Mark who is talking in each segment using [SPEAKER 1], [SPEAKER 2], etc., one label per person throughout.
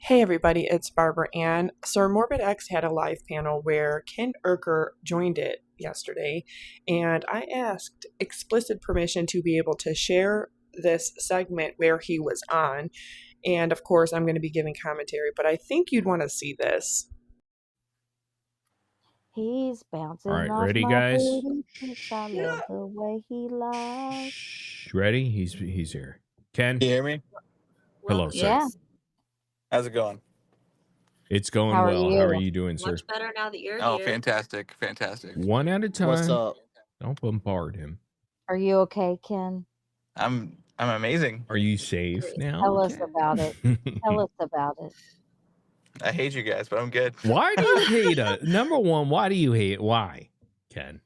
[SPEAKER 1] Hey everybody, it's Barbara Ann. SirMorbidX had a live panel where Ken Urker joined it yesterday, and I asked explicit permission to be able to share this segment where he was on. And of course, I'm going to be giving commentary, but I think you'd want to see this.
[SPEAKER 2] He's
[SPEAKER 3] All
[SPEAKER 2] bouncing
[SPEAKER 3] right,
[SPEAKER 2] off
[SPEAKER 3] ready,
[SPEAKER 2] my
[SPEAKER 3] guys?
[SPEAKER 2] booty cheeks. I love the way he lies.
[SPEAKER 3] Ready? He's here. Ken,
[SPEAKER 4] Can you hear me?
[SPEAKER 3] hello,
[SPEAKER 5] Well,
[SPEAKER 3] sir.
[SPEAKER 2] Yeah.
[SPEAKER 5] yes.
[SPEAKER 4] How's it going?
[SPEAKER 3] It's going
[SPEAKER 2] How are
[SPEAKER 3] well. How are
[SPEAKER 2] you?
[SPEAKER 3] you doing, sir?
[SPEAKER 5] Much better now that you're
[SPEAKER 4] Oh,
[SPEAKER 5] here.
[SPEAKER 4] fantastic. Fantastic.
[SPEAKER 3] One at a time.
[SPEAKER 4] What's up?
[SPEAKER 3] Don't bombard him.
[SPEAKER 2] Are you okay, Ken?
[SPEAKER 4] I'm amazing.
[SPEAKER 3] Are you safe now?
[SPEAKER 2] Tell us
[SPEAKER 3] Ken?
[SPEAKER 2] about it. Tell us about it.
[SPEAKER 4] I hate you guys, but I'm good.
[SPEAKER 3] Why do you hate us? Number one, why do you hate? Why, Ken?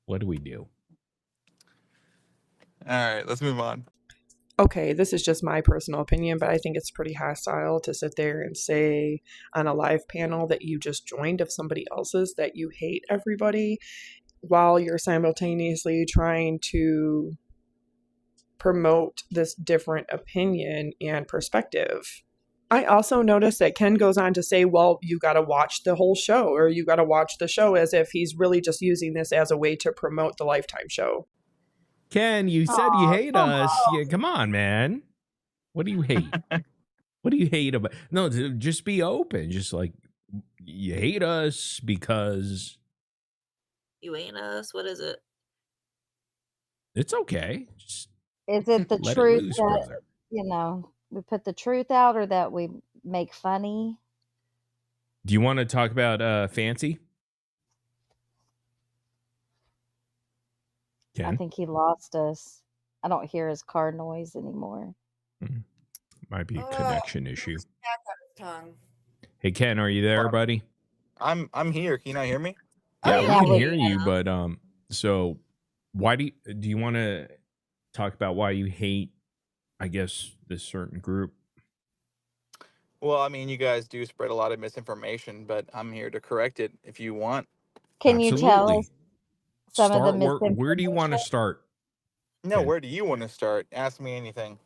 [SPEAKER 3] What do we do?
[SPEAKER 4] All right, let's move on.
[SPEAKER 1] Okay, this is just my personal opinion, but I think it's pretty hostile to sit there and say on a live panel that you just joined of somebody else's that you hate everybody while you're simultaneously trying to promote this different opinion and perspective. I also noticed that Ken goes on to say, well, you got to watch the whole show, or you got to watch the show, as if he's really just using this as a way to promote the Lifetime show.
[SPEAKER 3] Ken, you said you hate us. Yeah, come on, man. What do you hate? What do you hate about? No, just be open. Just like you hate us because
[SPEAKER 5] You ain't us. What is it?
[SPEAKER 3] it's okay. Just
[SPEAKER 2] Is it the
[SPEAKER 3] let it
[SPEAKER 2] truth
[SPEAKER 3] loose,
[SPEAKER 2] that,
[SPEAKER 3] brother.
[SPEAKER 2] we put the truth out or that we make funny?
[SPEAKER 3] Do you want to talk about Fancy?
[SPEAKER 2] I
[SPEAKER 3] Ken?
[SPEAKER 2] think he lost us. I don't hear his car noise anymore.
[SPEAKER 3] Might be a connection issue.
[SPEAKER 6] Tongue.
[SPEAKER 3] Hey, Ken, are you there, buddy?
[SPEAKER 4] I'm here. Can you not hear me?
[SPEAKER 3] Yeah,
[SPEAKER 2] yeah,
[SPEAKER 3] we can
[SPEAKER 2] we
[SPEAKER 3] hear you, but so why do you want to talk about why you hate, I guess, this certain group?
[SPEAKER 4] Well, I mean, you guys do spread a lot of misinformation, but I'm here to correct it if you want.
[SPEAKER 2] Can you tell us some of the misinformation?
[SPEAKER 3] Where do you want to start?
[SPEAKER 4] No,
[SPEAKER 3] Ken?
[SPEAKER 4] where do you want to start? Ask me anything.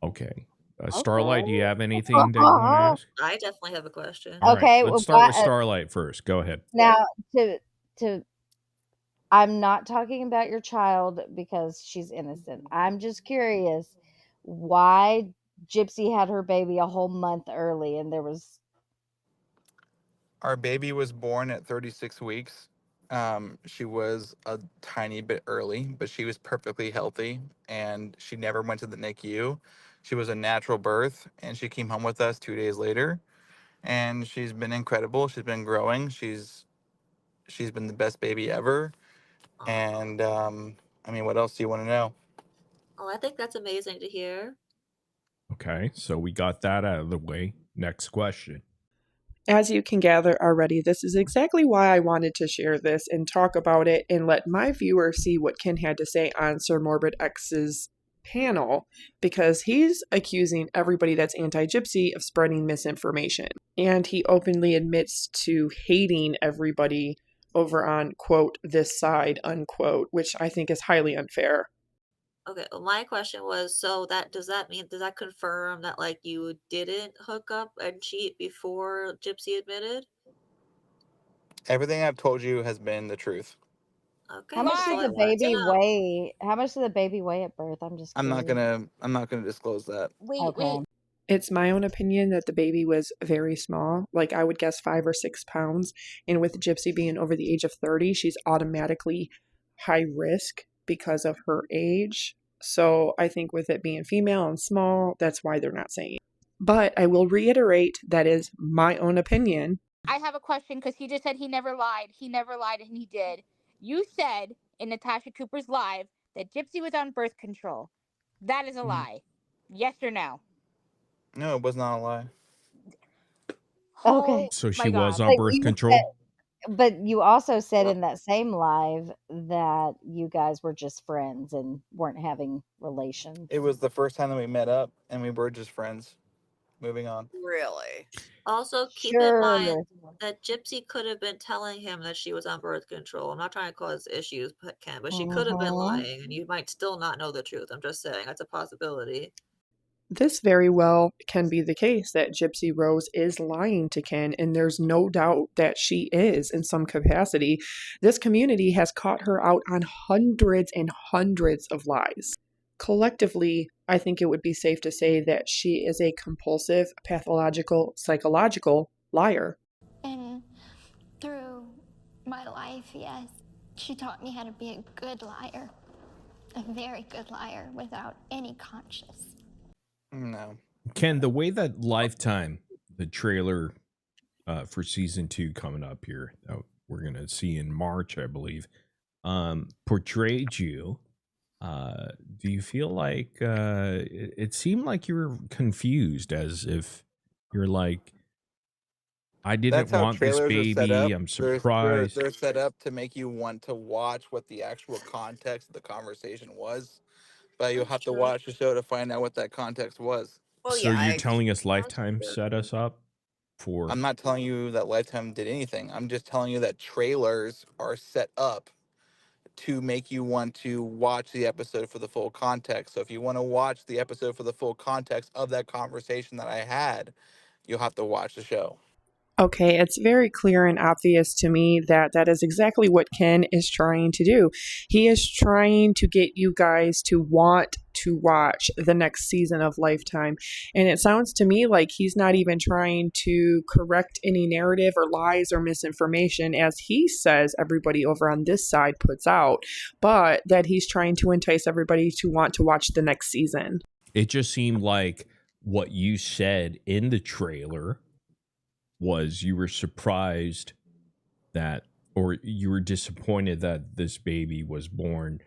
[SPEAKER 3] Okay. Starlight, do you have anything that you want to ask?
[SPEAKER 5] I definitely have a question.
[SPEAKER 3] All
[SPEAKER 2] Okay,
[SPEAKER 3] right, let's start with Starlight first. Go ahead.
[SPEAKER 2] Now, I'm not talking about your child because she's innocent. I'm just curious why Gypsy had her baby a whole month early and there was...
[SPEAKER 4] Our baby was born at 36 weeks. She was a tiny bit early, but she was perfectly healthy, and she never went to the NICU. She was a natural birth, and she came home with us 2 days later, and she's been incredible. She's been growing. She's been the best baby ever. And I mean, what else do you want to know?
[SPEAKER 5] Oh, I think that's amazing to hear.
[SPEAKER 3] Okay, so we got that out of the way. Next question.
[SPEAKER 1] As you can gather already, this is exactly why I wanted to share this and talk about it and let my viewers see what Ken had to say on SirMorbidX's panel, because he's accusing everybody that's anti-Gypsy of spreading misinformation. And he openly admits to hating everybody over on, quote, this side, unquote, which I think is highly unfair.
[SPEAKER 5] Okay, well, my question was, so does that confirm that like you didn't hook up and cheat before Gypsy admitted?
[SPEAKER 4] Everything I've told you has been the truth.
[SPEAKER 5] Okay,
[SPEAKER 2] How much
[SPEAKER 5] that's all
[SPEAKER 2] did
[SPEAKER 5] I
[SPEAKER 2] the
[SPEAKER 5] wanted to
[SPEAKER 2] baby
[SPEAKER 5] know.
[SPEAKER 2] weigh? How much did the baby weigh at birth? I'm just
[SPEAKER 4] I'm
[SPEAKER 2] curious.
[SPEAKER 4] not gonna disclose that.
[SPEAKER 2] Okay.
[SPEAKER 1] It's my own opinion that the baby was very small. Like, I would guess 5 or 6 pounds. And with Gypsy being over the age of 30, she's automatically high risk because of her age. So I think with it being female and small, that's why they're not saying. But I will reiterate, that is my own opinion.
[SPEAKER 6] I have a question because he just said he never lied. He never lied, and he did. You said in Natasha Cooper's live that Gypsy was on birth control. That is a lie. Yes or no?
[SPEAKER 4] No, it was not a lie.
[SPEAKER 2] Okay.
[SPEAKER 3] So she
[SPEAKER 6] my God.
[SPEAKER 3] was on birth control?
[SPEAKER 2] But you also said in that same live that you guys were just friends and weren't having relations.
[SPEAKER 4] It was the first time that we met up, and we were just friends. Moving on.
[SPEAKER 6] Really?
[SPEAKER 5] Also, keep in mind that Gypsy could have been telling him that she was on birth control. I'm not trying to cause issues, Ken, but she could have been lying, and you might still not know the truth. I'm just saying that's a possibility.
[SPEAKER 1] This very well can be the case that Gypsy Rose is lying to Ken, and there's no doubt that she is in some capacity. This community has caught her out on hundreds and hundreds of lies. Collectively, I think it would be safe to say that she is a compulsive, pathological, psychological liar.
[SPEAKER 7] And through my life, yes, she taught me how to be a good liar, a very good liar without any conscience.
[SPEAKER 4] No.
[SPEAKER 3] Ken, the way that Lifetime, the trailer for season 2 coming up here, that we're going to see in March, I believe, portrayed you, do you feel like it seemed like you were confused, as if you're like, I didn't
[SPEAKER 4] That's how
[SPEAKER 3] want this
[SPEAKER 4] trailers are set up.
[SPEAKER 3] baby, I'm surprised.
[SPEAKER 4] They're set up to make you want to watch what the actual context of the conversation was. But you'll
[SPEAKER 5] That's
[SPEAKER 4] have to
[SPEAKER 5] true.
[SPEAKER 4] watch the show to find out what that context was.
[SPEAKER 5] Well,
[SPEAKER 3] So
[SPEAKER 5] yeah, I
[SPEAKER 3] you're
[SPEAKER 5] agree.
[SPEAKER 3] telling us
[SPEAKER 5] Sounds
[SPEAKER 3] Lifetime
[SPEAKER 5] weird.
[SPEAKER 3] set us up for...
[SPEAKER 4] I'm not telling you that Lifetime did anything. I'm just telling you that trailers are set up to make you want to watch the episode for the full context. So if you want to watch the episode for the full context of that conversation that I had, you'll have to watch the show.
[SPEAKER 1] Okay, it's very clear and obvious to me that that is exactly what Ken is trying to do. He is trying to get you guys to want to watch the next season of Lifetime. And it sounds to me like he's not even trying to correct any narrative or lies or misinformation, as he says everybody over on this side puts out, but that he's trying to entice everybody to want to watch the next season.
[SPEAKER 3] It just seemed like what you said in the trailer was you were surprised that, or you were disappointed that this baby was born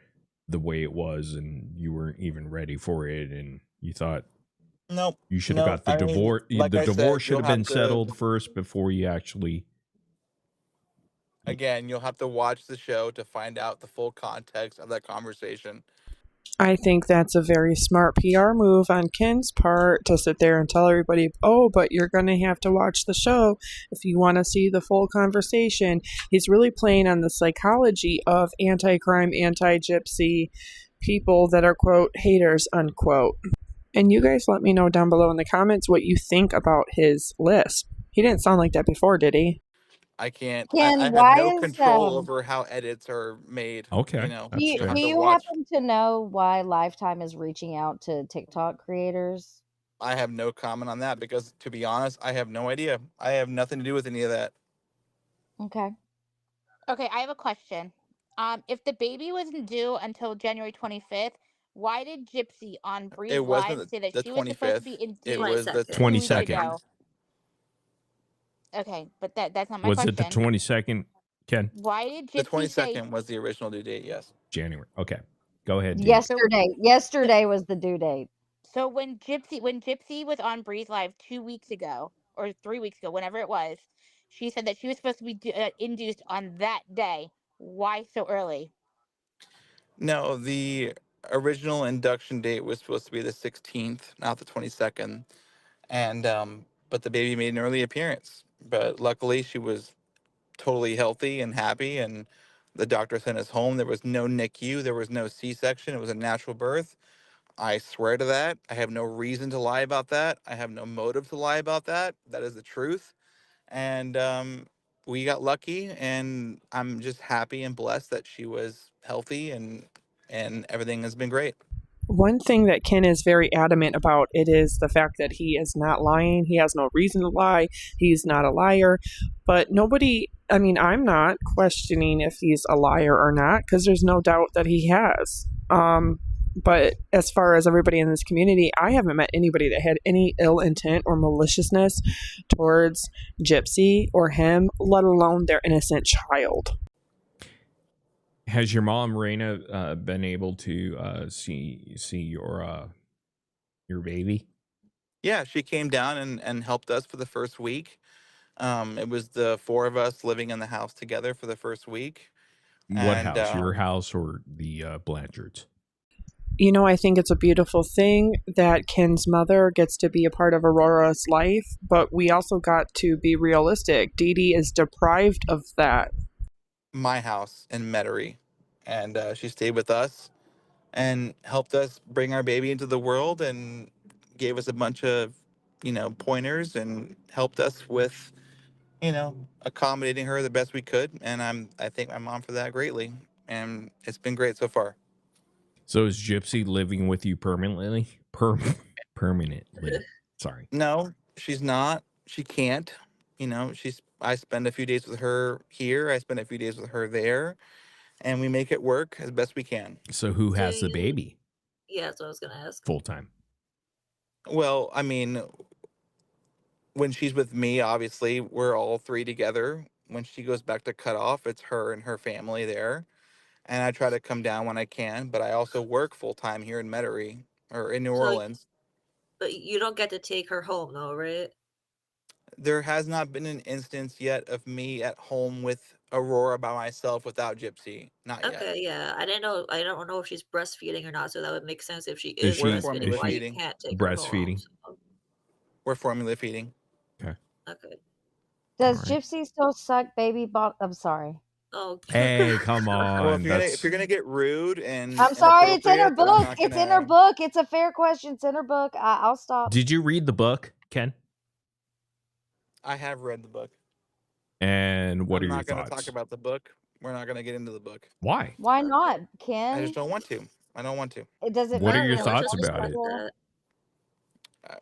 [SPEAKER 3] the way it was, and you weren't even ready for it, and you thought
[SPEAKER 4] Nope.
[SPEAKER 3] you should have got the divorce.
[SPEAKER 4] Like
[SPEAKER 3] The
[SPEAKER 4] I said,
[SPEAKER 3] divorce should
[SPEAKER 4] you'll
[SPEAKER 3] have been
[SPEAKER 4] have to-
[SPEAKER 3] settled first before you actually...
[SPEAKER 4] Again, you'll have to watch the show to find out the full context of that conversation.
[SPEAKER 1] I think that's a very smart PR move on Ken's part to sit there and tell everybody, oh, but you're going to have to watch the show if you want to see the full conversation. He's really playing on the psychology of anti-crime, anti-gypsy people that are, quote, haters, unquote. And you guys let me know down below in the comments what you think about his lisp. He didn't sound like that before, did he?
[SPEAKER 4] I can't.
[SPEAKER 2] Ken,
[SPEAKER 4] I have
[SPEAKER 2] why
[SPEAKER 4] no
[SPEAKER 2] is,
[SPEAKER 4] control over how edits are made.
[SPEAKER 3] Okay,
[SPEAKER 4] You know,
[SPEAKER 3] that's
[SPEAKER 2] Do you,
[SPEAKER 3] fair.
[SPEAKER 4] have
[SPEAKER 2] do
[SPEAKER 4] to
[SPEAKER 2] you
[SPEAKER 4] watch.
[SPEAKER 2] happen to know why Lifetime is reaching out to TikTok creators?
[SPEAKER 4] I have no comment on that because, to be honest, I have no idea. I have nothing to do with any of that.
[SPEAKER 2] Okay.
[SPEAKER 6] Okay, I have a question. If the baby wasn't due until January 25th, why did Gypsy on Breeze
[SPEAKER 4] It
[SPEAKER 6] Live
[SPEAKER 4] wasn't
[SPEAKER 6] say that
[SPEAKER 4] the
[SPEAKER 6] she was supposed to be
[SPEAKER 4] 25th.
[SPEAKER 6] induced
[SPEAKER 4] It was the
[SPEAKER 5] 22nd.
[SPEAKER 3] 22nd.
[SPEAKER 6] ago? Okay, but that's not my
[SPEAKER 3] Was
[SPEAKER 6] question.
[SPEAKER 3] it the 22nd, Ken?
[SPEAKER 6] Why did
[SPEAKER 4] The
[SPEAKER 6] Gypsy say
[SPEAKER 4] 22nd was the original due date. Yes.
[SPEAKER 3] January. Okay, go ahead. Dean.
[SPEAKER 2] Yesterday was the due date.
[SPEAKER 6] so? When Gypsy was on Breeze Live 2 weeks ago or 3 weeks ago, whenever it was, she said that she was supposed to be induced on that day. Why so early?
[SPEAKER 4] No, the original induction date was supposed to be the 16th, not the 22nd. And but the baby made an early appearance. But luckily, she was totally healthy and happy, and the doctor sent us home. There was no NICU, there was no C-section. It was a natural birth. I swear to that. I have no reason to lie about that. I have no motive to lie about that. That is the truth. And we got lucky, and I'm just happy and blessed that she was healthy, and everything has been great.
[SPEAKER 1] One thing that Ken is very adamant about, it is the fact that he is not lying. He has no reason to lie. He's not a liar. But nobody, I mean, I'm not questioning if he's a liar or not, because there's no doubt that he has. But as far as everybody in this community, I haven't met anybody that had any ill intent or maliciousness towards Gypsy or him, let alone their innocent child.
[SPEAKER 3] Has your mom, Raina, been able to see your baby?
[SPEAKER 4] Yeah, she came down and helped us for the first week. It was the four of us living in the house together for the first week.
[SPEAKER 3] What
[SPEAKER 4] And,
[SPEAKER 3] house? Your house or the Blanchards?
[SPEAKER 1] You know, I think it's a beautiful thing that Ken's mother gets to be a part of Aurora's life, but we also got to be realistic. Dee Dee is deprived of that.
[SPEAKER 4] my house in Metairie, and she stayed with us and helped us bring our baby into the world and gave us a bunch of, pointers and helped us with, accommodating her the best we could. And I thank my mom for that greatly. And it's been great so far.
[SPEAKER 3] So is Gypsy living with you permanently? Permanently. Sorry.
[SPEAKER 4] No, she's not. She can't. I spend a few days with her here. I spend a few days with her there, and we make it work as best we can.
[SPEAKER 3] So who
[SPEAKER 5] So
[SPEAKER 3] has the baby
[SPEAKER 5] Yeah, that's what I was gonna ask.
[SPEAKER 3] full time?
[SPEAKER 4] Well, I mean, when she's with me, obviously we're all three together. When she goes back to cut off, it's her and her family there. And I try to come down when I can, but I also work full time here in Metairie or in New
[SPEAKER 5] So,
[SPEAKER 4] Orleans.
[SPEAKER 5] but you don't get to take her home, though, right?
[SPEAKER 4] There has not been an instance yet of me at home with Aurora by myself without Gypsy. Not yet.
[SPEAKER 5] Okay, yeah. I don't know if she's breastfeeding or not, so that would make sense if she
[SPEAKER 3] Is
[SPEAKER 5] is
[SPEAKER 3] she-
[SPEAKER 4] We're
[SPEAKER 3] is
[SPEAKER 5] breastfeeding.
[SPEAKER 4] formula
[SPEAKER 5] Why you
[SPEAKER 4] feeding.
[SPEAKER 5] can't take her home?
[SPEAKER 3] Breastfeeding.
[SPEAKER 5] So,
[SPEAKER 4] We're formula feeding.
[SPEAKER 5] okay.
[SPEAKER 2] Does
[SPEAKER 3] Alright.
[SPEAKER 2] Gypsy still suck baby bot? I'm sorry.
[SPEAKER 5] Oh.
[SPEAKER 3] Hey, come on.
[SPEAKER 4] Well, if
[SPEAKER 3] That's
[SPEAKER 4] you're gonna get rude and
[SPEAKER 2] I'm sorry. It's in her
[SPEAKER 4] inappropriate, then I'm
[SPEAKER 2] book.
[SPEAKER 4] not
[SPEAKER 2] It's in her
[SPEAKER 4] gonna-
[SPEAKER 2] book. It's a fair question. It's in her book. I'll stop.
[SPEAKER 3] Did you read the book, Ken?
[SPEAKER 4] I have read the book.
[SPEAKER 3] And what are
[SPEAKER 4] I'm
[SPEAKER 3] your
[SPEAKER 4] not gonna
[SPEAKER 3] thoughts?
[SPEAKER 4] talk about the book. We're not gonna get into the book.
[SPEAKER 3] Why?
[SPEAKER 2] Why not,
[SPEAKER 4] I
[SPEAKER 2] Ken?
[SPEAKER 4] just don't want to. I don't want to.
[SPEAKER 2] It doesn't.
[SPEAKER 3] What are
[SPEAKER 2] matter
[SPEAKER 3] your
[SPEAKER 2] if
[SPEAKER 3] thoughts
[SPEAKER 2] it's
[SPEAKER 3] about it?
[SPEAKER 2] possible.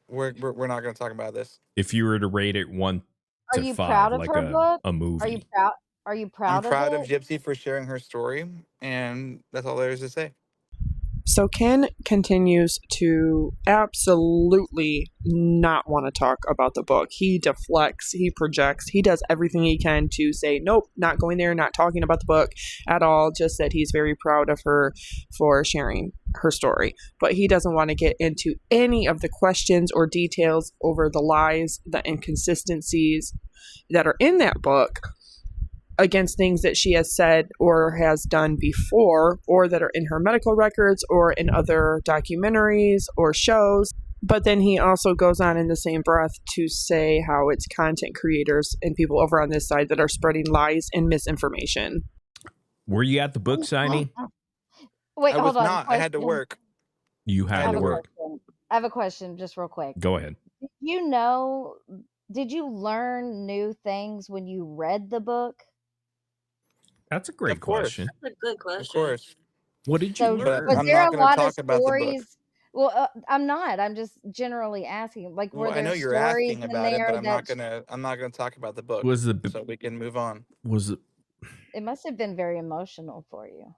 [SPEAKER 4] We're not gonna talk about this.
[SPEAKER 3] If you were to rate it 1
[SPEAKER 2] Are
[SPEAKER 3] to
[SPEAKER 2] you
[SPEAKER 3] 5,
[SPEAKER 2] proud of
[SPEAKER 3] like
[SPEAKER 2] her book?
[SPEAKER 3] a movie.
[SPEAKER 2] Are you proud? Are you proud
[SPEAKER 4] I'm proud
[SPEAKER 2] of
[SPEAKER 4] of
[SPEAKER 2] it?
[SPEAKER 4] Gypsy for sharing her story, and that's all there is to say.
[SPEAKER 1] So Ken continues to absolutely not want to talk about the book. He deflects, he projects, he does everything he can to say, nope, not going there, not talking about the book at all. Just that he's very proud of her for sharing her story. But he doesn't want to get into any of the questions or details over the lies, the inconsistencies that are in that book against things that she has said or has done before, or that are in her medical records or in other documentaries or shows. But then he also goes on in the same breath to say how it's content creators and people over on this side that are spreading lies and misinformation.
[SPEAKER 3] Were you at the book signing?
[SPEAKER 2] Wait,
[SPEAKER 4] I was
[SPEAKER 2] hold on.
[SPEAKER 4] not. I had to
[SPEAKER 2] Question.
[SPEAKER 4] work.
[SPEAKER 3] You
[SPEAKER 4] I
[SPEAKER 3] had
[SPEAKER 2] I
[SPEAKER 3] to
[SPEAKER 2] have a
[SPEAKER 3] work.
[SPEAKER 2] question. I have a question, just real quick.
[SPEAKER 3] Go ahead.
[SPEAKER 2] Did you learn new things when you read the book?
[SPEAKER 3] That's a great
[SPEAKER 4] Of course.
[SPEAKER 3] question.
[SPEAKER 5] That's a good
[SPEAKER 4] Of
[SPEAKER 5] question.
[SPEAKER 4] course.
[SPEAKER 3] What did you
[SPEAKER 2] So
[SPEAKER 3] learn?
[SPEAKER 2] was
[SPEAKER 4] I'm
[SPEAKER 2] there
[SPEAKER 4] not
[SPEAKER 2] a
[SPEAKER 4] gonna
[SPEAKER 2] lot of
[SPEAKER 4] talk about the book.
[SPEAKER 2] stories? Well, I'm not. I'm just generally asking. Like, were
[SPEAKER 4] Well, I
[SPEAKER 2] there
[SPEAKER 4] know you're
[SPEAKER 2] stories
[SPEAKER 4] asking
[SPEAKER 2] in
[SPEAKER 4] about it,
[SPEAKER 2] there
[SPEAKER 4] but I'm not
[SPEAKER 2] that
[SPEAKER 4] gonna talk about the book.
[SPEAKER 3] Was the
[SPEAKER 4] So we can move on.
[SPEAKER 3] was it
[SPEAKER 2] it must have been very emotional for you?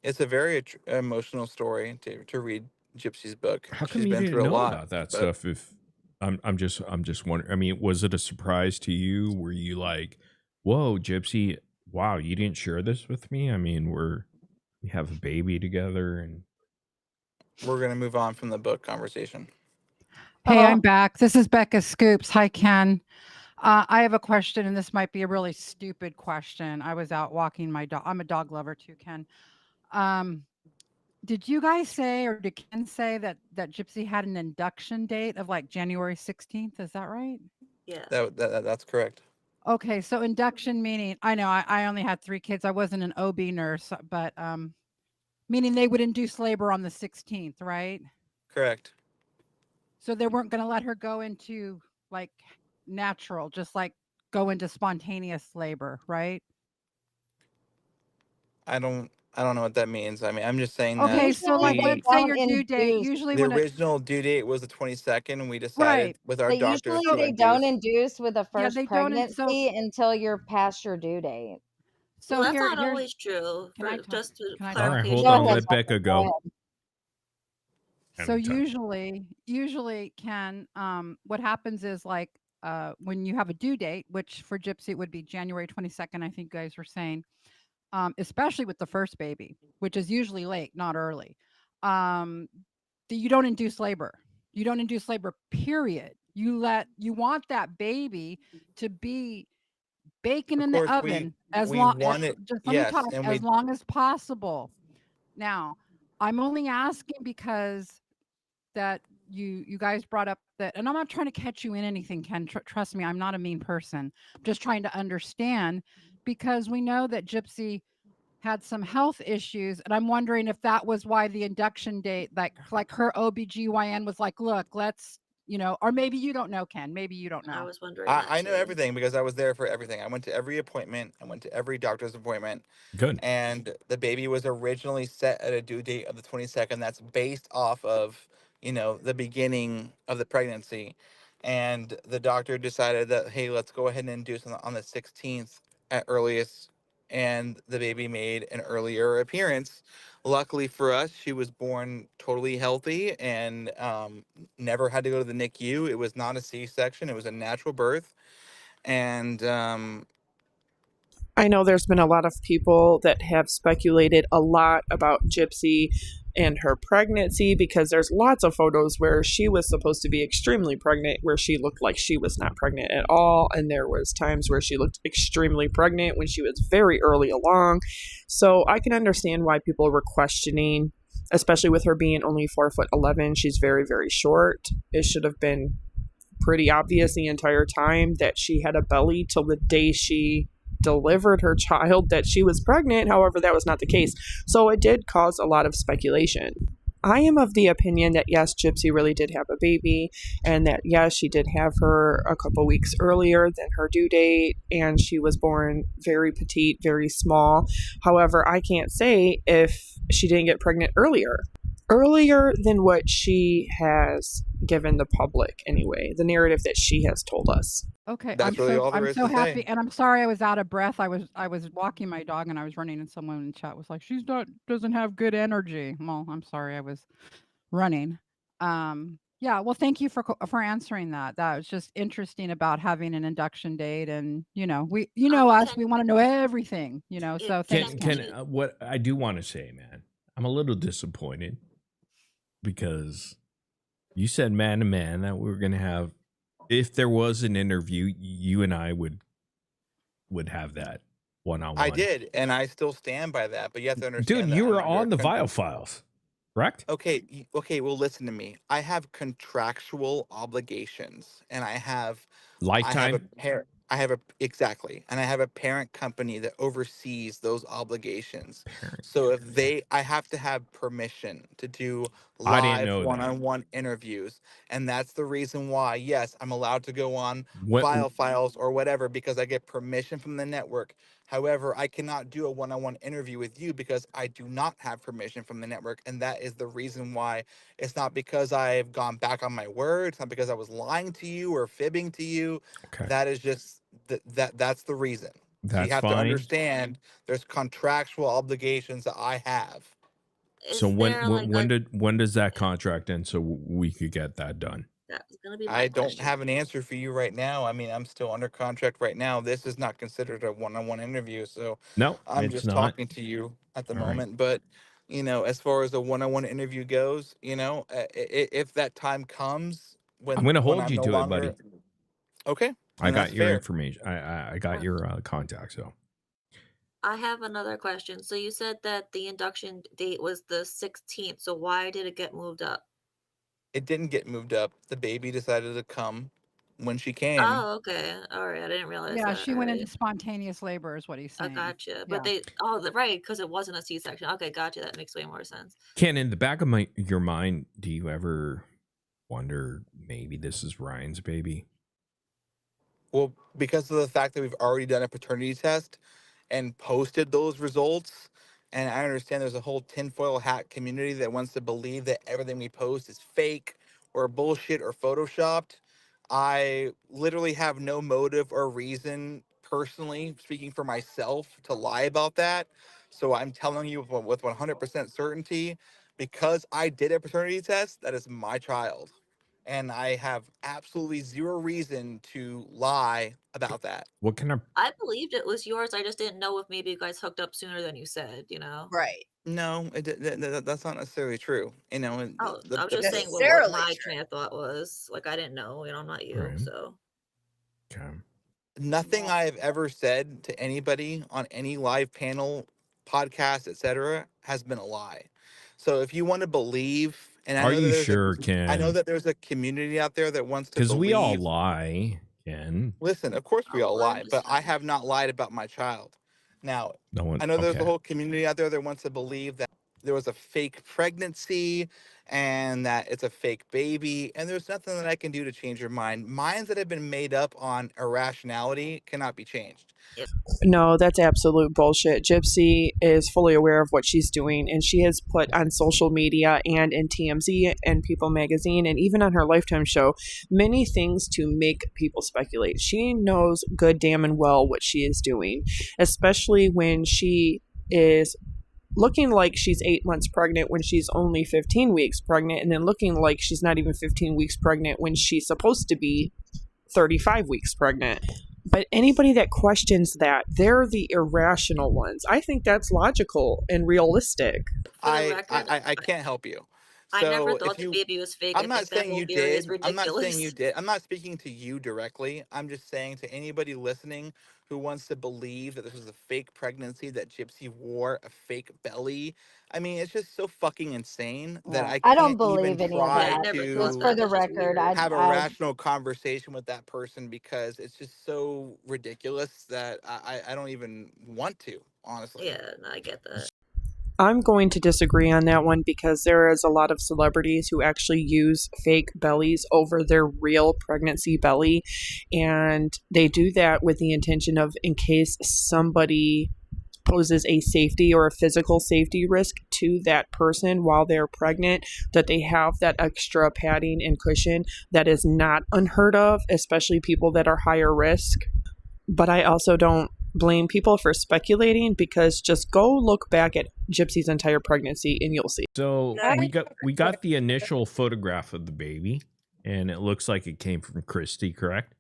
[SPEAKER 4] It's a very emotional story to read Gypsy's book.
[SPEAKER 3] how come
[SPEAKER 4] She's
[SPEAKER 3] you
[SPEAKER 4] been
[SPEAKER 3] didn't
[SPEAKER 4] through a
[SPEAKER 3] know
[SPEAKER 4] lot.
[SPEAKER 3] about that
[SPEAKER 4] but
[SPEAKER 3] stuff? If I'm just wondering. I mean, was it a surprise to you? Were you like, "Whoa, Gypsy! Wow, you didn't share this with me"? I mean, we have a baby together, and
[SPEAKER 4] we're gonna move on from the book conversation.
[SPEAKER 8] Hey,
[SPEAKER 2] Oh.
[SPEAKER 8] I'm back. This is Becca Scoops. Hi, Ken. I have a question, and this might be a really stupid question. I was out walking my dog. I'm a dog lover too, Ken. Did you guys say, or did Ken say that Gypsy had an induction date of like January 16th? Is that right?
[SPEAKER 5] Yeah.
[SPEAKER 4] That's correct.
[SPEAKER 8] Okay, so induction meaning, I know I only had 3 kids. I wasn't an OB nurse, but meaning they would induce labor on the 16th, right?
[SPEAKER 4] Correct.
[SPEAKER 8] So they weren't going to let her go into like natural, just like go into spontaneous labor, right?
[SPEAKER 4] I don't know what that means. I mean, I'm just saying
[SPEAKER 8] Okay,
[SPEAKER 4] that
[SPEAKER 8] so like
[SPEAKER 2] Usually
[SPEAKER 8] let's say
[SPEAKER 2] don't
[SPEAKER 8] your due date.
[SPEAKER 2] induce.
[SPEAKER 8] Usually
[SPEAKER 4] the
[SPEAKER 8] when it,
[SPEAKER 4] original due date was the 22nd, and we decided
[SPEAKER 8] right,
[SPEAKER 4] with our
[SPEAKER 2] They
[SPEAKER 4] doctors
[SPEAKER 2] usually
[SPEAKER 4] to
[SPEAKER 2] they don't
[SPEAKER 4] induce.
[SPEAKER 2] induce with a
[SPEAKER 8] yeah,
[SPEAKER 2] first
[SPEAKER 8] they don't. And so
[SPEAKER 2] pregnancy until you're past your due date.
[SPEAKER 5] Well, that's
[SPEAKER 8] here's
[SPEAKER 5] not always true.
[SPEAKER 8] Can I talk?
[SPEAKER 5] Just to
[SPEAKER 8] Can I
[SPEAKER 3] all right,
[SPEAKER 8] talk?
[SPEAKER 3] hold
[SPEAKER 2] Go
[SPEAKER 3] on,
[SPEAKER 2] ahead,
[SPEAKER 3] let Becca
[SPEAKER 2] Go
[SPEAKER 3] go.
[SPEAKER 2] ahead.
[SPEAKER 8] So
[SPEAKER 3] Every time.
[SPEAKER 8] usually Ken, what happens is like when you have a due date, which for Gypsy it would be January 22nd, I think you guys were saying, especially with the first baby, which is usually late, not early. You don't induce labor. You don't induce labor, period. You want that baby to be baking
[SPEAKER 4] Of
[SPEAKER 8] in the
[SPEAKER 4] course,
[SPEAKER 8] oven as
[SPEAKER 4] we
[SPEAKER 8] long
[SPEAKER 4] want it.
[SPEAKER 8] just let me
[SPEAKER 4] Yes,
[SPEAKER 8] talk,
[SPEAKER 4] and
[SPEAKER 8] as
[SPEAKER 4] we
[SPEAKER 8] long as possible. Now, I'm only asking because that you guys brought up that, and I'm not trying to catch you in anything, Ken. Trust me, I'm not a mean person. I'm just trying to understand, because we know that Gypsy had some health issues, and I'm wondering if that was why the induction date, like her OBGYN was like, look, let's, or maybe you don't know, Ken. Maybe you don't
[SPEAKER 5] I
[SPEAKER 8] know.
[SPEAKER 5] was wondering that
[SPEAKER 4] I know
[SPEAKER 5] too.
[SPEAKER 4] everything because I was there for everything. I went to every appointment. I went to every doctor's appointment.
[SPEAKER 3] Good.
[SPEAKER 4] And the baby was originally set at a due date of the 22nd. That's based off of, the beginning of the pregnancy. And the doctor decided that, hey, let's go ahead and induce on the 16th at earliest. And the baby made an earlier appearance. Luckily for us, she was born totally healthy and never had to go to the NICU. It was not a C-section. It was a natural birth. And
[SPEAKER 1] I know there's been a lot of people that have speculated a lot about Gypsy and her pregnancy because there's lots of photos where she was supposed to be extremely pregnant where she looked like she was not pregnant at all, and there was times where she looked extremely pregnant when she was very early along. So I can understand why people were questioning, especially with her being only 4'11". She's very, very short. It should have been pretty obvious the entire time that she had a belly till the day she delivered her child that she was pregnant. However, that was not the case. So it did cause a lot of speculation. I am of the opinion that yes, Gypsy really did have a baby, and that yes, she did have her a couple weeks earlier than her due date, and she was born very petite, very small. However, I can't say if she didn't get pregnant earlier than what she has given the public anyway, the narrative that she has told us.
[SPEAKER 8] Okay,
[SPEAKER 4] that's really all there
[SPEAKER 8] I'm
[SPEAKER 4] is
[SPEAKER 8] so
[SPEAKER 4] to
[SPEAKER 8] happy,
[SPEAKER 4] say.
[SPEAKER 8] and I'm sorry I was out of breath. I was walking my dog and I was running, and someone in chat was like, doesn't have good energy. Well, I'm sorry, I was running. Yeah, well, thank you for answering that. That was just interesting about having an induction date, and we us, we want to know everything, so thanks,
[SPEAKER 3] Ken,
[SPEAKER 8] Ken.
[SPEAKER 3] what I do want to say, man, I'm a little disappointed because you said man to man that we were going to have, if there was an interview, you and I would have that one-on-one.
[SPEAKER 4] I did, and I still stand by that. But you have to understand,
[SPEAKER 3] dude,
[SPEAKER 4] that
[SPEAKER 3] you
[SPEAKER 4] I'm
[SPEAKER 3] were
[SPEAKER 4] under
[SPEAKER 3] on the Vial Files, correct?
[SPEAKER 4] Okay, well, listen to me. I have contractual obligations, and I have a
[SPEAKER 3] Lifetime.
[SPEAKER 4] parent. Exactly, and I have a parent company that oversees those obligations.
[SPEAKER 3] Parent.
[SPEAKER 4] So I have to have permission to do
[SPEAKER 3] I didn't
[SPEAKER 4] live
[SPEAKER 3] know that.
[SPEAKER 4] one-on-one interviews, and that's the reason why. Yes, I'm allowed to go on
[SPEAKER 3] What?
[SPEAKER 4] Vial Files or whatever because I get permission from the network. However, I cannot do a one-on-one interview with you because I do not have permission from the network, and that is the reason why. It's not because I've gone back on my word. It's not because I was lying to you or fibbing to you.
[SPEAKER 3] Okay.
[SPEAKER 4] That is just that's the reason. So you
[SPEAKER 3] That's
[SPEAKER 4] have to
[SPEAKER 3] fine.
[SPEAKER 4] understand there's contractual obligations that I have.
[SPEAKER 3] So when does that contract end so we could get that done?
[SPEAKER 5] That's gonna be my
[SPEAKER 4] I don't
[SPEAKER 5] question.
[SPEAKER 4] have an answer for you right now. I mean, I'm still under contract right now. This is not considered a one-on-one interview, so
[SPEAKER 3] No,
[SPEAKER 4] I'm
[SPEAKER 3] it's
[SPEAKER 4] just
[SPEAKER 3] not.
[SPEAKER 4] talking to you at the
[SPEAKER 3] All right.
[SPEAKER 4] moment. But as far as a one-on-one interview goes, if that time comes
[SPEAKER 3] I'm going to hold
[SPEAKER 4] I'm
[SPEAKER 3] you
[SPEAKER 4] no
[SPEAKER 3] to it,
[SPEAKER 4] longer
[SPEAKER 3] buddy.
[SPEAKER 4] okay,
[SPEAKER 3] I
[SPEAKER 4] and
[SPEAKER 3] got
[SPEAKER 4] that's
[SPEAKER 3] your
[SPEAKER 4] fair.
[SPEAKER 3] information. I got your contact. So
[SPEAKER 5] I have another question. So you said that the induction date was the 16th. So why did it get moved up?
[SPEAKER 4] It didn't get moved up. The baby decided to come when she came.
[SPEAKER 5] Oh, okay. All right. I didn't realize
[SPEAKER 8] Yeah,
[SPEAKER 5] that.
[SPEAKER 8] she went into spontaneous labor, is what he's
[SPEAKER 5] I
[SPEAKER 8] saying.
[SPEAKER 5] gotcha.
[SPEAKER 8] Yeah.
[SPEAKER 5] But right, because it wasn't a C-section. Okay, gotcha. That makes way more sense.
[SPEAKER 3] Ken, in the back of your mind, do you ever wonder maybe this is Ryan's baby?
[SPEAKER 4] Well, because of the fact that we've already done a paternity test and posted those results, and I understand there's a whole tinfoil hat community that wants to believe that everything we post is fake or bullshit or photoshopped. I literally have no motive or reason, personally speaking for myself, to lie about that. So I'm telling you with 100% certainty, because I did a paternity test, that is my child. And I have absolutely zero reason to lie about that.
[SPEAKER 3] What kind of?
[SPEAKER 5] I believed it was yours. I just didn't know if maybe you guys hooked up sooner than you said,
[SPEAKER 9] Right.
[SPEAKER 4] No, that's not necessarily true.
[SPEAKER 5] Oh, I was just saying what
[SPEAKER 9] Necessarily
[SPEAKER 5] my
[SPEAKER 9] true.
[SPEAKER 5] train of thought was. Like, I didn't know. I'm not you,
[SPEAKER 3] Right.
[SPEAKER 5] so.
[SPEAKER 3] Okay.
[SPEAKER 4] Nothing I have ever said to anybody on any live panel, podcast, etc., has been a lie. So if you want to believe, and
[SPEAKER 3] Are you sure, Ken?
[SPEAKER 4] I know that there's a community out there that wants to
[SPEAKER 3] because
[SPEAKER 4] believe.
[SPEAKER 3] we all lie, Ken.
[SPEAKER 4] Listen, of course we all
[SPEAKER 5] well, I'm
[SPEAKER 4] lie,
[SPEAKER 5] just
[SPEAKER 4] but I
[SPEAKER 5] saying.
[SPEAKER 4] have not lied about my child. Now,
[SPEAKER 3] No one.
[SPEAKER 4] I know there's a
[SPEAKER 3] Okay.
[SPEAKER 4] whole community out there that wants to believe that there was a fake pregnancy and that it's a fake baby, and there's nothing that I can do to change your mind. Minds that have been made up on irrationality cannot be changed.
[SPEAKER 1] No, that's absolute bullshit. Gypsy is fully aware of what she's doing, and she has put on social media and in TMZ and People magazine and even on her Lifetime show many things to make people speculate. She knows good damn and well what she is doing, especially when she is looking like she's 8 months pregnant when she's only 15 weeks pregnant, and then looking like she's not even 15 weeks pregnant when she's supposed to be 35 weeks pregnant. But anybody that questions that, they're the irrational ones. I think that's logical and realistic.
[SPEAKER 5] For the record,
[SPEAKER 4] I can't help you.
[SPEAKER 5] I never
[SPEAKER 4] So
[SPEAKER 5] thought
[SPEAKER 4] if
[SPEAKER 5] the
[SPEAKER 4] you,
[SPEAKER 5] baby was fake.
[SPEAKER 4] I'm
[SPEAKER 5] I
[SPEAKER 4] not
[SPEAKER 5] think that
[SPEAKER 4] saying
[SPEAKER 5] whole
[SPEAKER 4] you
[SPEAKER 5] theory is
[SPEAKER 4] did. I'm not saying you
[SPEAKER 5] ridiculous.
[SPEAKER 4] did. I'm not speaking to you directly. I'm just saying to anybody listening who wants to believe that this was a fake pregnancy, that Gypsy wore a fake belly. I mean, it's just so fucking insane that
[SPEAKER 2] Yeah.
[SPEAKER 4] I
[SPEAKER 2] I don't
[SPEAKER 4] can't even
[SPEAKER 2] believe any of
[SPEAKER 5] Yeah, I
[SPEAKER 4] try
[SPEAKER 2] that.
[SPEAKER 5] never
[SPEAKER 2] Just
[SPEAKER 5] thought
[SPEAKER 2] for
[SPEAKER 4] to
[SPEAKER 5] that.
[SPEAKER 2] the
[SPEAKER 5] That's just
[SPEAKER 2] record,
[SPEAKER 5] weird.
[SPEAKER 4] have a rational conversation with that person, because it's just so ridiculous that I don't even want to, honestly.
[SPEAKER 5] Yeah, no, I get that.
[SPEAKER 1] I'm going to disagree on that one because there is a lot of celebrities who actually use fake bellies over their real pregnancy belly. And they do that with the intention of, in case somebody poses a safety or a physical safety risk to that person while they're pregnant, that they have that extra padding and cushion. That is not unheard of, especially people that are higher risk. But I also don't blame people for speculating, because just go look back at Gypsy's entire pregnancy and you'll see.
[SPEAKER 3] So
[SPEAKER 5] Right.
[SPEAKER 3] we got the initial photograph of the baby, and it looks like it came from Christy, correct?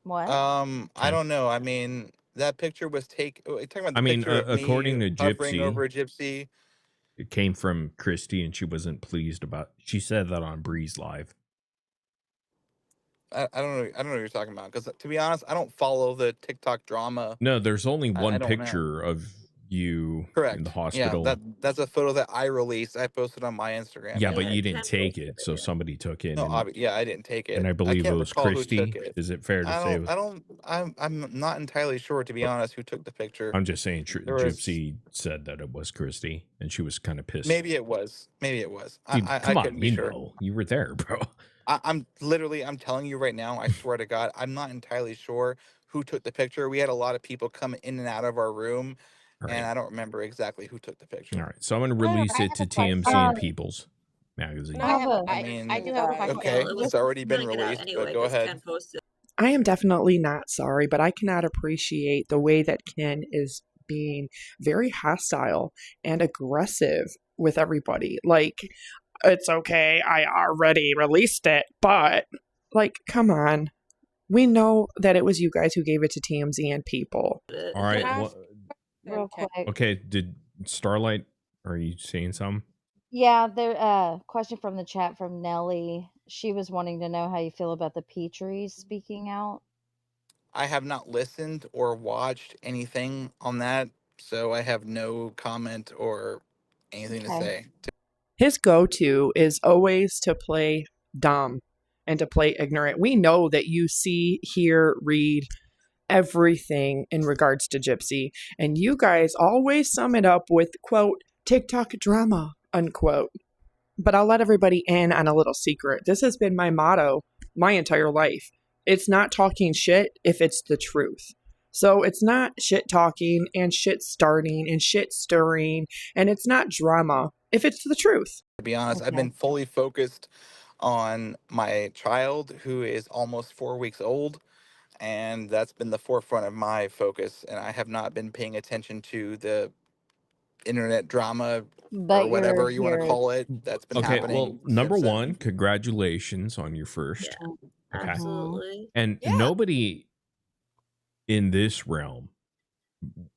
[SPEAKER 2] What?
[SPEAKER 4] I don't know. I mean, that picture was talking about the
[SPEAKER 3] I mean,
[SPEAKER 4] picture of
[SPEAKER 3] according
[SPEAKER 4] me
[SPEAKER 3] to
[SPEAKER 4] hovering
[SPEAKER 3] Gypsy,
[SPEAKER 4] over Gypsy.
[SPEAKER 3] it came from Christy, and she wasn't pleased about. She said that on Breeze Live.
[SPEAKER 4] I don't know. I don't know what you're talking about, because to be honest, I don't follow the TikTok drama.
[SPEAKER 3] No, there's only
[SPEAKER 4] I
[SPEAKER 3] one
[SPEAKER 4] don't know.
[SPEAKER 3] picture of you in the
[SPEAKER 4] Correct. Yeah,
[SPEAKER 3] hospital.
[SPEAKER 4] that's a photo that I released. I posted on my Instagram.
[SPEAKER 3] Yeah, but
[SPEAKER 5] Yeah,
[SPEAKER 3] you
[SPEAKER 5] Ken
[SPEAKER 3] didn't take
[SPEAKER 5] posted
[SPEAKER 3] it,
[SPEAKER 5] it,
[SPEAKER 3] so
[SPEAKER 5] yeah.
[SPEAKER 3] somebody took it.
[SPEAKER 4] No,
[SPEAKER 3] And,
[SPEAKER 4] yeah, I didn't take it.
[SPEAKER 3] and I
[SPEAKER 4] I
[SPEAKER 3] believe it
[SPEAKER 4] can't
[SPEAKER 3] was
[SPEAKER 4] recall who took
[SPEAKER 3] Christy.
[SPEAKER 4] it.
[SPEAKER 3] Is it fair to say?
[SPEAKER 4] I'm not entirely sure, to be honest, who took the picture.
[SPEAKER 3] I'm just saying,
[SPEAKER 4] There was
[SPEAKER 3] Gypsy said that it was Christy, and she was kind of pissed.
[SPEAKER 4] maybe it was.
[SPEAKER 3] Dude,
[SPEAKER 4] I
[SPEAKER 3] come on,
[SPEAKER 4] couldn't be
[SPEAKER 3] you
[SPEAKER 4] sure.
[SPEAKER 3] know, you were there, bro.
[SPEAKER 4] I'm telling you right now, I swear to God, I'm not entirely sure who took the picture. We had a lot of people come in and out of our room,
[SPEAKER 3] All
[SPEAKER 4] and
[SPEAKER 3] right.
[SPEAKER 4] I don't remember exactly who took the picture.
[SPEAKER 3] All right, so I'm going to release
[SPEAKER 6] I
[SPEAKER 3] it
[SPEAKER 6] have
[SPEAKER 3] to
[SPEAKER 6] a question.
[SPEAKER 3] TMC and People's Magazine.
[SPEAKER 6] No, I have.
[SPEAKER 4] I mean,
[SPEAKER 6] I do have a question.
[SPEAKER 4] okay,
[SPEAKER 5] Well, it
[SPEAKER 4] it's
[SPEAKER 5] was
[SPEAKER 4] already been
[SPEAKER 5] gonna get out
[SPEAKER 4] released,
[SPEAKER 5] anyway
[SPEAKER 4] but go
[SPEAKER 5] because
[SPEAKER 4] ahead.
[SPEAKER 5] Ken posted.
[SPEAKER 1] I am definitely not sorry, but I cannot appreciate the way that Ken is being very hostile and aggressive with everybody. Like, it's okay, I already released it, but, like, come on. We know that it was you guys who gave it to TMZ and People.
[SPEAKER 3] All right.
[SPEAKER 6] Can I
[SPEAKER 3] Well,
[SPEAKER 2] Real quick.
[SPEAKER 3] okay. Did Starlight, are you saying something?
[SPEAKER 2] Yeah, there question from the chat from Nelly. She was wanting to know how you feel about the Petries speaking out.
[SPEAKER 4] I have not listened or watched anything on that, so I have no comment or anything to
[SPEAKER 2] Okay.
[SPEAKER 4] say.
[SPEAKER 1] His go-to is always to play dumb and to play ignorant. We know that you see, hear, read everything in regards to Gypsy, and you guys always sum it up with, quote, TikTok drama, unquote. But I'll let everybody in on a little secret. This has been my motto my entire life. It's not talking shit if it's the truth. So it's not shit talking and shit starting and shit stirring, and it's not drama if it's the truth.
[SPEAKER 4] To be honest, I've
[SPEAKER 2] Okay.
[SPEAKER 4] been fully focused on my child, who is almost 4 weeks old, and that's been the forefront of my focus, and I have not been paying attention to the internet drama
[SPEAKER 2] But
[SPEAKER 4] or whatever
[SPEAKER 2] you're
[SPEAKER 4] you want to
[SPEAKER 2] here.
[SPEAKER 4] call it that's been
[SPEAKER 3] Okay.
[SPEAKER 4] happening.
[SPEAKER 3] Well, number
[SPEAKER 4] since then.
[SPEAKER 3] one, congratulations on your first.
[SPEAKER 5] Yeah,
[SPEAKER 3] Okay.
[SPEAKER 5] absolutely.
[SPEAKER 3] And nobody in this realm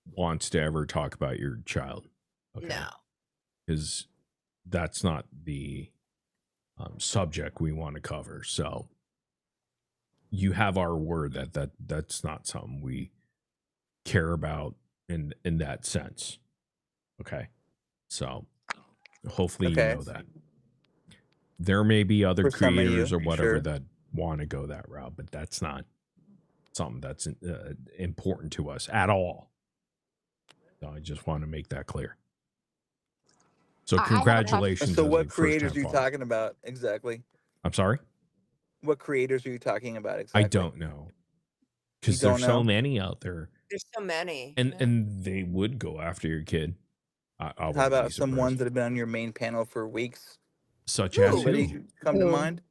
[SPEAKER 3] wants to ever talk about your child. Okay.
[SPEAKER 5] No.
[SPEAKER 3] Because that's not the subject we want to cover. So you have our word that's not something we care about in that sense. Okay. So hopefully you know that. There may be other
[SPEAKER 4] For some of
[SPEAKER 3] creators
[SPEAKER 4] you,
[SPEAKER 3] or whatever
[SPEAKER 4] sure.
[SPEAKER 3] that want to go that route, but that's not something that's important to us at all. So I just want to make that clear. So
[SPEAKER 6] I have a question.
[SPEAKER 3] congratulations.
[SPEAKER 4] So
[SPEAKER 3] as
[SPEAKER 4] what
[SPEAKER 3] a
[SPEAKER 4] creators
[SPEAKER 3] first-time
[SPEAKER 4] are you
[SPEAKER 3] father.
[SPEAKER 4] talking about exactly?
[SPEAKER 3] I'm sorry?
[SPEAKER 4] What creators are you talking about exactly?
[SPEAKER 3] I don't know. Because
[SPEAKER 4] You
[SPEAKER 3] there's
[SPEAKER 4] don't
[SPEAKER 3] so
[SPEAKER 4] know?
[SPEAKER 3] many out there.
[SPEAKER 9] There's so many.
[SPEAKER 3] And they would go after your kid. I
[SPEAKER 4] How
[SPEAKER 3] wouldn't be
[SPEAKER 4] about some
[SPEAKER 3] surprised.
[SPEAKER 4] ones that have been on your main panel for weeks?
[SPEAKER 3] Such as
[SPEAKER 4] Anybody
[SPEAKER 3] who?
[SPEAKER 4] come to
[SPEAKER 1] Who?
[SPEAKER 4] mind?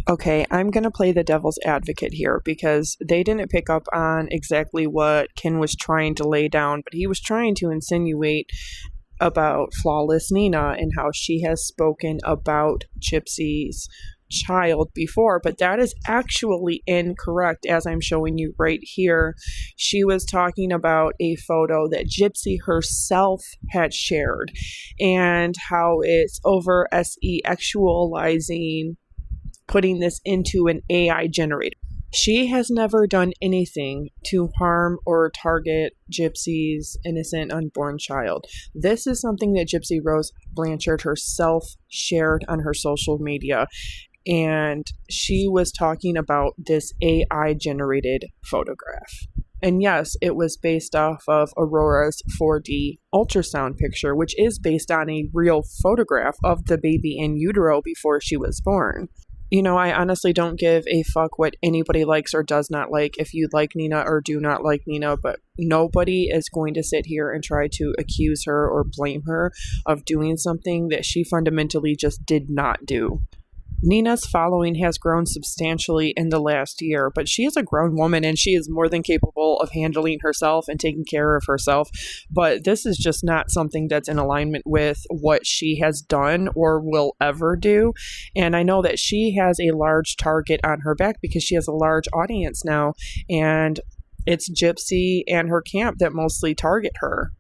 [SPEAKER 1] Okay, I'm going to play the devil's advocate here because they didn't pick up on exactly what Ken was trying to lay down, but he was trying to insinuate about Flawless Nina and how she has spoken about Gypsy's child before, but that is actually incorrect, as I'm showing you right here. She was talking about a photo that Gypsy herself had shared and how it's over SE actualizing, putting this into an AI generator. She has never done anything to harm or target Gypsy's innocent unborn child. This is something that Gypsy Rose Blanchard herself shared on her social media. And she was talking about this AI generated photograph. And yes, it was based off of Aurora's 4D ultrasound picture, which is based on a real photograph of the baby in utero before she was born. You know, I honestly don't give a fuck what anybody likes or does not like, if you like Nina or do not like Nina, but nobody is going to sit here and try to accuse her or blame her of doing something that she fundamentally just did not do. Nina's following has grown substantially in the last year, but she is a grown woman and she is more than capable of handling herself and taking care of herself. But this is just not something that's in alignment with what she has done or will ever do. And I know that she has a large target on her back because she has a large audience now, and it's Gypsy and her camp that mostly target her.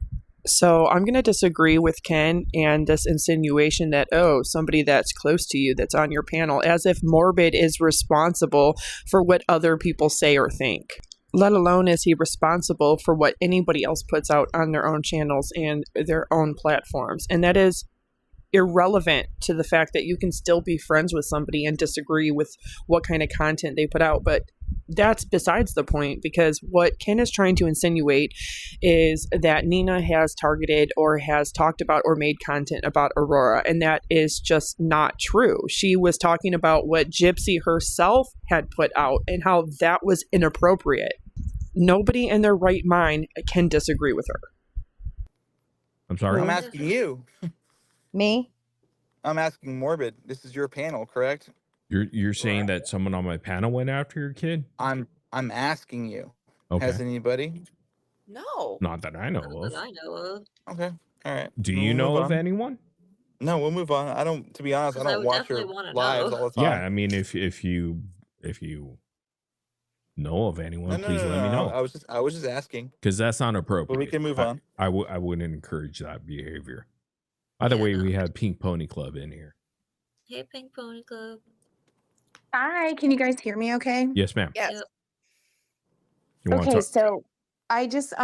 [SPEAKER 1] So I'm going to disagree with Ken and this insinuation that, oh, somebody that's close to you that's on your panel, as if Morbid is responsible for what other people say or think. Let alone is he responsible for what anybody else puts out on their own channels and their own platforms. And that is irrelevant to the fact that you can still be friends with somebody and disagree with what kind of content they put out. But that's besides the point, because what Ken is trying to insinuate is that Nina has targeted or has talked about or made content about Aurora, and that is just not true. She was talking about what Gypsy herself had put out and how that was inappropriate. Nobody in their right mind can disagree with her.
[SPEAKER 3] I'm sorry?
[SPEAKER 4] I'm asking you.
[SPEAKER 2] Me?
[SPEAKER 4] I'm asking Morbid. This is your panel, correct?
[SPEAKER 3] You're saying that someone on my panel went after your kid?
[SPEAKER 4] I'm asking you.
[SPEAKER 3] Okay.
[SPEAKER 4] Has anybody?
[SPEAKER 9] No.
[SPEAKER 3] Not that I know
[SPEAKER 5] Not
[SPEAKER 3] of.
[SPEAKER 5] that I know of.
[SPEAKER 4] Okay. All right.
[SPEAKER 3] Do
[SPEAKER 4] We'll
[SPEAKER 3] you know
[SPEAKER 4] move
[SPEAKER 3] of
[SPEAKER 4] on.
[SPEAKER 3] anyone?
[SPEAKER 4] No, we'll move on. I don't. To be honest, I
[SPEAKER 5] 'Cause I
[SPEAKER 4] don't
[SPEAKER 5] would
[SPEAKER 4] watch your
[SPEAKER 5] definitely wanna
[SPEAKER 4] lives
[SPEAKER 5] know.
[SPEAKER 4] all the time.
[SPEAKER 3] Yeah, I mean, if you know of anyone, please let me know.
[SPEAKER 4] I was just asking.
[SPEAKER 3] Because that's not appropriate.
[SPEAKER 4] But we can move on.
[SPEAKER 3] I wouldn't encourage that behavior. Either way, we have Pink Pony Club in here.
[SPEAKER 5] Hey, Pink Pony Club.
[SPEAKER 10] Hi, can you guys hear me okay?
[SPEAKER 3] Yes, ma'am.
[SPEAKER 9] Yes.
[SPEAKER 5] Yep.
[SPEAKER 3] You want to
[SPEAKER 10] Okay,
[SPEAKER 3] talk?
[SPEAKER 10] so I just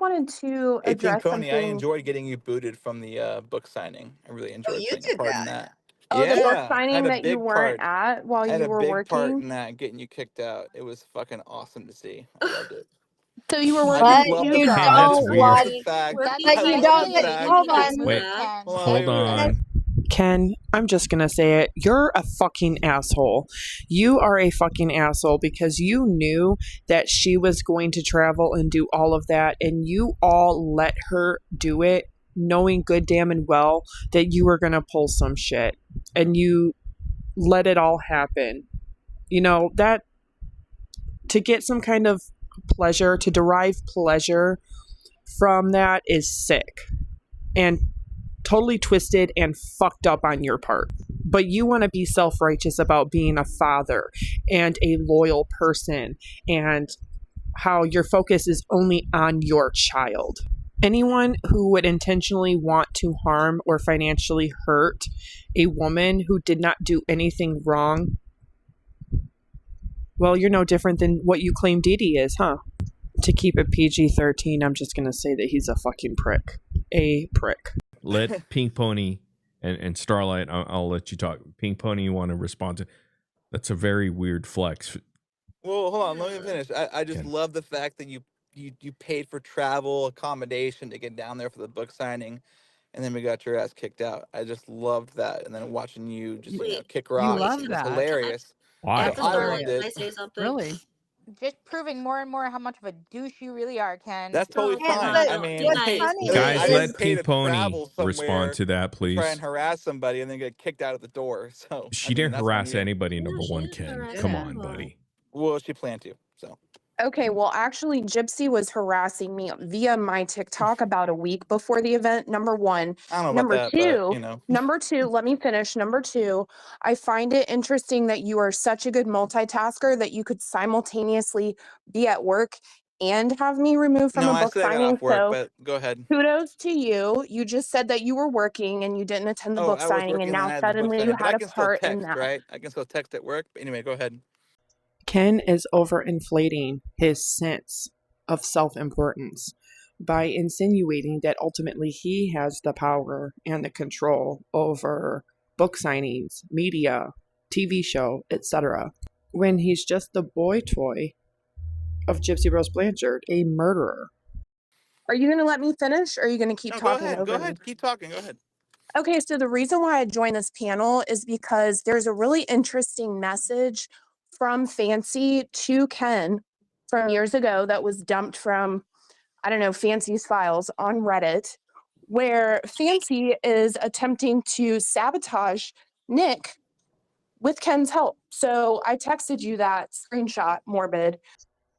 [SPEAKER 10] wanted to
[SPEAKER 4] Hey, Pink
[SPEAKER 10] address
[SPEAKER 4] Pony, I
[SPEAKER 10] something.
[SPEAKER 4] enjoyed getting you booted from the book signing. I really enjoyed
[SPEAKER 9] you
[SPEAKER 4] playing a
[SPEAKER 9] did
[SPEAKER 4] part in
[SPEAKER 9] that.
[SPEAKER 4] that.
[SPEAKER 10] Oh, the book
[SPEAKER 4] Yeah, I had
[SPEAKER 10] signing
[SPEAKER 4] a
[SPEAKER 10] that you
[SPEAKER 4] big
[SPEAKER 10] weren't
[SPEAKER 4] part.
[SPEAKER 10] at while
[SPEAKER 4] I had
[SPEAKER 10] you
[SPEAKER 4] a
[SPEAKER 10] were
[SPEAKER 4] big part
[SPEAKER 10] working.
[SPEAKER 4] in that, getting you kicked out. It was fucking awesome to see. I loved it.
[SPEAKER 10] So you were
[SPEAKER 4] I
[SPEAKER 10] working
[SPEAKER 4] just
[SPEAKER 2] But
[SPEAKER 4] love
[SPEAKER 10] two
[SPEAKER 4] the
[SPEAKER 2] you
[SPEAKER 3] Man,
[SPEAKER 4] fact.
[SPEAKER 3] that's
[SPEAKER 2] don't
[SPEAKER 3] weird.
[SPEAKER 4] I love the
[SPEAKER 2] like,
[SPEAKER 4] fact.
[SPEAKER 5] We're
[SPEAKER 2] but
[SPEAKER 5] being
[SPEAKER 2] you
[SPEAKER 4] I love
[SPEAKER 2] don't,
[SPEAKER 4] the
[SPEAKER 5] manipulated.
[SPEAKER 4] fact.
[SPEAKER 5] You
[SPEAKER 2] hold
[SPEAKER 5] can't
[SPEAKER 2] on.
[SPEAKER 5] do
[SPEAKER 3] Wait.
[SPEAKER 5] that.
[SPEAKER 4] Hold on,
[SPEAKER 3] Hold
[SPEAKER 4] wait.
[SPEAKER 3] on.
[SPEAKER 1] Ken, I'm just going to say it. You're a fucking asshole. You are a fucking asshole because you knew that she was going to travel and do all of that, and you all let her do it, knowing good damn and well that you were going to pull some shit. And you let it all happen. You know, that to get some kind of pleasure, to derive pleasure from that is sick. And totally twisted and fucked up on your part. But you want to be self-righteous about being a father and a loyal person and how your focus is only on your child. Anyone who would intentionally want to harm or financially hurt a woman who did not do anything wrong, well, you're no different than what you claim Didi is, huh? To keep it PG-13, I'm just going to say that he's a fucking prick. A prick.
[SPEAKER 3] Let Pink Pony and Starlight, I'll let you talk. Pink Pony, you want to respond to? That's a very weird flex
[SPEAKER 4] Well, hold on. Let me finish. I just
[SPEAKER 3] Ken.
[SPEAKER 4] love the fact that you paid for travel accommodation to get down there for the book signing, and then we got your ass kicked out. I just loved that, and then watching you just
[SPEAKER 5] Wait,
[SPEAKER 4] kick
[SPEAKER 8] You
[SPEAKER 4] rocks
[SPEAKER 8] love
[SPEAKER 5] wait.
[SPEAKER 4] was
[SPEAKER 8] that.
[SPEAKER 4] hilarious.
[SPEAKER 3] Why?
[SPEAKER 4] So
[SPEAKER 5] After
[SPEAKER 4] I
[SPEAKER 5] Starlight,
[SPEAKER 4] loved
[SPEAKER 5] can
[SPEAKER 4] it.
[SPEAKER 5] I say something?
[SPEAKER 8] Really?
[SPEAKER 6] Just proving more and more how much of a douche you really are, Ken.
[SPEAKER 4] That's totally
[SPEAKER 2] And
[SPEAKER 4] fine.
[SPEAKER 2] but
[SPEAKER 4] I
[SPEAKER 5] No, you
[SPEAKER 4] mean,
[SPEAKER 2] what's
[SPEAKER 4] hey,
[SPEAKER 5] guys,
[SPEAKER 2] funny
[SPEAKER 5] you
[SPEAKER 3] Guys,
[SPEAKER 4] I
[SPEAKER 5] guys.
[SPEAKER 2] is
[SPEAKER 4] didn't
[SPEAKER 3] let
[SPEAKER 4] pay
[SPEAKER 3] Pink
[SPEAKER 4] to
[SPEAKER 3] Pony
[SPEAKER 4] travel
[SPEAKER 3] respond
[SPEAKER 4] somewhere
[SPEAKER 3] to that,
[SPEAKER 4] to try and
[SPEAKER 3] please.
[SPEAKER 4] harass somebody and then get kicked out of the door. So I
[SPEAKER 3] She
[SPEAKER 4] mean,
[SPEAKER 3] didn't
[SPEAKER 4] that's on
[SPEAKER 3] harass
[SPEAKER 4] you.
[SPEAKER 3] anybody,
[SPEAKER 5] No,
[SPEAKER 3] number
[SPEAKER 5] she
[SPEAKER 3] one,
[SPEAKER 5] didn't
[SPEAKER 3] Ken.
[SPEAKER 5] harass
[SPEAKER 3] Come
[SPEAKER 8] Didn't.
[SPEAKER 3] on,
[SPEAKER 5] anyone.
[SPEAKER 3] buddy.
[SPEAKER 4] Well, she planned to. So
[SPEAKER 10] Okay, well, actually, Gypsy was harassing me via my TikTok about a week before the event. Number one.
[SPEAKER 4] I don't know about
[SPEAKER 10] Number
[SPEAKER 4] that, but
[SPEAKER 10] two,
[SPEAKER 4] you know.
[SPEAKER 10] number two, let me finish. Number two, I find it interesting that you are such a good multitasker that you could simultaneously be at work and have me removed from
[SPEAKER 4] No,
[SPEAKER 10] a
[SPEAKER 4] I
[SPEAKER 10] book
[SPEAKER 4] said I got
[SPEAKER 10] signing.
[SPEAKER 4] off work,
[SPEAKER 10] So
[SPEAKER 4] but go ahead.
[SPEAKER 10] kudos to you. You just said that you were working and you didn't attend the
[SPEAKER 4] Oh,
[SPEAKER 10] book
[SPEAKER 4] I was
[SPEAKER 10] signing, and
[SPEAKER 4] working the
[SPEAKER 10] now
[SPEAKER 4] night of the book
[SPEAKER 10] suddenly you
[SPEAKER 4] signing, but
[SPEAKER 10] had
[SPEAKER 4] I
[SPEAKER 10] a
[SPEAKER 4] can still
[SPEAKER 10] part in
[SPEAKER 4] text,
[SPEAKER 10] that.
[SPEAKER 4] right? I can still text at work. But anyway, go ahead.
[SPEAKER 1] Ken is overinflating his sense of self importance by insinuating that ultimately he has the power and the control over book signings, media, TV show, etc., when he's just the boy toy of Gypsy Rose Blanchard, a murderer.
[SPEAKER 10] Are you going to let me finish or are you going to keep
[SPEAKER 4] No, go
[SPEAKER 10] talking
[SPEAKER 4] ahead. Go
[SPEAKER 10] over me?
[SPEAKER 4] ahead. Keep talking. Go ahead.
[SPEAKER 10] Okay, so the reason why I joined this panel is because there's a really interesting message from Fancy to Ken from years ago that was dumped from, I don't know, Fancy's files on Reddit, where Fancy is attempting to sabotage Nick with Ken's help. So I texted you that screenshot, Morbid.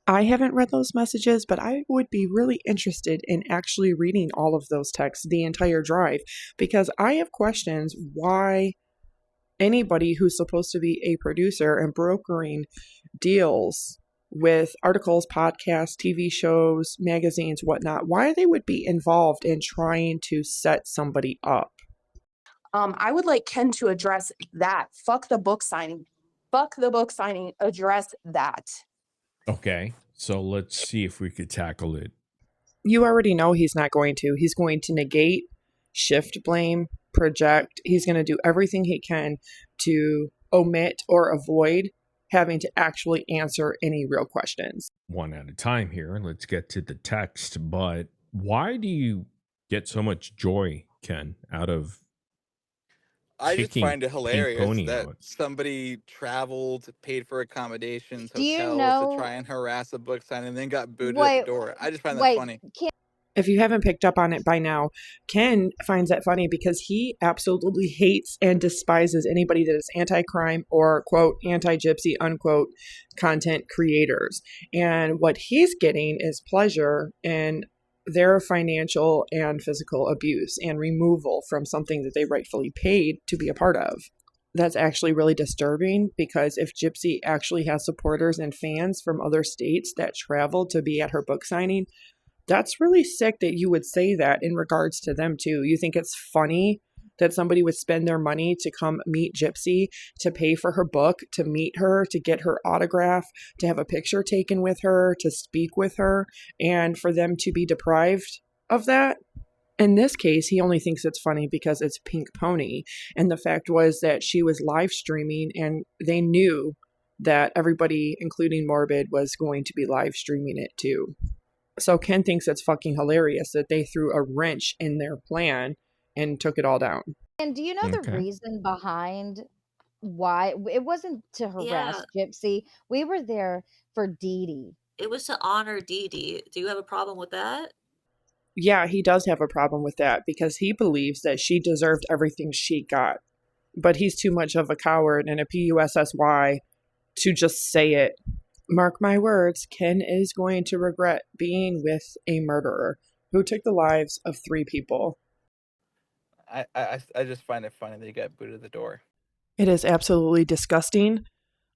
[SPEAKER 1] I haven't read those messages, but I would be really interested in actually reading all of those texts, the entire drive, because I have questions why anybody who's supposed to be a producer and brokering deals with articles, podcasts, TV shows, magazines, whatnot, why they would be involved in trying to set somebody up.
[SPEAKER 10] I would like Ken to address that. Fuck the book signing. Fuck the book signing. Address that.
[SPEAKER 3] Okay, so let's see if we could tackle it.
[SPEAKER 1] You already know he's not going to. He's going to negate, shift blame, project. He's going to do everything he can to omit or avoid having to actually answer any real questions.
[SPEAKER 3] One at a time here. Let's get to the text. But why do you get so much joy, Ken, out of
[SPEAKER 4] I just
[SPEAKER 3] kicking
[SPEAKER 4] find it
[SPEAKER 3] Pink
[SPEAKER 4] hilarious
[SPEAKER 3] Pony
[SPEAKER 4] that
[SPEAKER 3] out?
[SPEAKER 4] somebody traveled, paid for accommodations,
[SPEAKER 2] Do you
[SPEAKER 4] hotels to
[SPEAKER 2] know?
[SPEAKER 4] try and harass a book signing, and then got booted at the
[SPEAKER 2] Wait,
[SPEAKER 4] door. I just find that
[SPEAKER 2] wait.
[SPEAKER 4] funny.
[SPEAKER 1] If you haven't picked up on it by now, Ken finds that funny because he absolutely hates and despises anybody that is anti-crime or, quote, anti-gypsy, unquote, content creators. And what he's getting is pleasure in their financial and physical abuse and removal from something that they rightfully paid to be a part of. That's actually really disturbing because if Gypsy actually has supporters and fans from other states that travel to be at her book signing, that's really sick that you would say that in regards to them too. You think it's funny that somebody would spend their money to come meet Gypsy, to pay for her book, to meet her, to get her autograph, to have a picture taken with her, to speak with her, and for them to be deprived of that? In this case, he only thinks it's funny because it's Pink Pony. And the fact was that she was live streaming and they knew that everybody, including Morbid, was going to be live streaming it too. So Ken thinks it's fucking hilarious that they threw a wrench in their plan and took it all down.
[SPEAKER 2] And do you know the
[SPEAKER 3] Okay.
[SPEAKER 2] reason behind why it wasn't to harass
[SPEAKER 5] Yeah,
[SPEAKER 2] Gypsy? We were there for Dee Dee.
[SPEAKER 5] it was to honor Dee Dee. Do you have a problem with that?
[SPEAKER 1] Yeah, he does have a problem with that because he believes that she deserved everything she got. But he's too much of a coward and a PUSSY to just say it. Mark my words, Ken is going to regret being with a murderer who took the lives of 3 people.
[SPEAKER 4] I just find it funny that you got booted at the door.
[SPEAKER 1] It is absolutely disgusting,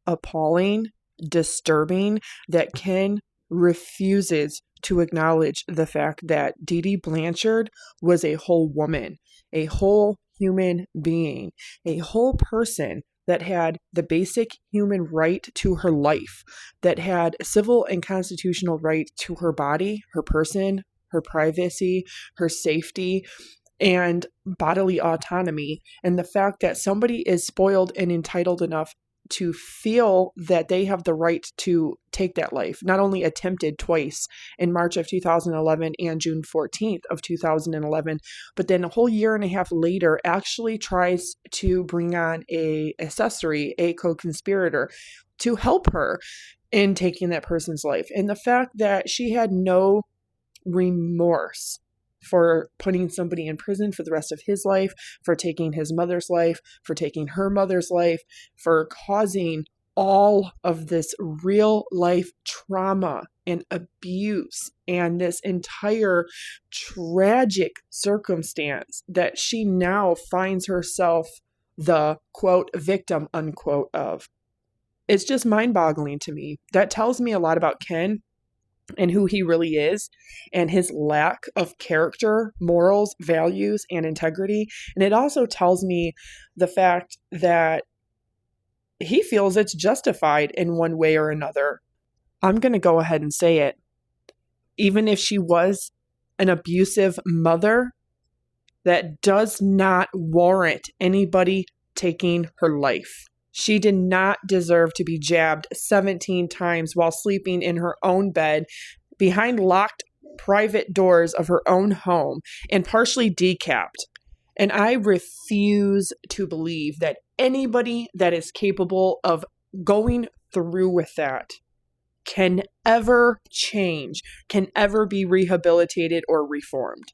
[SPEAKER 1] appalling, disturbing that Ken refuses to acknowledge the fact that Dee Dee Blanchard was a whole woman, a whole human being, a whole person that had the basic human right to her life, that had civil and constitutional right to her body, her person, her privacy, her safety, and bodily autonomy. And the fact that somebody is spoiled and entitled enough to feel that they have the right to take that life, not only attempted twice in March of 2011 and June 14th of 2011, but then a whole year and a half later actually tries to bring on a accessory, a co-conspirator, to help her in taking that person's life. And the fact that she had no remorse for putting somebody in prison for the rest of his life, for taking his mother's life, for taking her mother's life, for causing all of this real life trauma and abuse and this entire tragic circumstance that she now finds herself the quote victim unquote of. It's just mind-boggling to me. That tells me a lot about Ken and who he really is, and his lack of character, morals, values, and integrity. And it also tells me the fact that he feels it's justified in one way or another. I'm going to go ahead and say it. Even if she was an abusive mother, that does not warrant anybody taking her life. She did not deserve to be jabbed 17 times while sleeping in her own bed behind locked private doors of her own home and partially decapped. And I refuse to believe that anybody that is capable of going through with that can ever change, can ever be rehabilitated or reformed.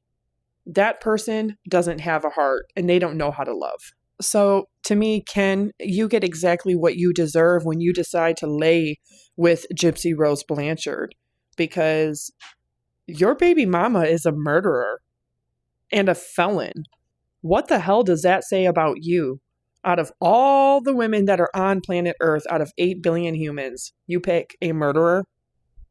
[SPEAKER 1] That person doesn't have a heart and they don't know how to love. So to me, Ken, you get exactly what you deserve when you decide to lay with Gypsy Rose Blanchard, because your baby mama is a murderer and a felon. What the hell does that say about you? Out of all the women that are on planet Earth, out of 8 billion humans, you pick a murderer?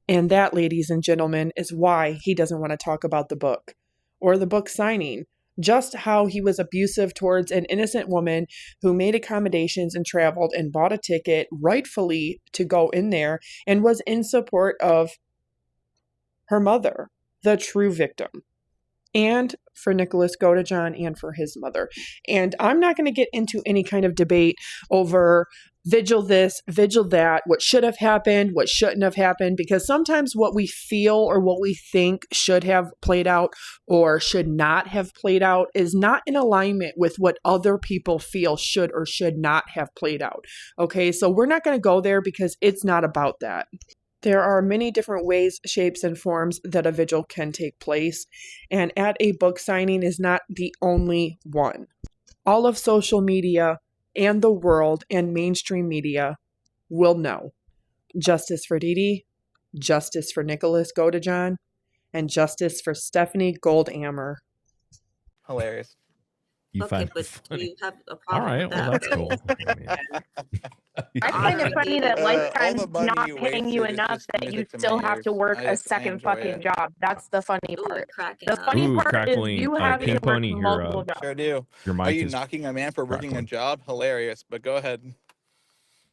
[SPEAKER 1] And that, ladies and gentlemen, is why he doesn't want to talk about the book or the book signing. Just how he was abusive towards an innocent woman who made accommodations and traveled and bought a ticket rightfully to go in there and was in support of her mother, the true victim, and for Nicholas Godejohn and for his mother. And I'm not going to get into any kind of debate over vigil this, vigil that, what should have happened, what shouldn't have happened, because sometimes what we feel or what we think should have played out or should not have played out is not in alignment with what other people feel should or should not have played out. Okay, so we're not going to go there because it's not about that. There are many different ways, shapes, and forms that a vigil can take place, and at a book signing is not the only one. All of social media and the world and mainstream media will know. Justice for Dee Dee, justice for Nicholas Godejohn, and justice for Stephanie Goldammer.
[SPEAKER 4] Hilarious.
[SPEAKER 3] You
[SPEAKER 5] Okay,
[SPEAKER 3] find
[SPEAKER 5] but
[SPEAKER 3] it funny.
[SPEAKER 5] do you have a
[SPEAKER 3] All
[SPEAKER 5] problem
[SPEAKER 3] right,
[SPEAKER 5] with
[SPEAKER 3] well,
[SPEAKER 5] that?
[SPEAKER 3] that's cool. I mean,
[SPEAKER 10] I find it funny that
[SPEAKER 4] all
[SPEAKER 10] Lifetime's
[SPEAKER 4] the money
[SPEAKER 10] not
[SPEAKER 4] you
[SPEAKER 10] paying you
[SPEAKER 4] wasted is
[SPEAKER 10] enough
[SPEAKER 4] just
[SPEAKER 10] that you
[SPEAKER 4] music to
[SPEAKER 10] still
[SPEAKER 4] my
[SPEAKER 10] have to
[SPEAKER 4] ears.
[SPEAKER 10] work
[SPEAKER 4] I
[SPEAKER 10] a
[SPEAKER 4] just I
[SPEAKER 10] second
[SPEAKER 4] enjoy
[SPEAKER 10] fucking
[SPEAKER 4] it.
[SPEAKER 10] job. That's the funny
[SPEAKER 5] Ooh, you're
[SPEAKER 10] part.
[SPEAKER 5] cracking
[SPEAKER 10] The
[SPEAKER 5] up.
[SPEAKER 10] funny
[SPEAKER 3] ooh,
[SPEAKER 10] part is
[SPEAKER 3] crackling.
[SPEAKER 10] you having
[SPEAKER 3] Pink
[SPEAKER 10] to work
[SPEAKER 3] Pony here.
[SPEAKER 10] multiple jobs.
[SPEAKER 4] Sure do.
[SPEAKER 3] Your
[SPEAKER 4] Are
[SPEAKER 3] mic
[SPEAKER 4] you
[SPEAKER 3] is
[SPEAKER 4] knocking a man for working a
[SPEAKER 3] crackling.
[SPEAKER 4] job? Hilarious. But go ahead.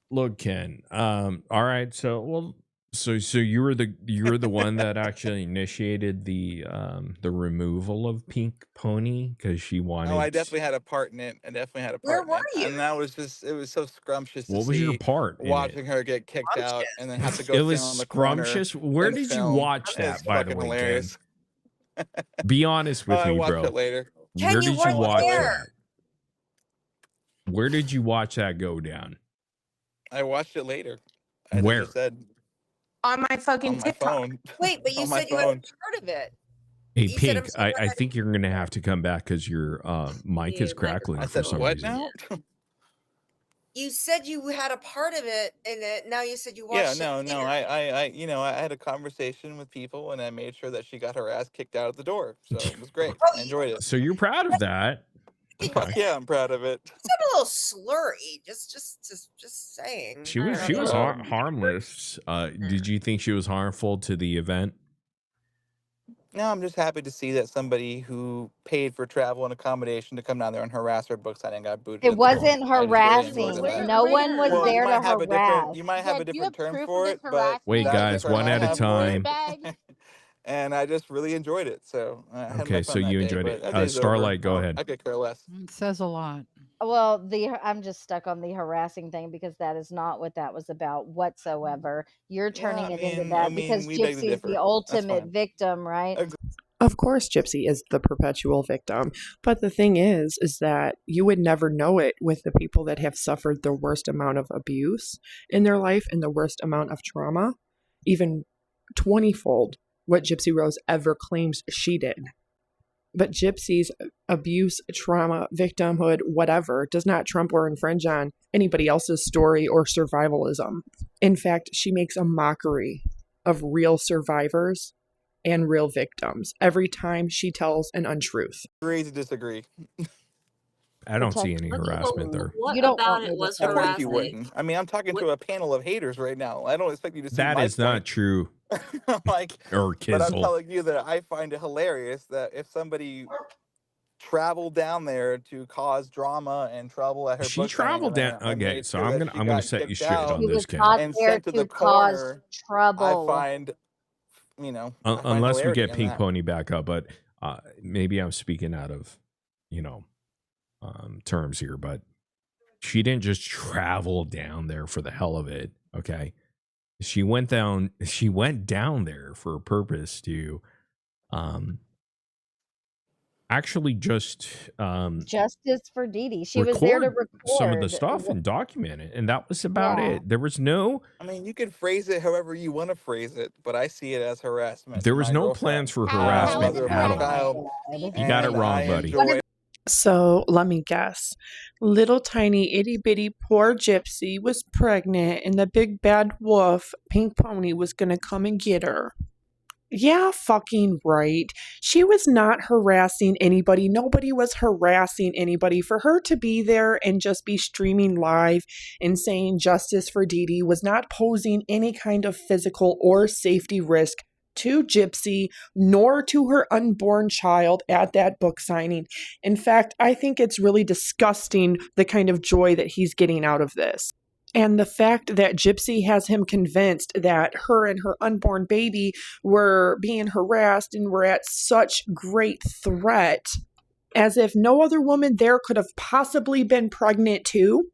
[SPEAKER 3] Look, Ken. All right. So you were the one that actually initiated the removal of Pink Pony because she wanted.
[SPEAKER 4] Oh, I definitely had a part in it. I definitely had a
[SPEAKER 9] Where
[SPEAKER 4] part in
[SPEAKER 9] were
[SPEAKER 4] it.
[SPEAKER 9] you?
[SPEAKER 4] And that was just, it was so scrumptious to
[SPEAKER 3] What was your
[SPEAKER 4] see
[SPEAKER 3] part in it?
[SPEAKER 4] watching her get kicked out and then have to go
[SPEAKER 3] It
[SPEAKER 4] stand
[SPEAKER 3] was
[SPEAKER 4] on the corner
[SPEAKER 3] scrumptious. Where
[SPEAKER 4] and
[SPEAKER 3] did you
[SPEAKER 4] film.
[SPEAKER 3] watch
[SPEAKER 4] It's
[SPEAKER 3] that, by the
[SPEAKER 4] fucking
[SPEAKER 3] way, Ken?
[SPEAKER 4] hilarious.
[SPEAKER 3] Be honest
[SPEAKER 4] Oh,
[SPEAKER 3] with
[SPEAKER 4] I
[SPEAKER 3] me,
[SPEAKER 4] watched
[SPEAKER 3] bro.
[SPEAKER 4] it later.
[SPEAKER 9] Ken,
[SPEAKER 3] Where
[SPEAKER 9] you
[SPEAKER 3] did you
[SPEAKER 9] weren't
[SPEAKER 3] watch
[SPEAKER 9] there.
[SPEAKER 3] that? Where did you watch that go down?
[SPEAKER 4] I watched it later. As I
[SPEAKER 3] Where?
[SPEAKER 4] just said,
[SPEAKER 10] On my fucking
[SPEAKER 4] on my
[SPEAKER 10] TikTok.
[SPEAKER 4] phone.
[SPEAKER 9] Wait, but you
[SPEAKER 4] On my
[SPEAKER 9] said you had a
[SPEAKER 4] phone.
[SPEAKER 9] part of it.
[SPEAKER 3] Hey,
[SPEAKER 9] You said
[SPEAKER 3] Pink,
[SPEAKER 9] I'm sorry.
[SPEAKER 3] I think you're going to have to come back because your mic is
[SPEAKER 5] Your
[SPEAKER 3] crackling
[SPEAKER 4] I
[SPEAKER 5] microphone.
[SPEAKER 3] for
[SPEAKER 4] said,
[SPEAKER 3] some
[SPEAKER 4] what
[SPEAKER 3] reason.
[SPEAKER 4] now?
[SPEAKER 9] You said you had a part of it in it. Now you said you
[SPEAKER 4] Yeah,
[SPEAKER 9] watched
[SPEAKER 4] no,
[SPEAKER 9] it
[SPEAKER 4] no.
[SPEAKER 9] later.
[SPEAKER 4] I had a conversation with people and I made sure that she got her ass kicked out of the door. So it was great.
[SPEAKER 9] Oh,
[SPEAKER 4] I enjoyed it.
[SPEAKER 3] So you're proud of that?
[SPEAKER 4] Fuck
[SPEAKER 3] Okay.
[SPEAKER 4] yeah, I'm proud of it.
[SPEAKER 9] You said a little slurry. Just saying.
[SPEAKER 3] She was harmless. Did you think she was harmful to the event?
[SPEAKER 4] No, I'm just happy to see that somebody who paid for travel and accommodation to come down there and harass her book signing got booted.
[SPEAKER 2] It
[SPEAKER 4] at the door.
[SPEAKER 2] wasn't
[SPEAKER 4] I just really enjoyed
[SPEAKER 2] harassing.
[SPEAKER 4] that.
[SPEAKER 2] No one was
[SPEAKER 4] Well, you
[SPEAKER 2] there to
[SPEAKER 4] might have a different
[SPEAKER 2] harass.
[SPEAKER 4] you might have a
[SPEAKER 6] Yeah, do you
[SPEAKER 4] different
[SPEAKER 6] have
[SPEAKER 4] term
[SPEAKER 6] proof
[SPEAKER 4] for
[SPEAKER 6] of
[SPEAKER 4] it,
[SPEAKER 6] this
[SPEAKER 4] but
[SPEAKER 3] Wait,
[SPEAKER 6] harassment?
[SPEAKER 4] that's
[SPEAKER 3] guys,
[SPEAKER 4] the term
[SPEAKER 3] one
[SPEAKER 4] I
[SPEAKER 3] at a
[SPEAKER 4] have for it.
[SPEAKER 3] time.
[SPEAKER 4] And I just really enjoyed it. So I had
[SPEAKER 3] Okay,
[SPEAKER 4] my
[SPEAKER 3] so
[SPEAKER 4] fun that
[SPEAKER 3] you
[SPEAKER 4] day,
[SPEAKER 3] enjoyed
[SPEAKER 4] but
[SPEAKER 3] it.
[SPEAKER 4] that day's over.
[SPEAKER 3] Starlight, go
[SPEAKER 4] Oh,
[SPEAKER 3] ahead.
[SPEAKER 4] I could care less.
[SPEAKER 8] It says a lot.
[SPEAKER 2] Well, I'm just stuck on the harassing thing because that is not what that was about whatsoever. You're turning it into that because
[SPEAKER 4] we beg to
[SPEAKER 2] Gypsy's the
[SPEAKER 4] differ. That's
[SPEAKER 2] ultimate
[SPEAKER 4] fine.
[SPEAKER 2] victim, right?
[SPEAKER 1] Of course, Gypsy is the perpetual victim. But the thing is that you would never know it with the people that have suffered the worst amount of abuse in their life and the worst amount of trauma, even 20-fold what Gypsy Rose ever claims she did. But Gypsy's abuse, trauma, victimhood, whatever, does not trump or infringe on anybody else's story or survivalism. In fact, she makes a mockery of real survivors and real victims every time she tells an untruth.
[SPEAKER 4] Agree to disagree.
[SPEAKER 3] I don't see any harassment there.
[SPEAKER 5] What
[SPEAKER 2] You don't
[SPEAKER 5] about
[SPEAKER 2] want
[SPEAKER 5] it
[SPEAKER 2] me to
[SPEAKER 5] was
[SPEAKER 2] say
[SPEAKER 4] Of course you
[SPEAKER 5] harassing?
[SPEAKER 4] wouldn't. I mean, I'm talking to a panel of haters right now. I don't expect you to see
[SPEAKER 3] That
[SPEAKER 4] my
[SPEAKER 3] is not
[SPEAKER 4] point.
[SPEAKER 3] true.
[SPEAKER 4] Like,
[SPEAKER 3] Or
[SPEAKER 4] but I'm
[SPEAKER 3] Kizzle.
[SPEAKER 4] telling you that I find it hilarious that if somebody traveled down there to cause drama and trouble at her
[SPEAKER 3] She
[SPEAKER 4] book signing
[SPEAKER 3] traveled down.
[SPEAKER 4] event and
[SPEAKER 3] Okay,
[SPEAKER 4] made
[SPEAKER 3] so
[SPEAKER 4] sure
[SPEAKER 3] I'm
[SPEAKER 4] that
[SPEAKER 3] gonna
[SPEAKER 4] she
[SPEAKER 3] I'm gonna
[SPEAKER 4] got
[SPEAKER 3] set you
[SPEAKER 4] kicked
[SPEAKER 3] straight
[SPEAKER 4] out
[SPEAKER 3] on
[SPEAKER 2] She
[SPEAKER 3] this,
[SPEAKER 2] was
[SPEAKER 3] Ken.
[SPEAKER 2] not
[SPEAKER 4] and
[SPEAKER 2] there
[SPEAKER 4] sent to the
[SPEAKER 2] to cause
[SPEAKER 4] corner, I
[SPEAKER 2] trouble.
[SPEAKER 4] find, I find
[SPEAKER 3] Unless we
[SPEAKER 4] hilarity
[SPEAKER 3] get
[SPEAKER 4] in
[SPEAKER 3] Pink
[SPEAKER 4] that.
[SPEAKER 3] Pony back up, but maybe I'm speaking out of terms here, but she didn't just travel down there for the hell of it. Okay, she went down there for a purpose to actually just
[SPEAKER 2] Justice for Dee Dee. She was there to
[SPEAKER 3] record some of the
[SPEAKER 2] record.
[SPEAKER 3] stuff and document it, and that was about
[SPEAKER 2] Yeah.
[SPEAKER 3] it. There was no
[SPEAKER 4] I mean, you can phrase it however you want to phrase it, but I see it as harassment.
[SPEAKER 3] there
[SPEAKER 4] to
[SPEAKER 3] was
[SPEAKER 4] my
[SPEAKER 3] no
[SPEAKER 4] girlfriend.
[SPEAKER 3] plans for
[SPEAKER 6] How
[SPEAKER 4] I'm a
[SPEAKER 6] is
[SPEAKER 3] harassment
[SPEAKER 6] it
[SPEAKER 4] mother of my
[SPEAKER 3] at
[SPEAKER 6] harassment?
[SPEAKER 3] all.
[SPEAKER 4] child,
[SPEAKER 3] You got it
[SPEAKER 4] and
[SPEAKER 3] wrong,
[SPEAKER 4] I
[SPEAKER 3] buddy.
[SPEAKER 4] enjoy.
[SPEAKER 1] So let me guess. Little tiny itty bitty poor Gypsy was pregnant and the big bad wolf, Pink Pony, was gonna come and get her. Yeah, fucking right. She was not harassing anybody. Nobody was harassing anybody. For her to be there and just be streaming live and saying justice for Dee Dee was not posing any kind of physical or safety risk to Gypsy, nor to her unborn child at that book signing. In fact, I think it's really disgusting the kind of joy that he's getting out of this. And the fact that Gypsy has him convinced that her and her unborn baby were being harassed and were at such great threat, as if no other woman there could have possibly been pregnant too.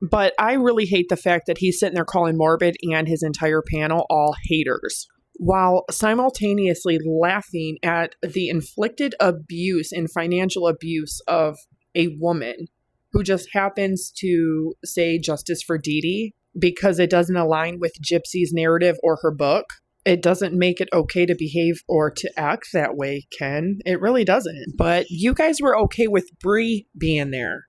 [SPEAKER 1] But I really hate the fact that he's sitting there calling Morbid and his entire panel all haters, while simultaneously laughing at the inflicted abuse and financial abuse of a woman who just happens to say justice for Dee Dee because it doesn't align with Gypsy's narrative or her book. It doesn't make it okay to behave or to act that way, Ken. It really doesn't. But you guys were okay with Bree being there.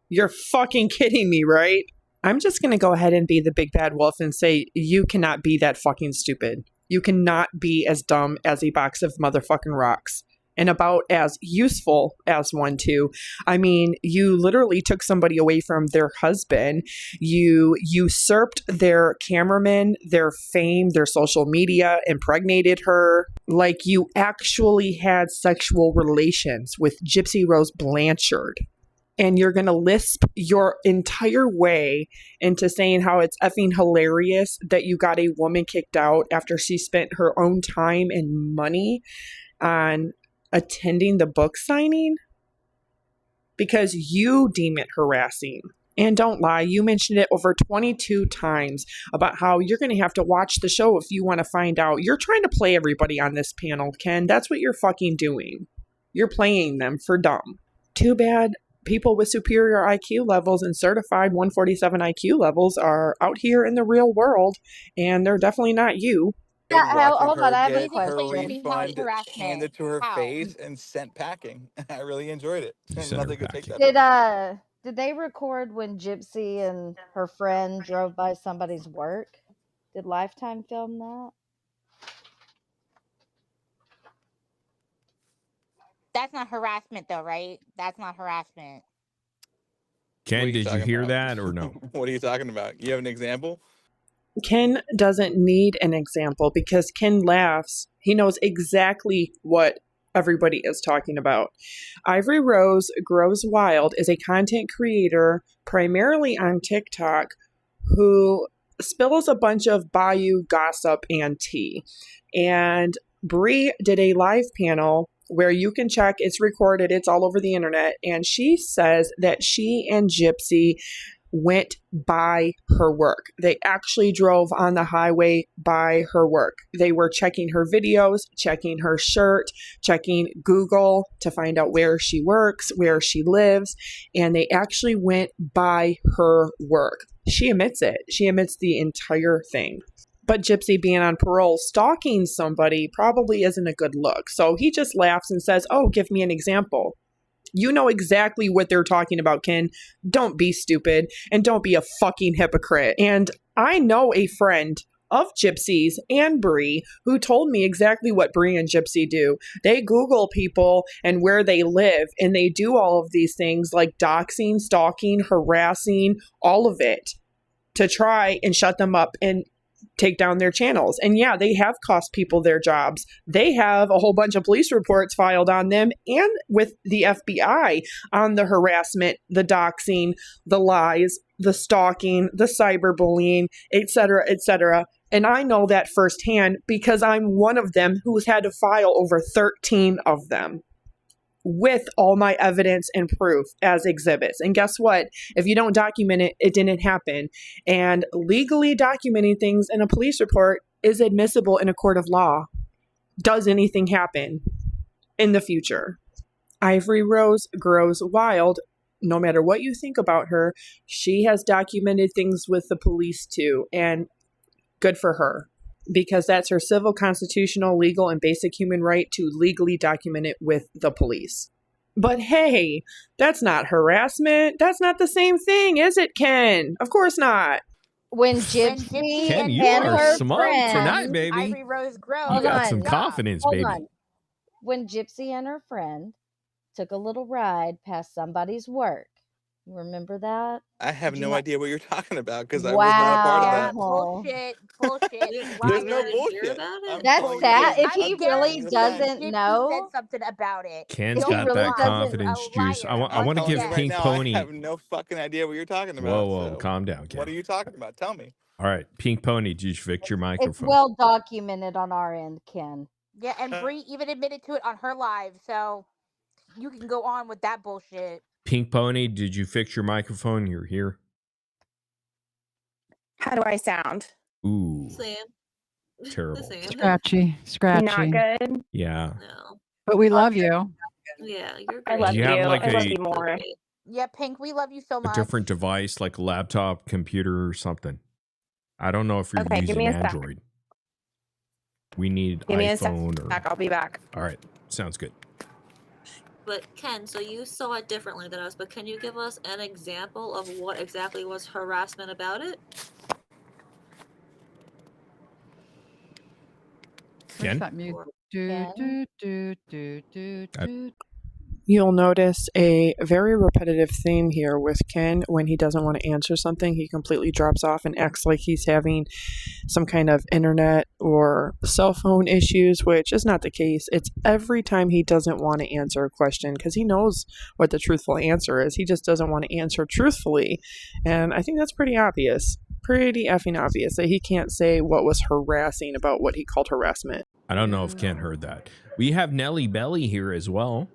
[SPEAKER 1] You're fucking kidding me, right? I'm just going to go ahead and be the big bad wolf and say you cannot be that fucking stupid. You cannot be as dumb as a box of motherfucking rocks. And about as useful as one too. I mean, you literally took somebody away from their husband. You usurped their cameraman, their fame, their social media, impregnated her. Like you actually had sexual relations with Gypsy Rose Blanchard. And you're going to lisp your entire way into saying how it's effing hilarious that you got a woman kicked out after she spent her own time and money on attending the book signing because you deem it harassing. And don't lie, you mentioned it over 22 times about how you're going to have to watch the show if you want to find out. You're trying to play everybody on this panel, Ken. That's what you're fucking doing. You're playing them for dumb. Too bad people with superior IQ levels and certified 147 IQ levels are out here in the real world, and they're definitely not you.
[SPEAKER 2] Yeah,
[SPEAKER 4] Watching
[SPEAKER 2] hold on,
[SPEAKER 4] her
[SPEAKER 2] I have a
[SPEAKER 4] get her
[SPEAKER 2] question.
[SPEAKER 6] How
[SPEAKER 4] refund
[SPEAKER 6] harassment?
[SPEAKER 4] handed to her
[SPEAKER 6] How?
[SPEAKER 4] face and sent packing. I really enjoyed it.
[SPEAKER 3] She
[SPEAKER 4] And
[SPEAKER 3] sent her
[SPEAKER 4] nothing could take that
[SPEAKER 3] packing.
[SPEAKER 4] from me.
[SPEAKER 2] Did they record when Gypsy and her friend drove by somebody's work? Did Lifetime film that?
[SPEAKER 6] That's not harassment, though, right? That's not harassment.
[SPEAKER 4] What are
[SPEAKER 3] Ken,
[SPEAKER 4] you
[SPEAKER 3] did you
[SPEAKER 4] talking
[SPEAKER 3] hear
[SPEAKER 4] about?
[SPEAKER 3] that or no?
[SPEAKER 4] What are you talking about? You have an example?
[SPEAKER 1] Ken doesn't need an example because Ken laughs. He knows exactly what everybody is talking about. Ivory Rose Grows Wild is a content creator primarily on TikTok who spills a bunch of Bayou gossip and tea. And Bree did a live panel where you can check, it's recorded, it's all over the internet. And she says that she and Gypsy went by her work. They actually drove on the highway by her work. They were checking her videos, checking her shirt, checking Google to find out where she works, where she lives, and they actually went by her work. She admits it. She admits the entire thing. But Gypsy being on parole, stalking somebody probably isn't a good look. So he just laughs and says, "Oh, give me an example." You know exactly what they're talking about, Ken. Don't be stupid and don't be a fucking hypocrite. And I know a friend of Gypsy's and Bree who told me exactly what Bree and Gypsy do. They Google people and where they live, and they do all of these things like doxing, stalking, harassing, all of it to try and shut them up and take down their channels. And yeah, they have cost people their jobs. They have a whole bunch of police reports filed on them and with the FBI on the harassment, the doxing, the lies, the stalking, the cyberbullying, etc., etc. And I know that firsthand because I'm one of them who's had to file over 13 of them with all my evidence and proof as exhibits. And guess what? If you don't document it, it didn't happen. And legally documenting things in a police report is admissible in a court of law. Does anything happen in the future? Ivory Rose grows wild. No matter what you think about her, she has documented things with the police too. And good for her. Because that's her civil, constitutional, legal, and basic human right to legally document it with the police. But hey, that's not harassment. That's not the same thing, is it, Ken? Of course not.
[SPEAKER 2] When Gypsy
[SPEAKER 3] Ken, you
[SPEAKER 2] and
[SPEAKER 3] are
[SPEAKER 2] her
[SPEAKER 3] smug
[SPEAKER 2] friend,
[SPEAKER 3] tonight, baby.
[SPEAKER 6] Ivory Rose grows.
[SPEAKER 3] You got some confidence,
[SPEAKER 2] hold
[SPEAKER 3] baby.
[SPEAKER 2] on. When Gypsy and her friend took a little ride past somebody's work, you remember that?
[SPEAKER 4] I have no idea what you're talking about because I
[SPEAKER 2] Wow.
[SPEAKER 4] was not a part of
[SPEAKER 6] Yeah,
[SPEAKER 4] that.
[SPEAKER 6] bullshit.
[SPEAKER 4] There's no bullshit.
[SPEAKER 2] That's sad. If he
[SPEAKER 4] I'm
[SPEAKER 2] really
[SPEAKER 4] telling you
[SPEAKER 2] doesn't
[SPEAKER 6] Gypsy
[SPEAKER 2] know,
[SPEAKER 6] said something about it.
[SPEAKER 3] Ken's
[SPEAKER 2] If he
[SPEAKER 3] got
[SPEAKER 2] really
[SPEAKER 3] that
[SPEAKER 2] doesn't-
[SPEAKER 3] confidence juice. I want
[SPEAKER 4] I'm
[SPEAKER 3] to
[SPEAKER 4] telling
[SPEAKER 3] give
[SPEAKER 4] you right
[SPEAKER 3] Pink
[SPEAKER 4] now,
[SPEAKER 3] Pony.
[SPEAKER 4] I have no fucking idea what you're talking about.
[SPEAKER 3] Whoa,
[SPEAKER 4] so
[SPEAKER 3] calm down, Ken.
[SPEAKER 4] What are you talking about? Tell me.
[SPEAKER 3] All right, Pink Pony, did you fix your
[SPEAKER 2] it's
[SPEAKER 3] microphone?
[SPEAKER 2] well documented on our end, Ken.
[SPEAKER 6] Yeah, and Bree even admitted to it on her live, so you can go on with that bullshit.
[SPEAKER 3] Pink Pony, did you fix your microphone? You're here.
[SPEAKER 10] How do I sound?
[SPEAKER 3] Ooh,
[SPEAKER 5] Sam.
[SPEAKER 3] terrible.
[SPEAKER 8] Scratchy.
[SPEAKER 10] Not good.
[SPEAKER 3] Yeah.
[SPEAKER 5] No.
[SPEAKER 8] But we love you.
[SPEAKER 5] Yeah, you're
[SPEAKER 10] I
[SPEAKER 5] great.
[SPEAKER 10] love
[SPEAKER 3] Do you have like
[SPEAKER 10] I love
[SPEAKER 3] a-
[SPEAKER 10] you more.
[SPEAKER 6] Yeah, Pink, we love you so
[SPEAKER 3] A
[SPEAKER 6] much.
[SPEAKER 3] different device, like a laptop, computer, or something. I don't know if you're
[SPEAKER 10] Okay, give
[SPEAKER 3] using
[SPEAKER 10] me a sec.
[SPEAKER 3] Android. We need
[SPEAKER 10] Give me a
[SPEAKER 3] iPhone
[SPEAKER 10] sec.
[SPEAKER 3] or.
[SPEAKER 10] I'll be back.
[SPEAKER 3] All right, sounds good.
[SPEAKER 5] But Ken, so you saw it differently than us, but can you give us an example of what exactly was harassment about it?
[SPEAKER 3] Ken?
[SPEAKER 8] That music. Do, do, do, do, do, do.
[SPEAKER 1] You'll notice a very repetitive theme here with Ken. When he doesn't want to answer something, he completely drops off and acts like he's having some kind of internet or cell phone issues, which is not the case. It's every time he doesn't want to answer a question because he knows what the truthful answer is. He just doesn't want to answer truthfully. And I think that's pretty obvious. Pretty effing obvious that he can't say what was harassing about what he called harassment.
[SPEAKER 3] I don't know if Ken heard that. We have Nelly Belly here as well.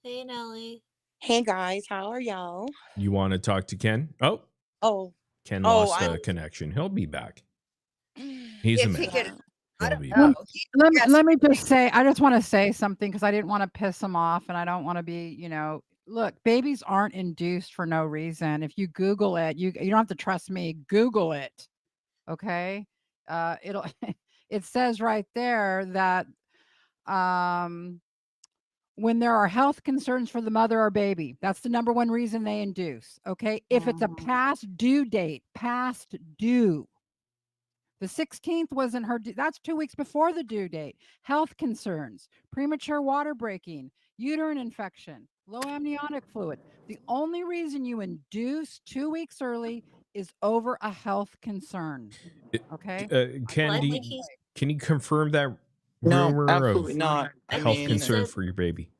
[SPEAKER 5] Hey, Nelly.
[SPEAKER 11] Hey guys, how are y'all?
[SPEAKER 3] You want to talk to Ken? Oh, Ken lost a connection. He'll be back. He's a man. He'll be back.
[SPEAKER 8] Let me just say, I just want to say something because I didn't want to piss him off and I don't want to be, look, babies aren't induced for no reason. If you Google it, you don't have to trust me. Google it. Okay. It says right there that when there are health concerns for the mother or baby, that's the number one reason they induce. Okay. If it's a past due date, past due. The 16th wasn't her. That's 2 weeks before the due date. Health concerns, premature water breaking, uterine infection, low amniotic fluid. The only reason you induce 2 weeks early is over a health concern. Okay.
[SPEAKER 3] Ken, can you confirm that
[SPEAKER 4] No,
[SPEAKER 3] rumor
[SPEAKER 4] absolutely
[SPEAKER 3] of
[SPEAKER 4] not.
[SPEAKER 3] health concern for your baby?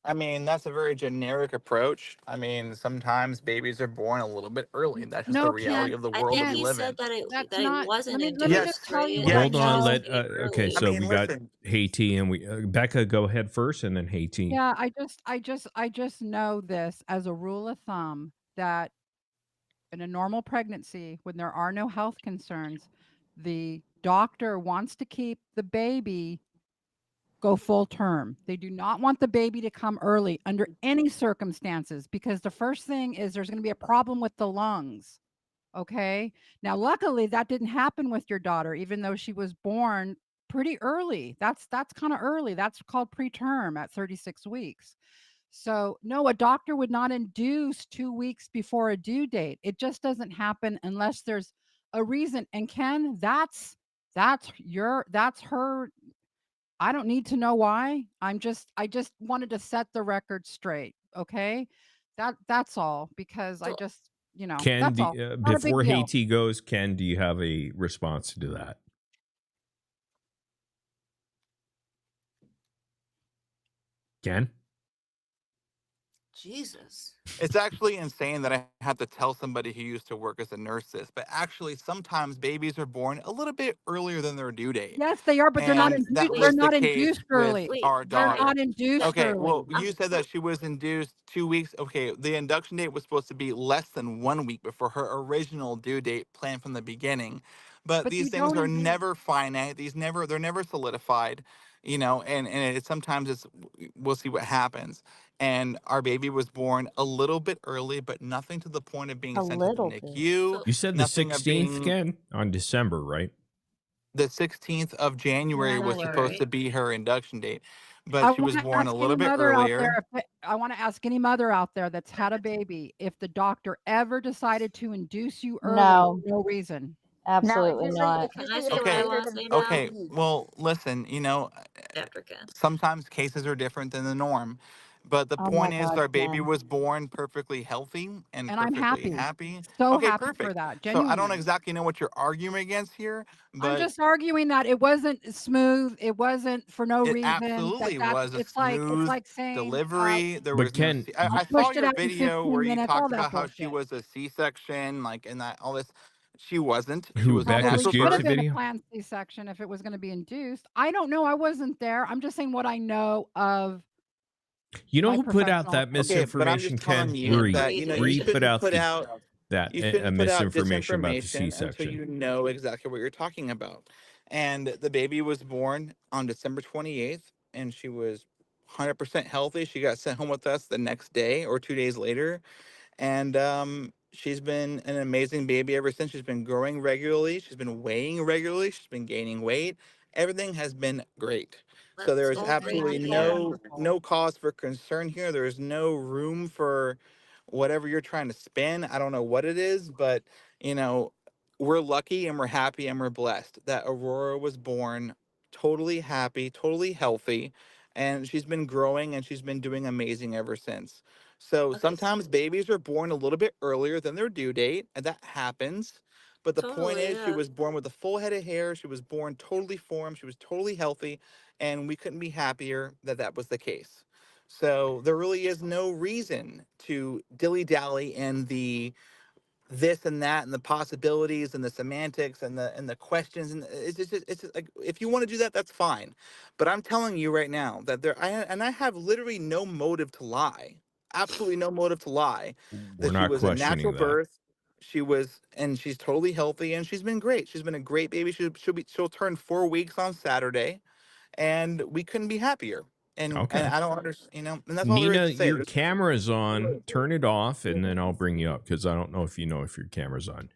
[SPEAKER 4] I mean, that's a very generic approach. I mean, sometimes babies are born a little bit early. That's just the
[SPEAKER 8] No,
[SPEAKER 4] reality
[SPEAKER 8] Ken,
[SPEAKER 4] of the
[SPEAKER 5] I
[SPEAKER 4] world that
[SPEAKER 5] think
[SPEAKER 4] we
[SPEAKER 8] Ken,
[SPEAKER 5] he
[SPEAKER 4] live
[SPEAKER 5] said
[SPEAKER 4] in.
[SPEAKER 8] that's
[SPEAKER 5] that it
[SPEAKER 8] not.
[SPEAKER 5] wasn't
[SPEAKER 8] Let me just
[SPEAKER 5] induced,
[SPEAKER 8] tell you
[SPEAKER 5] right?
[SPEAKER 8] what
[SPEAKER 5] That
[SPEAKER 8] I
[SPEAKER 3] Hold
[SPEAKER 5] she
[SPEAKER 3] on.
[SPEAKER 5] just
[SPEAKER 8] know.
[SPEAKER 3] Let
[SPEAKER 5] came
[SPEAKER 3] okay.
[SPEAKER 4] I
[SPEAKER 5] early.
[SPEAKER 3] So
[SPEAKER 4] mean,
[SPEAKER 3] we got
[SPEAKER 4] listen.
[SPEAKER 3] Haiti, and we Becca. Go ahead first, and then Haiti.
[SPEAKER 8] Yeah, I just know this as a rule of thumb that in a normal pregnancy, when there are no health concerns, the doctor wants to keep the baby go full term. They do not want the baby to come early under any circumstances because the first thing is there's going to be a problem with the lungs. Okay. Now, luckily, that didn't happen with your daughter, even though she was born pretty early. That's kind of early. That's called preterm at 36 weeks. So, no, a doctor would not induce 2 weeks before a due date. It just doesn't happen unless there's a reason. And Ken, that's her. I don't need to know why. I just wanted to set the record straight. Okay. That's all because I
[SPEAKER 5] So
[SPEAKER 8] just,
[SPEAKER 3] Ken,
[SPEAKER 8] that's all. Not a big
[SPEAKER 3] before
[SPEAKER 8] deal.
[SPEAKER 3] Haiti goes, Ken, do you have a response to that? Ken?
[SPEAKER 5] Jesus.
[SPEAKER 4] It's actually insane that I have to tell somebody who used to work as a nurse this, but actually sometimes babies are born a little bit earlier than their due date.
[SPEAKER 8] Yes, they are, but they're not
[SPEAKER 4] And that
[SPEAKER 8] induced. They're
[SPEAKER 4] was
[SPEAKER 5] Wait,
[SPEAKER 4] the
[SPEAKER 8] not
[SPEAKER 4] case
[SPEAKER 8] induced
[SPEAKER 4] with
[SPEAKER 8] early.
[SPEAKER 5] wait,
[SPEAKER 4] our
[SPEAKER 8] They're
[SPEAKER 5] Brian.
[SPEAKER 8] not
[SPEAKER 4] daughter.
[SPEAKER 8] induced
[SPEAKER 4] Okay,
[SPEAKER 8] early.
[SPEAKER 4] well, you said that she was induced 2 weeks. Okay, the induction date was supposed to be less than 1 week before her original due date planned from the beginning. But
[SPEAKER 8] But you
[SPEAKER 4] these things
[SPEAKER 8] don't
[SPEAKER 4] are
[SPEAKER 8] induce.
[SPEAKER 4] never finite. They're never solidified, and sometimes we'll see what happens. And our baby was born a little bit early, but nothing to the point of being
[SPEAKER 2] A
[SPEAKER 4] sent to the
[SPEAKER 2] little bit.
[SPEAKER 4] NICU,
[SPEAKER 5] So
[SPEAKER 3] You said the
[SPEAKER 4] nothing of
[SPEAKER 3] 16th,
[SPEAKER 4] being
[SPEAKER 3] Ken, on December, right?
[SPEAKER 4] the 16th of January was supposed
[SPEAKER 5] January.
[SPEAKER 4] to be her induction date, but
[SPEAKER 8] I
[SPEAKER 4] she
[SPEAKER 8] want
[SPEAKER 4] was
[SPEAKER 8] to
[SPEAKER 4] born a
[SPEAKER 8] ask any
[SPEAKER 4] little bit
[SPEAKER 8] mother out there.
[SPEAKER 4] earlier.
[SPEAKER 8] I want to ask any mother out there that's had a baby if the doctor ever decided to induce you early
[SPEAKER 2] No,
[SPEAKER 8] for no reason.
[SPEAKER 6] No,
[SPEAKER 2] absolutely not.
[SPEAKER 5] Can
[SPEAKER 6] it's
[SPEAKER 5] I
[SPEAKER 6] usually
[SPEAKER 5] say my
[SPEAKER 4] Okay,
[SPEAKER 6] later
[SPEAKER 5] last
[SPEAKER 6] than
[SPEAKER 5] thing
[SPEAKER 6] 40
[SPEAKER 5] now?
[SPEAKER 4] okay.
[SPEAKER 6] weeks.
[SPEAKER 4] Well, listen,
[SPEAKER 5] After Ken.
[SPEAKER 4] sometimes cases are different than the norm, but the
[SPEAKER 2] Oh my
[SPEAKER 4] point is
[SPEAKER 2] God,
[SPEAKER 4] our baby
[SPEAKER 2] Ken.
[SPEAKER 4] was born perfectly healthy and
[SPEAKER 8] And I'm
[SPEAKER 4] perfectly
[SPEAKER 8] happy.
[SPEAKER 4] happy.
[SPEAKER 8] So
[SPEAKER 4] Okay,
[SPEAKER 8] happy for
[SPEAKER 4] perfect.
[SPEAKER 8] that.
[SPEAKER 4] So I don't
[SPEAKER 8] Genuinely.
[SPEAKER 4] exactly know what you're arguing against here,
[SPEAKER 8] I'm
[SPEAKER 4] but
[SPEAKER 8] just arguing that it wasn't smooth. It wasn't for no
[SPEAKER 4] it
[SPEAKER 8] reason.
[SPEAKER 4] absolutely
[SPEAKER 8] That's
[SPEAKER 4] was a
[SPEAKER 8] it's
[SPEAKER 4] smooth
[SPEAKER 8] like saying
[SPEAKER 4] delivery. There
[SPEAKER 3] But
[SPEAKER 4] was no.
[SPEAKER 3] Ken,
[SPEAKER 4] I
[SPEAKER 8] I
[SPEAKER 4] saw
[SPEAKER 8] pushed it
[SPEAKER 4] your
[SPEAKER 8] out in
[SPEAKER 4] video
[SPEAKER 8] 15
[SPEAKER 4] where you
[SPEAKER 8] minutes, all
[SPEAKER 4] talked
[SPEAKER 8] that
[SPEAKER 4] about how she
[SPEAKER 8] bullshit.
[SPEAKER 4] was a C-section, like, and that all this. She wasn't. She
[SPEAKER 3] who,
[SPEAKER 4] was a
[SPEAKER 3] Becca
[SPEAKER 8] Probably
[SPEAKER 4] natural
[SPEAKER 8] should
[SPEAKER 3] Skip's
[SPEAKER 8] have
[SPEAKER 4] birth.
[SPEAKER 8] been a
[SPEAKER 3] video?
[SPEAKER 8] planned C-section if it was going to be induced. I don't know. I wasn't there. I'm just saying what I know of
[SPEAKER 3] You know
[SPEAKER 8] my
[SPEAKER 3] who put out
[SPEAKER 8] professional
[SPEAKER 3] that
[SPEAKER 8] opinion.
[SPEAKER 4] Okay, but I'm
[SPEAKER 3] misinformation,
[SPEAKER 4] just telling
[SPEAKER 3] Ken?
[SPEAKER 5] Yeah,
[SPEAKER 4] you
[SPEAKER 3] Bree.
[SPEAKER 4] that
[SPEAKER 5] Bree
[SPEAKER 4] you
[SPEAKER 3] Bree
[SPEAKER 5] did.
[SPEAKER 3] put
[SPEAKER 4] shouldn't
[SPEAKER 3] out
[SPEAKER 4] put out
[SPEAKER 3] that
[SPEAKER 4] you
[SPEAKER 3] a
[SPEAKER 4] shouldn't put out
[SPEAKER 3] misinformation about the
[SPEAKER 4] disinformation until
[SPEAKER 3] C-section.
[SPEAKER 4] you know exactly what you're talking about. And the baby was born on December 28th, and she was 100% healthy. She got sent home with us the next day or 2 days later, and she's been an amazing baby ever since. She's been growing regularly. She's been weighing regularly. She's been gaining weight. Everything has been great. So
[SPEAKER 5] That's
[SPEAKER 4] there is
[SPEAKER 5] all great
[SPEAKER 4] absolutely
[SPEAKER 5] to hear.
[SPEAKER 4] no cause for concern here. There is no room for whatever you're trying to spin. I don't know what it is, but you know, we're lucky and we're happy and we're blessed that Aurora was born totally happy, totally healthy, and she's been growing and she's been doing amazing ever since. So
[SPEAKER 5] Okay,
[SPEAKER 4] sometimes babies are born a little bit earlier than their due date, and that happens. But the point
[SPEAKER 5] totally,
[SPEAKER 4] is, she
[SPEAKER 5] yeah.
[SPEAKER 4] was born with a full head of hair. She was born totally formed. She was totally healthy, and we couldn't be happier that that was the case. So there really is no reason to dilly dally in the this and that and the possibilities and the semantics and the questions, and it's just like, if you want to do that, that's fine, but I'm telling you right now that I have literally no motive to lie, absolutely no motive to lie,
[SPEAKER 3] We're
[SPEAKER 4] that she
[SPEAKER 3] not
[SPEAKER 4] was a natural
[SPEAKER 3] questioning that.
[SPEAKER 4] birth. And she's totally healthy and she's been great. She's been a great baby. She'll turn 4 weeks on Saturday, and we couldn't be happier. And
[SPEAKER 3] Okay.
[SPEAKER 4] I don't understand, and that's all there is
[SPEAKER 3] Nina,
[SPEAKER 4] to say.
[SPEAKER 3] your camera's on. Turn it off, and then I'll bring you up because I don't know if your camera's on.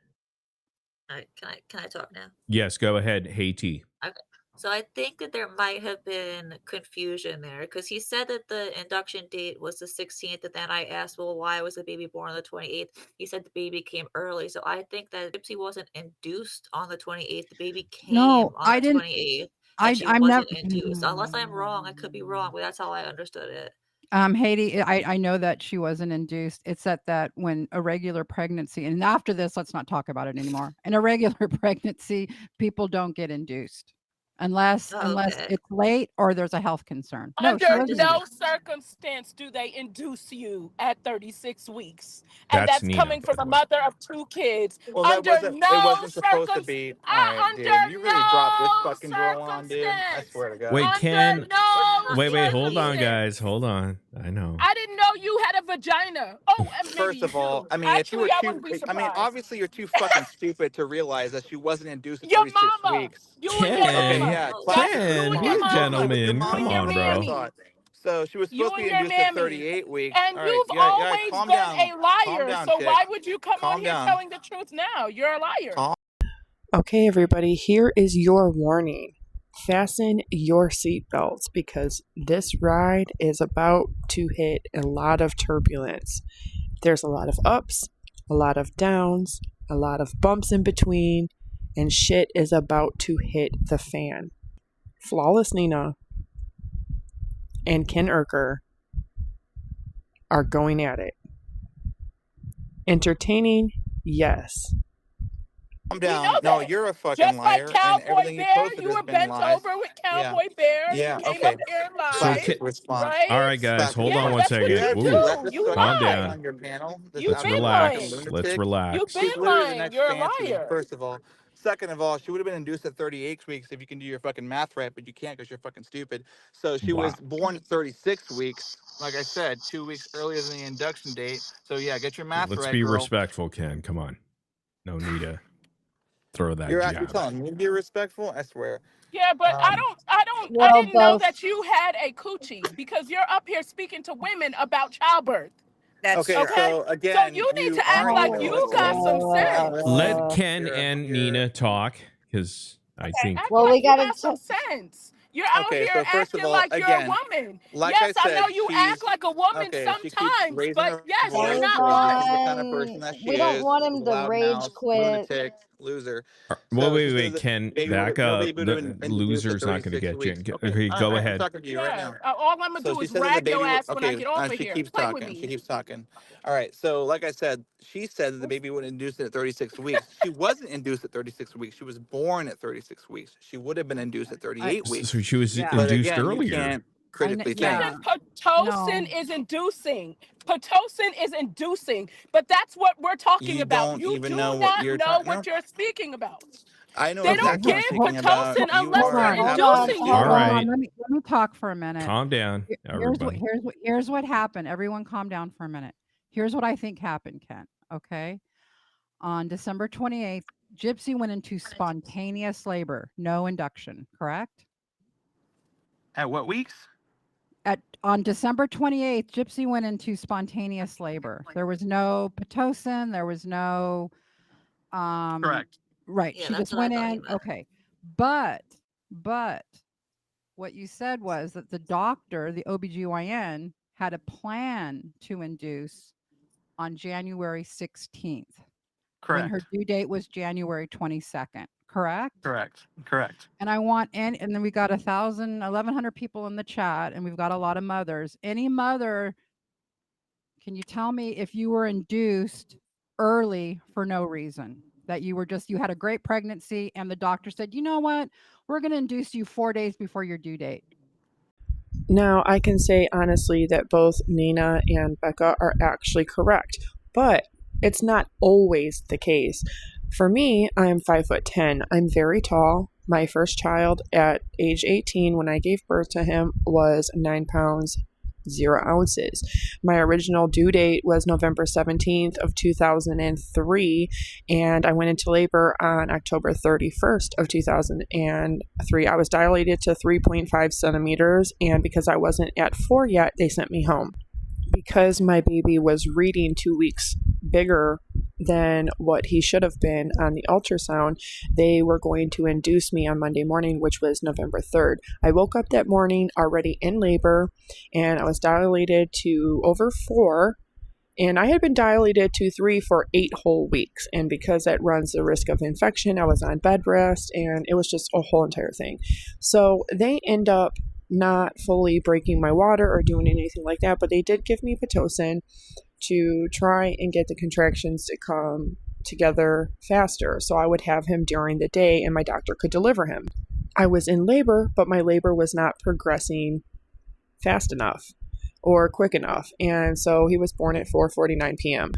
[SPEAKER 5] All right, can I talk now?
[SPEAKER 3] Yes, go ahead, Haiti.
[SPEAKER 5] Okay. So I think that there might have been confusion there because he said that the induction date was the 16th, and then I asked, well, why was the baby born on the 28th? He said the baby came early. So I think that Gypsy wasn't induced on the 28th. The baby came
[SPEAKER 8] No,
[SPEAKER 5] on
[SPEAKER 8] I
[SPEAKER 5] the
[SPEAKER 8] didn't.
[SPEAKER 5] 28th, and she
[SPEAKER 8] I'm never.
[SPEAKER 5] wasn't induced. Unless I'm wrong, I could be wrong, but that's how I understood it.
[SPEAKER 8] Haiti, I know that she wasn't induced. It's that when a regular pregnancy, and after this, let's not talk about it anymore. In a regular pregnancy, people don't get induced. unless
[SPEAKER 5] Okay.
[SPEAKER 8] it's late or there's a health concern. No, she
[SPEAKER 12] Under
[SPEAKER 8] wasn't.
[SPEAKER 12] no circumstance do they induce you at 36 weeks. And
[SPEAKER 3] That's
[SPEAKER 12] that's
[SPEAKER 3] Nina,
[SPEAKER 12] coming
[SPEAKER 3] by
[SPEAKER 12] from
[SPEAKER 3] the
[SPEAKER 12] a
[SPEAKER 3] way.
[SPEAKER 12] mother of 2 kids.
[SPEAKER 4] Well,
[SPEAKER 12] Under
[SPEAKER 4] it
[SPEAKER 12] no
[SPEAKER 4] wasn't supposed to be. All right, dude.
[SPEAKER 12] under
[SPEAKER 4] You really brought this
[SPEAKER 12] no
[SPEAKER 4] fucking girl on, dude. I
[SPEAKER 12] circumstance.
[SPEAKER 4] swear to God.
[SPEAKER 3] Wait,
[SPEAKER 12] Under
[SPEAKER 3] Ken.
[SPEAKER 12] no
[SPEAKER 3] Wait, hold on,
[SPEAKER 12] circumstance.
[SPEAKER 3] guys. Hold on. I know.
[SPEAKER 12] I didn't know you had a vagina. Oh, and maybe
[SPEAKER 4] First
[SPEAKER 12] you
[SPEAKER 4] of all,
[SPEAKER 12] do.
[SPEAKER 4] I mean, if you were
[SPEAKER 12] Actually, I
[SPEAKER 4] too,
[SPEAKER 12] wouldn't be
[SPEAKER 4] I mean,
[SPEAKER 12] surprised.
[SPEAKER 4] obviously you're too fucking stupid to realize that she wasn't induced at
[SPEAKER 12] Your
[SPEAKER 4] 36
[SPEAKER 12] mama.
[SPEAKER 4] weeks.
[SPEAKER 12] You and your
[SPEAKER 4] Okay,
[SPEAKER 12] mama.
[SPEAKER 4] yeah,
[SPEAKER 5] Oh,
[SPEAKER 12] That's
[SPEAKER 4] classic.
[SPEAKER 12] you
[SPEAKER 3] Ken,
[SPEAKER 12] and
[SPEAKER 3] be
[SPEAKER 12] your
[SPEAKER 3] a
[SPEAKER 4] You're
[SPEAKER 12] mama.
[SPEAKER 4] living with your
[SPEAKER 3] gentleman.
[SPEAKER 12] You
[SPEAKER 3] Come
[SPEAKER 12] and
[SPEAKER 4] mama.
[SPEAKER 12] your
[SPEAKER 3] on,
[SPEAKER 4] That's what I
[SPEAKER 3] bro.
[SPEAKER 12] mammy.
[SPEAKER 4] thought. So she was
[SPEAKER 12] You
[SPEAKER 4] supposed to
[SPEAKER 12] and
[SPEAKER 4] be
[SPEAKER 12] your
[SPEAKER 4] induced at
[SPEAKER 12] mammy.
[SPEAKER 4] 38 weeks.
[SPEAKER 12] And
[SPEAKER 4] All right,
[SPEAKER 12] you've
[SPEAKER 4] yeah,
[SPEAKER 12] always
[SPEAKER 4] calm
[SPEAKER 12] been
[SPEAKER 4] down.
[SPEAKER 12] a
[SPEAKER 4] Calm
[SPEAKER 12] liar.
[SPEAKER 4] down,
[SPEAKER 12] So
[SPEAKER 4] chick.
[SPEAKER 12] why would you come on
[SPEAKER 4] Calm
[SPEAKER 12] here
[SPEAKER 4] down.
[SPEAKER 12] telling the truth now? You're a liar.
[SPEAKER 4] Calm.
[SPEAKER 1] Okay, everybody, here is your warning. Fasten your seatbelts because this ride is about to hit a lot of turbulence. There's a lot of ups, a lot of downs, a lot of bumps in between, and shit is about to hit the fan. Flawless Nina and Ken Urker are going at it. Entertaining, yes.
[SPEAKER 4] Calm
[SPEAKER 12] We
[SPEAKER 4] down.
[SPEAKER 12] know
[SPEAKER 4] No,
[SPEAKER 12] that.
[SPEAKER 4] you're a fucking
[SPEAKER 12] Just like
[SPEAKER 4] liar, and
[SPEAKER 12] Cowboy
[SPEAKER 4] everything you
[SPEAKER 12] Bear,
[SPEAKER 4] posted
[SPEAKER 12] you
[SPEAKER 4] has
[SPEAKER 12] were
[SPEAKER 4] been
[SPEAKER 12] bent
[SPEAKER 4] lies.
[SPEAKER 12] over with
[SPEAKER 4] Yeah.
[SPEAKER 12] Cowboy Bear.
[SPEAKER 4] Yeah.
[SPEAKER 12] You came
[SPEAKER 4] Okay.
[SPEAKER 12] up here and lied.
[SPEAKER 3] So,
[SPEAKER 4] Classic response.
[SPEAKER 12] Right?
[SPEAKER 3] all right, guys, hold
[SPEAKER 12] Yeah,
[SPEAKER 3] on one
[SPEAKER 12] that's what
[SPEAKER 3] second.
[SPEAKER 12] you
[SPEAKER 4] Dude,
[SPEAKER 3] Ooh,
[SPEAKER 4] let
[SPEAKER 12] do.
[SPEAKER 4] this
[SPEAKER 12] You
[SPEAKER 4] fucking
[SPEAKER 3] calm
[SPEAKER 12] lie.
[SPEAKER 4] guy
[SPEAKER 3] down.
[SPEAKER 4] on your panel. This
[SPEAKER 12] You've
[SPEAKER 3] Let's
[SPEAKER 12] been
[SPEAKER 4] absolute fucking
[SPEAKER 12] lying.
[SPEAKER 3] relax. Let's
[SPEAKER 4] lunatic.
[SPEAKER 12] You've
[SPEAKER 3] relax.
[SPEAKER 12] been
[SPEAKER 4] She's literally the
[SPEAKER 12] lying.
[SPEAKER 4] next
[SPEAKER 12] You're a
[SPEAKER 4] fancy,
[SPEAKER 12] liar.
[SPEAKER 4] first of all. Second of all, she would have been induced at 38 weeks if you can do your fucking math right, but you can't because you're fucking stupid. So she was
[SPEAKER 3] Wow.
[SPEAKER 4] born at 36 weeks, like I said, 2 weeks earlier than the induction date. So yeah, get your math
[SPEAKER 3] Let's
[SPEAKER 4] right,
[SPEAKER 3] be
[SPEAKER 4] girl.
[SPEAKER 3] respectful, Ken. Come on. No need to throw that
[SPEAKER 4] You're
[SPEAKER 3] jab.
[SPEAKER 4] telling me to be respectful? I swear.
[SPEAKER 12] Yeah, but I
[SPEAKER 2] Well,
[SPEAKER 12] didn't know
[SPEAKER 2] both.
[SPEAKER 12] that you had a coochie because you're up here speaking to women about childbirth.
[SPEAKER 9] That's
[SPEAKER 4] Okay,
[SPEAKER 9] true.
[SPEAKER 4] so
[SPEAKER 12] So
[SPEAKER 4] again,
[SPEAKER 12] you need
[SPEAKER 4] you
[SPEAKER 12] to act
[SPEAKER 4] aren't
[SPEAKER 12] like
[SPEAKER 4] even
[SPEAKER 12] you got
[SPEAKER 4] listening.
[SPEAKER 12] some sense.
[SPEAKER 3] Let Ken
[SPEAKER 4] You're
[SPEAKER 3] and Nina talk because I think
[SPEAKER 12] Act
[SPEAKER 2] Well,
[SPEAKER 12] like
[SPEAKER 2] we
[SPEAKER 12] you
[SPEAKER 2] gotta.
[SPEAKER 12] got some sense. You're out
[SPEAKER 4] okay.
[SPEAKER 12] here
[SPEAKER 4] So first of
[SPEAKER 12] acting
[SPEAKER 4] all,
[SPEAKER 12] like you're a
[SPEAKER 4] again,
[SPEAKER 12] woman.
[SPEAKER 4] like I
[SPEAKER 12] Yes, I know
[SPEAKER 4] said,
[SPEAKER 12] you
[SPEAKER 4] she's
[SPEAKER 12] act like a woman
[SPEAKER 4] okay. She keeps
[SPEAKER 12] sometimes,
[SPEAKER 4] raising
[SPEAKER 12] but
[SPEAKER 4] her
[SPEAKER 12] yes, you're
[SPEAKER 4] voice,
[SPEAKER 2] Hold
[SPEAKER 12] not
[SPEAKER 4] so you
[SPEAKER 12] one.
[SPEAKER 4] know the kind of
[SPEAKER 2] on.
[SPEAKER 4] person that she
[SPEAKER 2] We don't
[SPEAKER 4] is.
[SPEAKER 2] want
[SPEAKER 4] She's
[SPEAKER 2] him
[SPEAKER 4] a
[SPEAKER 2] to rage
[SPEAKER 4] loudmouth,
[SPEAKER 2] quit.
[SPEAKER 4] lunatic, loser.
[SPEAKER 3] Well,
[SPEAKER 4] So she
[SPEAKER 3] wait,
[SPEAKER 4] says that
[SPEAKER 3] Ken,
[SPEAKER 4] baby
[SPEAKER 3] back
[SPEAKER 4] no
[SPEAKER 3] up.
[SPEAKER 4] baby would have
[SPEAKER 3] The
[SPEAKER 4] been induced at
[SPEAKER 3] loser's not going to
[SPEAKER 4] 36
[SPEAKER 3] get you.
[SPEAKER 4] weeks.
[SPEAKER 3] Okay,
[SPEAKER 4] All
[SPEAKER 3] go
[SPEAKER 4] right, I'm
[SPEAKER 3] ahead.
[SPEAKER 4] talking to you right
[SPEAKER 12] Yeah,
[SPEAKER 4] now.
[SPEAKER 12] all I'm gonna
[SPEAKER 4] So
[SPEAKER 12] do
[SPEAKER 4] she
[SPEAKER 12] is
[SPEAKER 4] said that the
[SPEAKER 12] rag your
[SPEAKER 4] baby
[SPEAKER 12] ass when I
[SPEAKER 4] okay,
[SPEAKER 12] get off of
[SPEAKER 4] she
[SPEAKER 12] here.
[SPEAKER 4] keeps
[SPEAKER 12] Play with
[SPEAKER 4] talking. She
[SPEAKER 12] me.
[SPEAKER 4] keeps talking. All right. So like I said, she said that the baby would induce it at 36 weeks. She wasn't induced at 36 weeks. She was born at 36 weeks. She would have been induced at
[SPEAKER 8] I
[SPEAKER 4] 38
[SPEAKER 3] So
[SPEAKER 4] weeks.
[SPEAKER 3] she was
[SPEAKER 8] yeah.
[SPEAKER 4] But
[SPEAKER 3] induced
[SPEAKER 4] again, you
[SPEAKER 3] earlier.
[SPEAKER 4] can't critically think.
[SPEAKER 8] Yeah.
[SPEAKER 12] Listen,
[SPEAKER 8] No.
[SPEAKER 12] Pitocin is inducing. Pitocin is inducing. But that's what we're talking
[SPEAKER 4] You
[SPEAKER 12] about.
[SPEAKER 4] don't
[SPEAKER 12] You
[SPEAKER 4] even
[SPEAKER 12] do
[SPEAKER 4] know what
[SPEAKER 12] not
[SPEAKER 4] you're
[SPEAKER 12] know
[SPEAKER 4] talking.
[SPEAKER 12] what
[SPEAKER 4] No,
[SPEAKER 12] you're speaking about.
[SPEAKER 4] I know
[SPEAKER 12] They
[SPEAKER 8] Okay.
[SPEAKER 12] don't
[SPEAKER 4] exactly what
[SPEAKER 12] give
[SPEAKER 4] I'm speaking about.
[SPEAKER 12] Pitocin
[SPEAKER 4] You
[SPEAKER 12] unless
[SPEAKER 8] Hold
[SPEAKER 4] are
[SPEAKER 12] they're
[SPEAKER 8] on.
[SPEAKER 4] an
[SPEAKER 8] Hold
[SPEAKER 4] absolute
[SPEAKER 8] on.
[SPEAKER 12] inducing
[SPEAKER 8] Hold
[SPEAKER 3] All
[SPEAKER 12] you.
[SPEAKER 8] on.
[SPEAKER 3] right.
[SPEAKER 8] Let me talk for a minute.
[SPEAKER 3] Calm down, everybody.
[SPEAKER 8] Here's what happened. Everyone calm down for a minute. Here's what I think happened, Ken. Okay. On December 28th, Gypsy went into spontaneous labor, no induction, correct?
[SPEAKER 4] At what weeks?
[SPEAKER 8] On December 28th, Gypsy went into spontaneous labor. There was no Pitocin, there was no
[SPEAKER 4] Correct.
[SPEAKER 8] right.
[SPEAKER 5] Yeah,
[SPEAKER 8] She
[SPEAKER 5] that's
[SPEAKER 8] just
[SPEAKER 5] what I
[SPEAKER 8] went
[SPEAKER 5] thought he
[SPEAKER 8] in.
[SPEAKER 5] meant.
[SPEAKER 8] Okay. But what you said was that the doctor, the OBGYN, had a plan to induce on January 16th when her
[SPEAKER 4] Correct.
[SPEAKER 8] due date was January 22nd, correct?
[SPEAKER 4] Correct.
[SPEAKER 8] And and then we got 1,100 people in the chat, and we've got a lot of mothers. Any mother, can you tell me if you were induced early for no reason? That you had a great pregnancy and the doctor said, you know what, we're going to induce you 4 days before your due date.
[SPEAKER 1] Now, I can say honestly that both Nina and Becca are actually correct, but it's not always the case. For me, I'm 5'10". I'm very tall. My first child at age 18, when I gave birth to him, was 9 pounds, 0 ounces. My original due date was November 17th of 2003, and I went into labor on October 31st of 2003. I was dilated to 3.5 centimeters, and because I wasn't at 4 yet, they sent me home. Because my baby was reading 2 weeks bigger than what he should have been on the ultrasound, they were going to induce me on Monday morning, which was November 3rd. I woke up that morning already in labor, and I was dilated to over 4, and I had been dilated to 3 for 8 whole weeks. And because that runs the risk of infection, I was on bed rest, and it was just a whole entire thing. So they end up not fully breaking my water or doing anything like that, but they did give me Pitocin to try and get the contractions to come together faster, so I would have him during the day and my doctor could deliver him. I was in labor, but my labor was not progressing fast enough or quick enough. And so he was born at 4:49 p.m.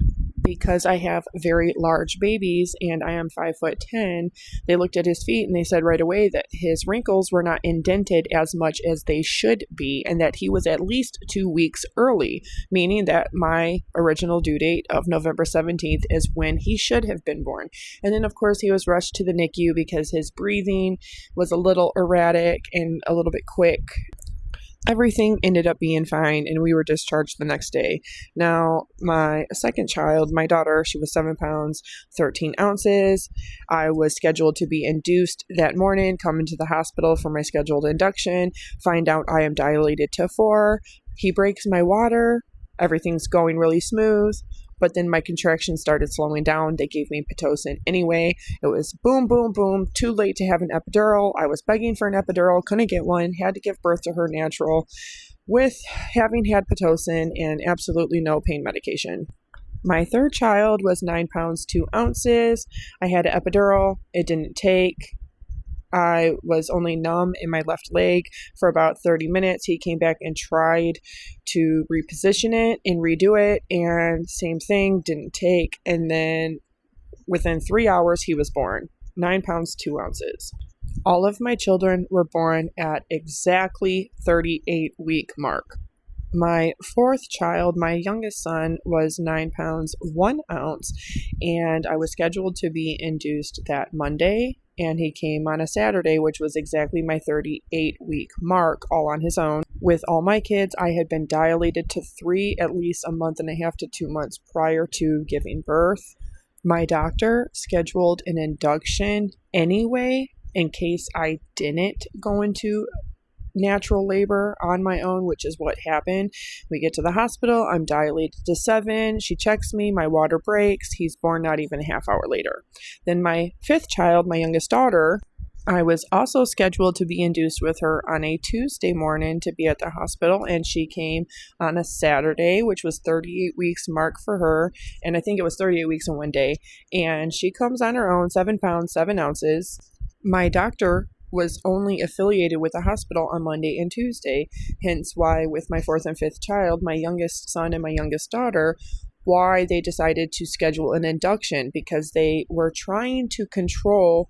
[SPEAKER 1] Because I have very large babies and I am 5'10", they looked at his feet and they said right away that his wrinkles were not indented as much as they should be, and that he was at least 2 weeks early, meaning that my original due date of November 17th is when he should have been born. And then, of course, he was rushed to the NICU because his breathing was a little erratic and a little bit quick. Everything ended up being fine, and we were discharged the next day. Now, my second child, my daughter, she was 7 pounds, 13 ounces. I was scheduled to be induced that morning, come into the hospital for my scheduled induction, find out I am dilated to 4. He breaks my water. Everything's going really smooth. But then my contractions started slowing down. They gave me Pitocin anyway. It was boom, boom, boom. Too late to have an epidural. I was begging for an epidural. Couldn't get one. Had to give birth to her natural with having had Pitocin and absolutely no pain medication. My third child was 9 pounds, 2 ounces. I had an epidural. It didn't take. I was only numb in my left leg for about 30 minutes. He came back and tried to reposition it and redo it, and same thing, didn't take. And then within 3 hours, he was born, 9 pounds, 2 ounces. All of my children were born at exactly 38-week mark. My fourth child, my youngest son, was 9 pounds, 1 ounce, and I was scheduled to be induced that Monday, and he came on a Saturday, which was exactly my 38-week mark, all on his own. With all my kids, I had been dilated to 3 at least a month and a half to 2 months prior to giving birth. My doctor scheduled an induction anyway, in case I didn't go into natural labor on my own, which is what happened. We get to the hospital, I'm dilated to 7, she checks me, my water breaks, he's born not even a half hour later. Then my fifth child, my youngest daughter, I was also scheduled to be induced with her on a Tuesday morning to be at the hospital, and she came on a Saturday, which was 38 weeks mark for her, and I think it was 38 weeks in 1 day, and she comes on her own, 7 pounds, 7 ounces. My doctor was only affiliated with the hospital on Monday and Tuesday, hence why with my fourth and fifth child, my youngest son and my youngest daughter, why they decided to schedule an induction, because they were trying to control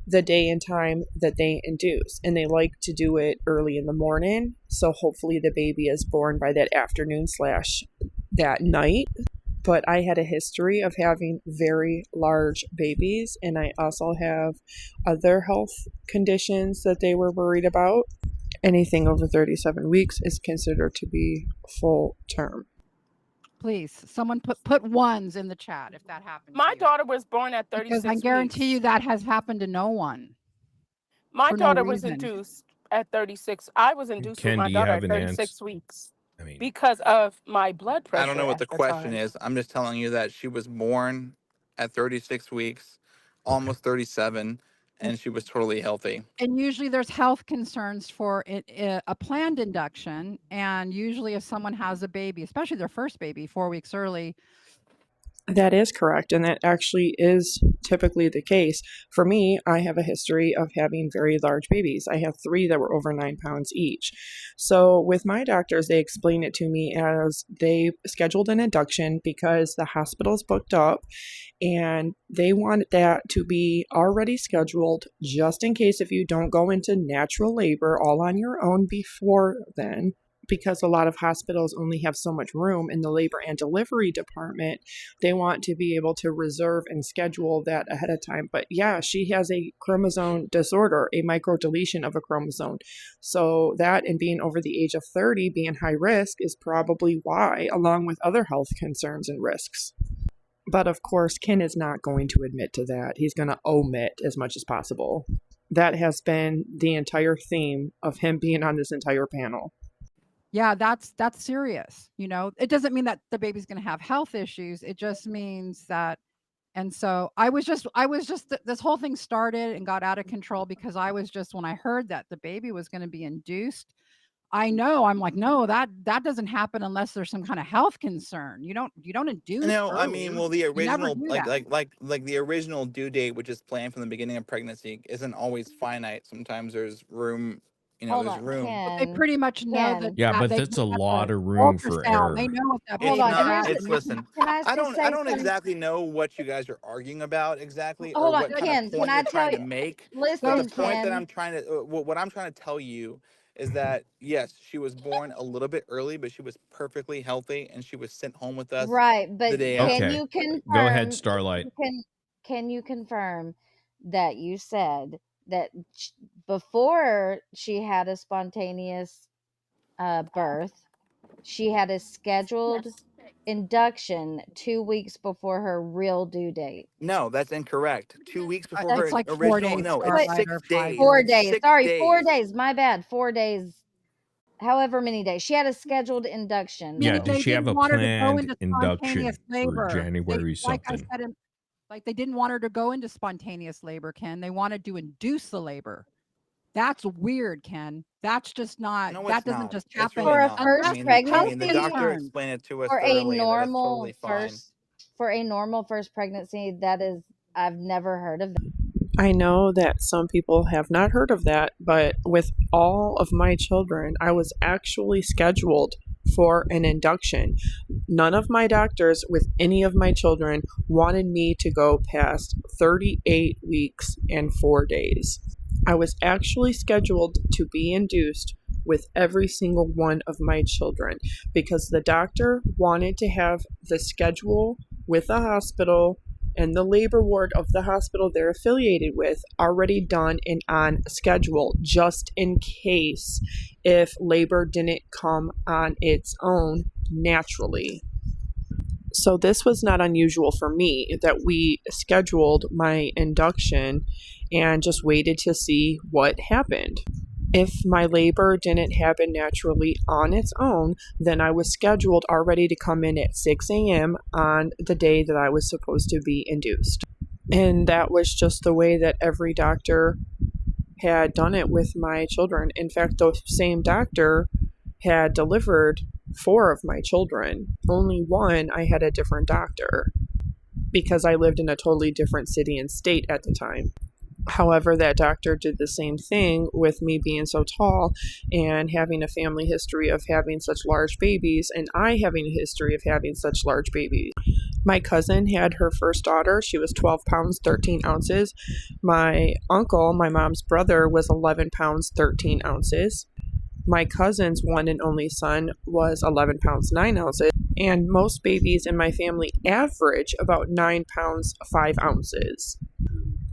[SPEAKER 1] the day and time that they induce, and they like to do it early in the morning, so hopefully the baby is born by that afternoon / that night. But I had a history of having very large babies, and I also have other health conditions that they were worried about. Anything over 37 weeks is considered to be full term.
[SPEAKER 8] Please, someone put ones in the chat if that happened.
[SPEAKER 12] My daughter was born at 36
[SPEAKER 8] because I guarantee you that has happened to no one.
[SPEAKER 12] My
[SPEAKER 8] for
[SPEAKER 12] daughter
[SPEAKER 8] no
[SPEAKER 12] was
[SPEAKER 8] reason.
[SPEAKER 12] induced at 36. I was induced
[SPEAKER 3] Ken,
[SPEAKER 12] with my
[SPEAKER 3] do you
[SPEAKER 12] daughter
[SPEAKER 3] have
[SPEAKER 12] at
[SPEAKER 3] an
[SPEAKER 12] 36 weeks
[SPEAKER 3] I mean,
[SPEAKER 12] because of my blood pressure.
[SPEAKER 4] I don't know what the
[SPEAKER 12] at the
[SPEAKER 4] question
[SPEAKER 12] time.
[SPEAKER 4] is. I'm just telling you that she was born at 36 weeks, almost 37, and she was totally healthy.
[SPEAKER 8] And usually there's health concerns for a planned induction. And usually if someone has a baby, especially their first baby, 4 weeks early.
[SPEAKER 1] That is correct, and that actually is typically the case. For me, I have a history of having very large babies. I have 3 that were over 9 pounds each. So with my doctors, they explain it to me as they scheduled an induction because the hospital's booked up, and they want that to be already scheduled just in case if you don't go into natural labor all on your own before then. Because a lot of hospitals only have so much room in the labor and delivery department, they want to be able to reserve and schedule that ahead of time. But yeah, she has a chromosome disorder, a microdeletion of a chromosome. So that and being over the age of 30, being high risk is probably why, along with other health concerns and risks. But of course, Ken is not going to admit to that. He's going to omit as much as possible. That has been the entire theme of him being on this entire panel.
[SPEAKER 8] Yeah, that's serious. You know, it doesn't mean that the baby's going to have health issues. It just means that. And so I was just, this whole thing started and got out of control because I was just, when I heard that the baby was going to be induced, I know. I'm like, no, that doesn't happen unless there's some kind of health concern. You don't induce
[SPEAKER 4] No, I
[SPEAKER 8] early.
[SPEAKER 4] mean, well, the
[SPEAKER 8] You never
[SPEAKER 4] original,
[SPEAKER 8] do
[SPEAKER 4] like,
[SPEAKER 8] that.
[SPEAKER 4] the original due date, which is planned from the beginning of pregnancy, isn't always finite. Sometimes there's room,
[SPEAKER 2] Hold
[SPEAKER 4] there's
[SPEAKER 2] on,
[SPEAKER 4] room.
[SPEAKER 8] But they
[SPEAKER 2] Ken.
[SPEAKER 8] pretty much know that
[SPEAKER 3] Yeah, but
[SPEAKER 8] they
[SPEAKER 3] that's a
[SPEAKER 8] look at
[SPEAKER 3] lot
[SPEAKER 8] the
[SPEAKER 3] of room for
[SPEAKER 8] ultrasound. They
[SPEAKER 3] error.
[SPEAKER 8] know what that
[SPEAKER 2] Hold
[SPEAKER 4] It's
[SPEAKER 2] on.
[SPEAKER 8] baby's
[SPEAKER 2] And
[SPEAKER 4] not.
[SPEAKER 2] here's
[SPEAKER 8] at.
[SPEAKER 2] the,
[SPEAKER 4] It's listen.
[SPEAKER 2] can I
[SPEAKER 4] I
[SPEAKER 2] just
[SPEAKER 4] don't. I
[SPEAKER 2] say
[SPEAKER 4] don't
[SPEAKER 2] something?
[SPEAKER 4] exactly know what you guys are arguing about exactly, or
[SPEAKER 2] Hold on,
[SPEAKER 4] what kind of
[SPEAKER 2] Ken. Can
[SPEAKER 4] point
[SPEAKER 2] I
[SPEAKER 4] you're
[SPEAKER 2] tell
[SPEAKER 4] trying to
[SPEAKER 2] you?
[SPEAKER 4] make. But the
[SPEAKER 2] Listen,
[SPEAKER 4] point that
[SPEAKER 2] Ken.
[SPEAKER 4] I'm trying to, what I'm trying to tell you, is that yes, she was born a little bit early, but she was perfectly healthy, and she was sent home with us
[SPEAKER 2] Right,
[SPEAKER 4] the
[SPEAKER 2] but
[SPEAKER 4] day
[SPEAKER 2] can
[SPEAKER 4] after.
[SPEAKER 3] Okay.
[SPEAKER 2] you
[SPEAKER 3] Go ahead,
[SPEAKER 2] confirm?
[SPEAKER 3] Starlight.
[SPEAKER 2] Can you confirm that you said that before she had a spontaneous birth, she had a scheduled induction 2 weeks before her real due date?
[SPEAKER 4] No, that's incorrect. 2 weeks before
[SPEAKER 8] It's
[SPEAKER 4] her
[SPEAKER 8] like 4
[SPEAKER 4] original.
[SPEAKER 8] days,
[SPEAKER 4] No, it's
[SPEAKER 2] Wait,
[SPEAKER 8] Starlight, or
[SPEAKER 4] 6
[SPEAKER 8] 5
[SPEAKER 4] days.
[SPEAKER 2] 4
[SPEAKER 8] days.
[SPEAKER 4] It's
[SPEAKER 2] days.
[SPEAKER 4] 6
[SPEAKER 2] Sorry, 4
[SPEAKER 4] days.
[SPEAKER 2] days. My bad. 4 days. However many days. She had a scheduled induction.
[SPEAKER 3] Yeah,
[SPEAKER 8] Meaning
[SPEAKER 3] did
[SPEAKER 8] they
[SPEAKER 3] she have
[SPEAKER 8] didn't
[SPEAKER 3] a
[SPEAKER 8] want her to go
[SPEAKER 3] planned
[SPEAKER 8] into spontaneous
[SPEAKER 3] induction for
[SPEAKER 8] labor. They,
[SPEAKER 3] January
[SPEAKER 8] like I
[SPEAKER 3] something?
[SPEAKER 8] said, like they didn't want her to go into spontaneous labor, Ken. They wanted to induce the labor. That's weird, Ken. That's just not.
[SPEAKER 4] No,
[SPEAKER 8] That
[SPEAKER 4] it's
[SPEAKER 8] doesn't
[SPEAKER 4] not.
[SPEAKER 8] just
[SPEAKER 4] It's
[SPEAKER 8] happen
[SPEAKER 4] really
[SPEAKER 2] For a
[SPEAKER 4] not. I
[SPEAKER 2] first
[SPEAKER 8] unless
[SPEAKER 4] mean,
[SPEAKER 8] health
[SPEAKER 4] the
[SPEAKER 2] pregnancy,
[SPEAKER 4] doctor
[SPEAKER 8] concerns.
[SPEAKER 4] explained it to us
[SPEAKER 2] for a
[SPEAKER 4] thoroughly, and that's
[SPEAKER 2] normal
[SPEAKER 4] totally fine.
[SPEAKER 2] first pregnancy, that is, I've never heard of that.
[SPEAKER 1] I know that some people have not heard of that, but with all of my children, I was actually scheduled for an induction. None of my doctors with any of my children wanted me to go past 38 weeks and 4 days. I was actually scheduled to be induced with every single one of my children because the doctor wanted to have the schedule with the hospital and the labor ward of the hospital they're affiliated with already done and on schedule, just in case if labor didn't come on its own naturally. So this was not unusual for me that we scheduled my induction and just waited to see what happened. If my labor didn't happen naturally on its own, then I was scheduled already to come in at 6 a.m. on the day that I was supposed to be induced. And that was just the way that every doctor had done it with my children. In fact, the same doctor had delivered 4 of my children. Only one, I had a different doctor because I lived in a totally different city and state at the time. However, that doctor did the same thing with me being so tall and having a family history of having such large babies, and I having a history of having such large babies. My cousin had her first daughter. She was 12 pounds, 13 ounces. My uncle, my mom's brother, was 11 pounds, 13 ounces. My cousin's one and only son was 11 pounds, 9 ounces. And most babies in my family average about 9 pounds, 5 ounces.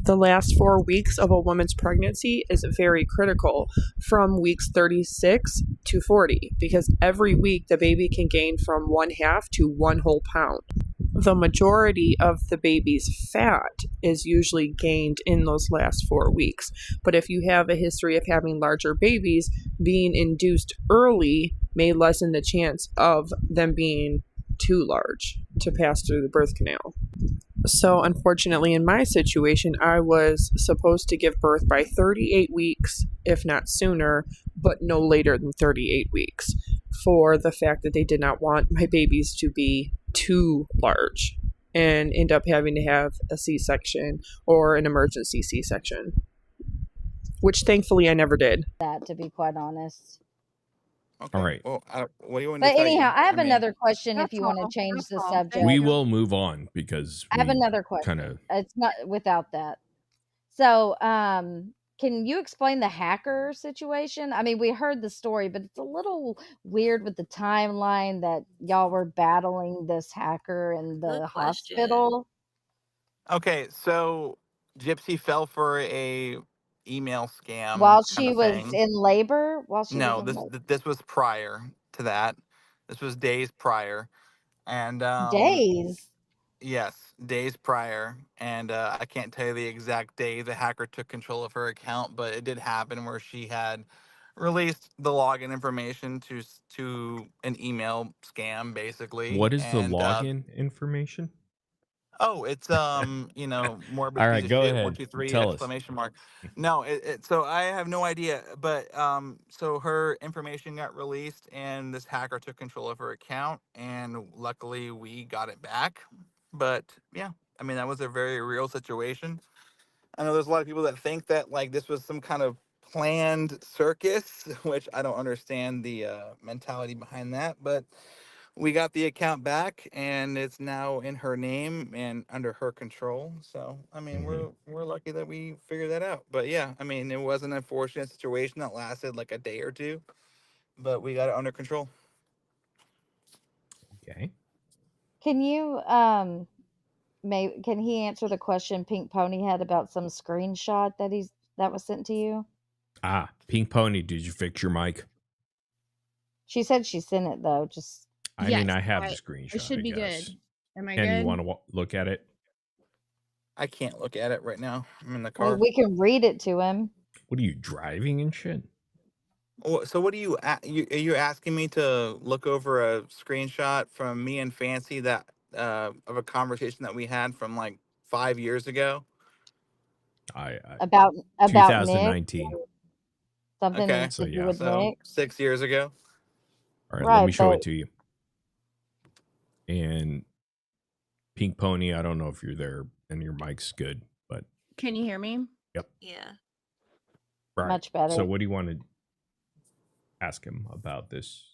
[SPEAKER 1] The last 4 weeks of a woman's pregnancy is very critical from weeks 36 to 40 because every week the baby can gain from 1/2 to 1 whole pound. The majority of the baby's fat is usually gained in those last 4 weeks. But if you have a history of having larger babies, being induced early may lessen the chance of them being too large to pass through the birth canal. So, unfortunately, in my situation, I was supposed to give birth by 38 weeks, if not sooner, but no later than 38 weeks, for the fact that they did not want my babies to be too large and end up having to have a C-section or an emergency C-section, which thankfully I never did.
[SPEAKER 2] That, to be quite honest.
[SPEAKER 4] Okay.
[SPEAKER 3] All right.
[SPEAKER 4] Well, what do you want
[SPEAKER 2] But
[SPEAKER 4] to tell you?
[SPEAKER 2] anyhow, I have
[SPEAKER 4] I mean,
[SPEAKER 2] another question if
[SPEAKER 8] That's
[SPEAKER 2] you want to
[SPEAKER 8] all.
[SPEAKER 2] change
[SPEAKER 8] That's
[SPEAKER 2] the
[SPEAKER 8] all.
[SPEAKER 2] subject.
[SPEAKER 3] We will move on because
[SPEAKER 2] I have
[SPEAKER 3] we
[SPEAKER 2] another
[SPEAKER 3] kind
[SPEAKER 2] question.
[SPEAKER 3] of
[SPEAKER 2] It's not without that. So, can you explain the hacker situation? I mean, we heard the story, but it's a little weird with the timeline that y'all were battling this hacker in the
[SPEAKER 5] Good question.
[SPEAKER 2] hospital.
[SPEAKER 4] okay, so Gypsy fell for a email scam
[SPEAKER 2] While
[SPEAKER 4] kind
[SPEAKER 2] she
[SPEAKER 4] of
[SPEAKER 2] was
[SPEAKER 4] thing.
[SPEAKER 2] in labor? While she was
[SPEAKER 4] No,
[SPEAKER 2] in labor?
[SPEAKER 4] this was prior to that. This was days prior, and
[SPEAKER 2] Days?
[SPEAKER 4] yes, days prior. And I can't tell you the exact day the hacker took control of her account, but it did happen where she had released the login information to an email scam, basically.
[SPEAKER 3] what is the
[SPEAKER 4] And
[SPEAKER 3] login information?
[SPEAKER 4] Oh, it's you know, morbid
[SPEAKER 3] All
[SPEAKER 4] piece
[SPEAKER 3] right,
[SPEAKER 4] of
[SPEAKER 3] go
[SPEAKER 4] shit,
[SPEAKER 3] ahead.
[SPEAKER 4] 123
[SPEAKER 3] Tell us.
[SPEAKER 4] exclamation mark. No, so I have no idea, but so her information got released and this hacker took control of her account and luckily we got it back. But yeah, I mean that was a very real situation. I know there's a lot of people that think that like this was some kind of planned circus, which I don't understand the mentality behind that, but we got the account back and it's now in her name and under her control. So I mean we're lucky that we figured that out. But yeah, I mean it was an unfortunate situation that lasted like a day or two, but we got it under control.
[SPEAKER 3] Okay.
[SPEAKER 2] Can you can he answer the question Pink Pony had about some screenshot that was sent to you?
[SPEAKER 3] Ah, Pink Pony, did you fix your mic?
[SPEAKER 2] She said she sent it though. Just
[SPEAKER 3] I mean, I have the screenshot.
[SPEAKER 13] I should
[SPEAKER 3] I
[SPEAKER 13] be
[SPEAKER 3] guess.
[SPEAKER 13] good. Am I
[SPEAKER 3] Ken,
[SPEAKER 13] good?
[SPEAKER 3] you want to look at it?
[SPEAKER 4] I can't look at it right now. I'm in the
[SPEAKER 2] well,
[SPEAKER 4] car.
[SPEAKER 2] we can read it to him.
[SPEAKER 3] What are you driving and shit?
[SPEAKER 4] So what are you asking me to look over a screenshot from me and Fancy that of a conversation that we had from like 5 years ago?
[SPEAKER 2] About Nick,
[SPEAKER 3] 2019.
[SPEAKER 2] something
[SPEAKER 4] Okay.
[SPEAKER 2] to do with
[SPEAKER 4] So
[SPEAKER 2] Nick.
[SPEAKER 4] 6 years ago.
[SPEAKER 3] All right, let
[SPEAKER 2] Right,
[SPEAKER 3] me show
[SPEAKER 2] but
[SPEAKER 3] it to you. And Pink Pony, I don't know if you're there and your mic's good, but
[SPEAKER 13] Can you hear me?
[SPEAKER 3] yep.
[SPEAKER 5] Yeah.
[SPEAKER 3] Right.
[SPEAKER 2] much better.
[SPEAKER 3] So what do you want to ask him about this?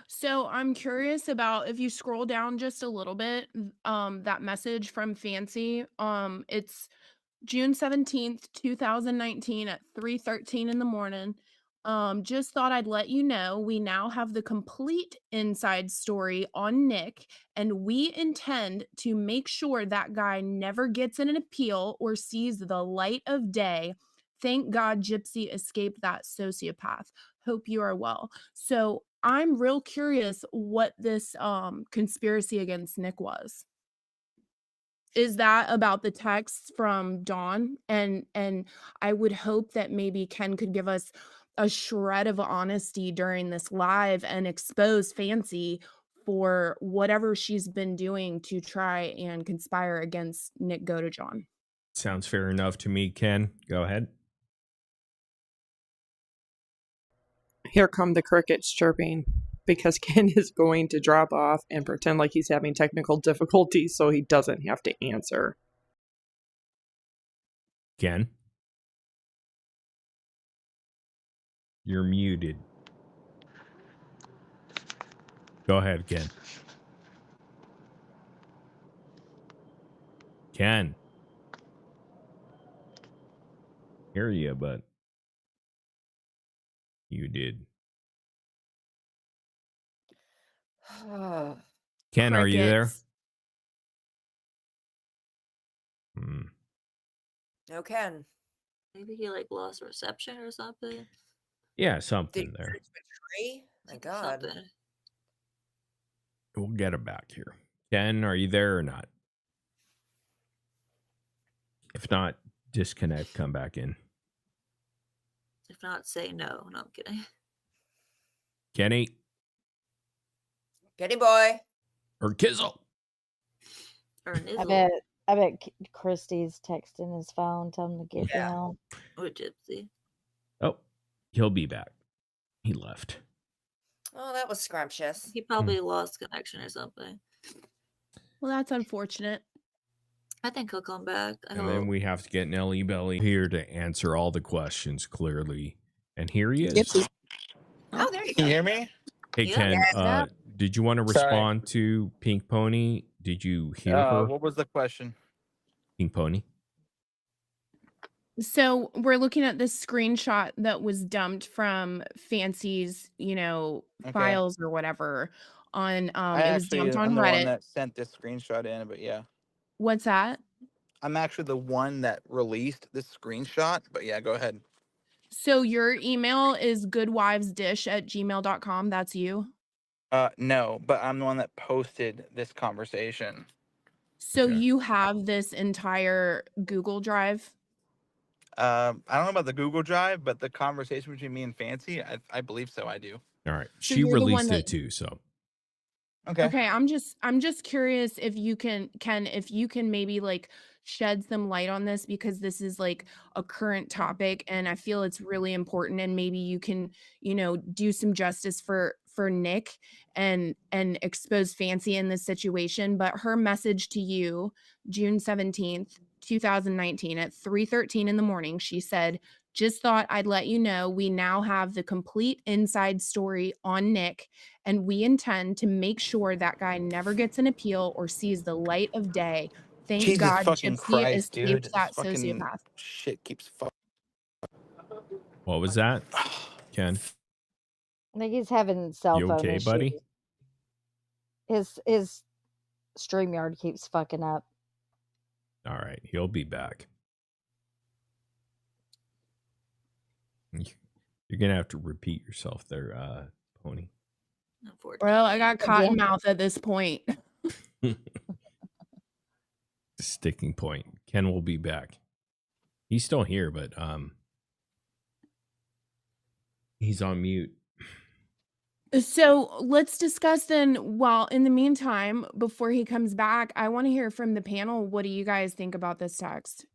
[SPEAKER 13] So I'm curious about if you scroll down just a little bit, that message from Fancy. It's June 17th, 2019 at 3:13 in the morning. Just thought I'd let you know we now have the complete inside story on Nick, and we intend to make sure that guy never gets an appeal or sees the light of day. Thank God Gypsy escaped that sociopath. Hope you are well. So I'm real curious what this conspiracy against Nick was. Is that about the text from Dawn? And I would hope that maybe Ken could give us a shred of honesty during this live and expose Fancy for whatever she's been doing to try and conspire against Nick Godejohn.
[SPEAKER 3] Sounds fair enough to me, Ken. Go ahead.
[SPEAKER 1] Here come the crickets chirping because Ken is going to drop off and pretend like he's having technical difficulties so he doesn't have to answer.
[SPEAKER 3] Ken? You're muted. Go ahead, Ken. Ken. Hear you, but you did. Ken, are you there?
[SPEAKER 9] No, Ken.
[SPEAKER 5] Maybe he like lost reception or something.
[SPEAKER 3] Yeah, something there.
[SPEAKER 9] Betray? My God.
[SPEAKER 5] Something.
[SPEAKER 3] We'll get him back here. Ken, are you there or not? If not, disconnect, come back in.
[SPEAKER 5] If not, say no. No, I'm kidding.
[SPEAKER 3] Kenny?
[SPEAKER 9] Kenny boy.
[SPEAKER 3] Or Kizzle?
[SPEAKER 5] Or
[SPEAKER 2] I
[SPEAKER 5] Nizzle.
[SPEAKER 2] bet Christy's texting his phone, telling him to get down.
[SPEAKER 5] Or Gypsy.
[SPEAKER 3] Oh, he'll be back. He left.
[SPEAKER 9] Oh, that was scrumptious.
[SPEAKER 5] He probably lost connection or something.
[SPEAKER 13] Well, that's unfortunate.
[SPEAKER 5] I think he'll come back.
[SPEAKER 3] And then we have to get Nelly Belly here to answer all the questions clearly. And here he is.
[SPEAKER 9] Gypsy. Oh, there you go.
[SPEAKER 4] Can you hear me?
[SPEAKER 3] Hey,
[SPEAKER 9] Yeah.
[SPEAKER 3] Ken, did you want to respond to Pink Pony? Did you hear her?
[SPEAKER 4] What was the question?
[SPEAKER 3] Pink Pony?
[SPEAKER 13] So we're looking at this screenshot that was dumped from Fancy's, files or whatever on
[SPEAKER 4] I
[SPEAKER 13] it was
[SPEAKER 4] actually
[SPEAKER 13] dumped on
[SPEAKER 4] am the one
[SPEAKER 13] Reddit.
[SPEAKER 4] that sent this screenshot in, but yeah.
[SPEAKER 13] What's that?
[SPEAKER 4] I'm actually the one that released this screenshot, but yeah, go ahead.
[SPEAKER 13] So your email is goodwivesdish@gmail.com. That's you.
[SPEAKER 4] No, but I'm the one that posted this conversation.
[SPEAKER 13] So you have this entire Google Drive?
[SPEAKER 4] I don't know about the Google Drive, but the conversation between me and Fancy, I believe so. I do.
[SPEAKER 3] All right.
[SPEAKER 13] So
[SPEAKER 3] She
[SPEAKER 13] you're the one
[SPEAKER 3] released
[SPEAKER 13] that-
[SPEAKER 3] it too, so.
[SPEAKER 13] Okay, I'm just curious if you can maybe like shed some light on this, because this is like a current topic and I feel it's really important, and maybe you can, do some justice for Nick and expose Fancy in this situation. But her message to you, June 17th, 2019 at 3:13 in the morning, she said, "Just thought I'd let you know we now have the complete inside story on Nick, and we intend to make sure that guy never gets an appeal or sees the light of day. Thank
[SPEAKER 4] Jesus
[SPEAKER 13] God
[SPEAKER 4] fucking
[SPEAKER 13] Gypsy
[SPEAKER 4] Christ, dude.
[SPEAKER 13] escaped
[SPEAKER 4] This
[SPEAKER 13] that
[SPEAKER 4] fucking
[SPEAKER 13] sociopath."
[SPEAKER 4] shit keeps fucking.
[SPEAKER 3] What was that, Ken?
[SPEAKER 2] I think he's having cell
[SPEAKER 3] You
[SPEAKER 2] phone
[SPEAKER 3] okay,
[SPEAKER 2] issues.
[SPEAKER 3] buddy?
[SPEAKER 2] His StreamYard keeps fucking up.
[SPEAKER 3] All right, he'll be back. You're gonna have to repeat yourself there, Pony.
[SPEAKER 13] Well, I got cotton mouth at this point.
[SPEAKER 3] Sticking point. Ken will be back. He's still here, but he's on mute.
[SPEAKER 13] So let's discuss then. Well, in the meantime, before he comes back, I want to hear from the panel. What do you guys think about this text?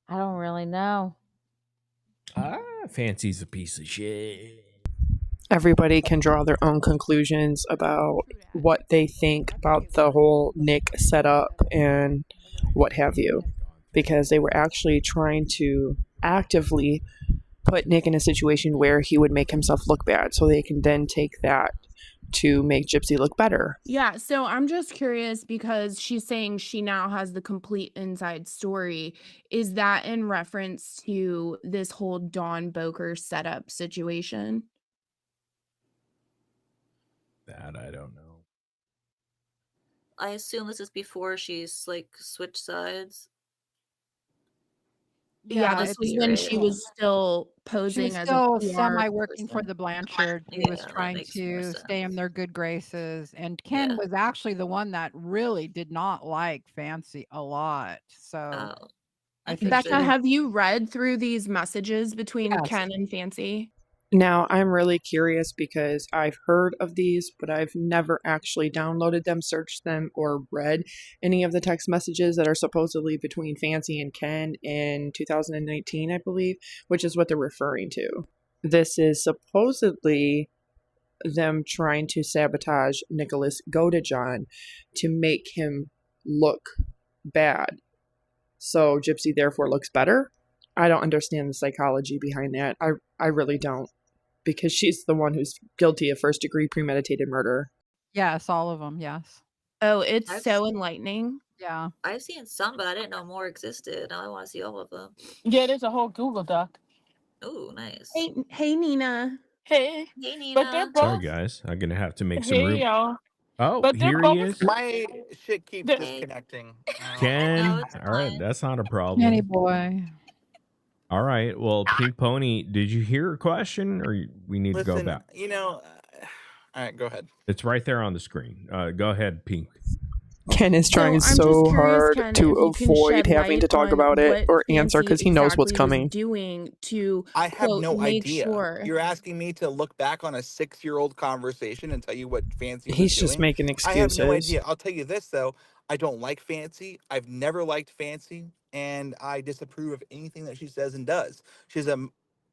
[SPEAKER 2] I don't really know.
[SPEAKER 3] Fancy's a piece of shit.
[SPEAKER 1] Everybody can draw their own conclusions about what they think about the whole Nick setup and what have you, because they were actually trying to actively put Nick in a situation where he would make himself look bad, so they can then take that to make Gypsy look better.
[SPEAKER 13] Yeah, so I'm just curious, because she's saying she now has the complete inside story. Is that in reference to this whole Dawn Boker setup situation?
[SPEAKER 3] That I don't know.
[SPEAKER 5] I assume this is before she's like switched sides.
[SPEAKER 13] Yeah, this was when she was still
[SPEAKER 8] She
[SPEAKER 13] posing
[SPEAKER 8] was
[SPEAKER 13] as
[SPEAKER 8] still
[SPEAKER 13] a PR
[SPEAKER 8] semi-working for
[SPEAKER 13] person.
[SPEAKER 8] the Blanchard. She was
[SPEAKER 5] Yeah, that
[SPEAKER 8] trying
[SPEAKER 5] makes more
[SPEAKER 8] to stay in
[SPEAKER 5] sense.
[SPEAKER 8] their good graces. And Ken was actually the one that really did not like Fancy a lot. So I think
[SPEAKER 13] Becca, have you read through these messages between
[SPEAKER 8] Yes.
[SPEAKER 13] Ken and Fancy?
[SPEAKER 1] Now, I'm really curious because I've heard of these, but I've never actually downloaded them, searched them, or read any of the text messages that are supposedly between Fancy and Ken in 2019, I believe, which is what they're referring to. This is supposedly them trying to sabotage Nicholas Godejohn to make him look bad. So Gypsy therefore looks better? I don't understand the psychology behind that. I really don't. Because she's the one who's guilty of first-degree premeditated murder.
[SPEAKER 8] Yes, all of them. Yes.
[SPEAKER 13] Oh, it's so enlightening.
[SPEAKER 8] Yeah.
[SPEAKER 5] I've seen some, but I didn't know more existed. Now I want to see all of them.
[SPEAKER 12] Yeah, there's a whole Google Doc.
[SPEAKER 5] Oh, nice.
[SPEAKER 13] Hey, Nina.
[SPEAKER 12] Hey,
[SPEAKER 5] Nina.
[SPEAKER 12] but they're
[SPEAKER 3] Sorry,
[SPEAKER 12] both.
[SPEAKER 3] guys. I'm gonna have to make some
[SPEAKER 12] Hey,
[SPEAKER 3] room.
[SPEAKER 12] y'all.
[SPEAKER 3] Oh,
[SPEAKER 12] But they're
[SPEAKER 3] here he
[SPEAKER 12] both.
[SPEAKER 3] is.
[SPEAKER 4] My shit keeps
[SPEAKER 12] They're-
[SPEAKER 4] disconnecting.
[SPEAKER 3] Ken.
[SPEAKER 5] it's
[SPEAKER 3] All right, that's not a problem.
[SPEAKER 8] Kenny boy.
[SPEAKER 3] All right. Well, Pink Pony, did you hear a question, or we need to go
[SPEAKER 4] Listen,
[SPEAKER 3] back?
[SPEAKER 4] all right, go ahead.
[SPEAKER 3] It's right there on the screen. Go ahead, Pink.
[SPEAKER 1] Ken is trying
[SPEAKER 13] I'm just
[SPEAKER 1] so
[SPEAKER 13] curious,
[SPEAKER 1] hard
[SPEAKER 13] Ken,
[SPEAKER 1] to
[SPEAKER 13] if you can
[SPEAKER 1] avoid
[SPEAKER 13] shed
[SPEAKER 1] having
[SPEAKER 13] light
[SPEAKER 1] to talk
[SPEAKER 13] on
[SPEAKER 1] about it
[SPEAKER 13] what
[SPEAKER 1] or answer
[SPEAKER 13] Fancy
[SPEAKER 1] because he knows what's
[SPEAKER 13] exactly was
[SPEAKER 1] coming.
[SPEAKER 13] doing to,
[SPEAKER 4] I have
[SPEAKER 13] quote,
[SPEAKER 4] no
[SPEAKER 13] make
[SPEAKER 4] idea.
[SPEAKER 13] sure.
[SPEAKER 4] You're asking me to look back on a 6-year-old conversation and tell you what Fancy was
[SPEAKER 1] He's just
[SPEAKER 4] doing?
[SPEAKER 1] making
[SPEAKER 4] I have no
[SPEAKER 1] excuses.
[SPEAKER 4] idea. I'll tell you this, though. I don't like Fancy. I've never liked Fancy, and I disapprove of anything that she says and does. She's a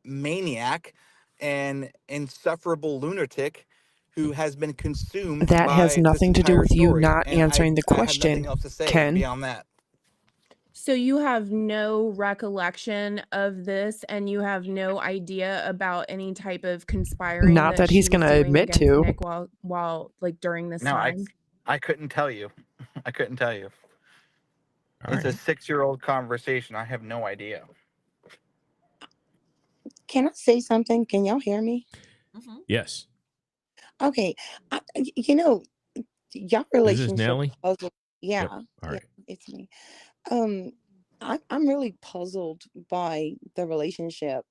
[SPEAKER 4] maniac and insufferable lunatic who has been consumed
[SPEAKER 1] That
[SPEAKER 4] by
[SPEAKER 1] has
[SPEAKER 4] this
[SPEAKER 1] nothing to do
[SPEAKER 4] entire
[SPEAKER 1] with you
[SPEAKER 4] story,
[SPEAKER 1] not
[SPEAKER 4] and
[SPEAKER 1] answering the
[SPEAKER 4] I have
[SPEAKER 1] question,
[SPEAKER 4] nothing else to say
[SPEAKER 1] Ken.
[SPEAKER 4] beyond that.
[SPEAKER 13] So you have no recollection of this, and you have no idea about any type of conspiring
[SPEAKER 1] Not that
[SPEAKER 13] she
[SPEAKER 1] he's
[SPEAKER 13] was
[SPEAKER 1] gonna
[SPEAKER 13] doing
[SPEAKER 1] admit
[SPEAKER 13] against
[SPEAKER 1] to.
[SPEAKER 13] Nick while like during this
[SPEAKER 4] No,
[SPEAKER 13] time?
[SPEAKER 4] I couldn't tell you. I couldn't tell you.
[SPEAKER 3] All
[SPEAKER 4] It's a
[SPEAKER 3] right.
[SPEAKER 4] 6-year-old conversation. I have no idea.
[SPEAKER 11] Can I say something? Can y'all hear me?
[SPEAKER 3] Yes.
[SPEAKER 11] Okay. Y'all
[SPEAKER 3] Is this
[SPEAKER 11] relationship
[SPEAKER 3] Nelly?
[SPEAKER 11] puzzle. Yeah.
[SPEAKER 3] Yep. All right.
[SPEAKER 11] It's me. I'm really puzzled by the relationship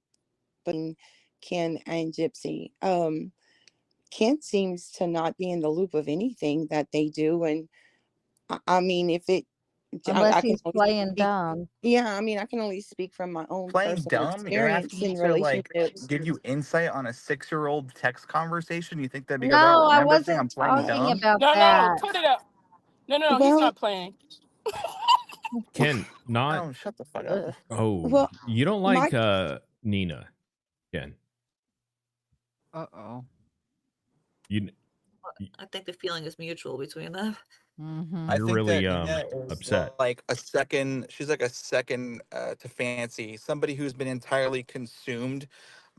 [SPEAKER 11] between Ken and Gypsy. Ken seems to not be in the loop of anything that they do, and I mean, if it
[SPEAKER 2] Unless
[SPEAKER 11] I can
[SPEAKER 2] he's
[SPEAKER 11] only
[SPEAKER 2] playing
[SPEAKER 11] speak.
[SPEAKER 2] dumb.
[SPEAKER 11] Yeah, I mean, I can only speak from my own
[SPEAKER 4] Playing
[SPEAKER 11] personal
[SPEAKER 4] dumb? You're
[SPEAKER 11] experience
[SPEAKER 4] asking me
[SPEAKER 11] in
[SPEAKER 4] to like
[SPEAKER 11] relationships.
[SPEAKER 4] give you insight on a 6-year-old text conversation? You think that because I
[SPEAKER 2] No,
[SPEAKER 4] don't
[SPEAKER 2] I
[SPEAKER 4] remember everything, I'm
[SPEAKER 2] wasn't
[SPEAKER 4] playing
[SPEAKER 2] talking
[SPEAKER 4] dumb?
[SPEAKER 2] about
[SPEAKER 12] No,
[SPEAKER 2] that.
[SPEAKER 12] put it up. No, he's
[SPEAKER 11] Well,
[SPEAKER 12] not playing.
[SPEAKER 3] Ken, not.
[SPEAKER 4] Oh, shut the fuck up.
[SPEAKER 2] Ugh.
[SPEAKER 3] Oh,
[SPEAKER 11] well,
[SPEAKER 3] you don't
[SPEAKER 11] my
[SPEAKER 3] like Nina, Ken.
[SPEAKER 8] Uh-oh.
[SPEAKER 3] You
[SPEAKER 5] I think the feeling is mutual between them.
[SPEAKER 2] Mm-hmm.
[SPEAKER 4] I
[SPEAKER 3] you're
[SPEAKER 4] think
[SPEAKER 3] really
[SPEAKER 4] that Nina is
[SPEAKER 3] upset.
[SPEAKER 4] like a second. She's like a second to Fancy, somebody who's been entirely consumed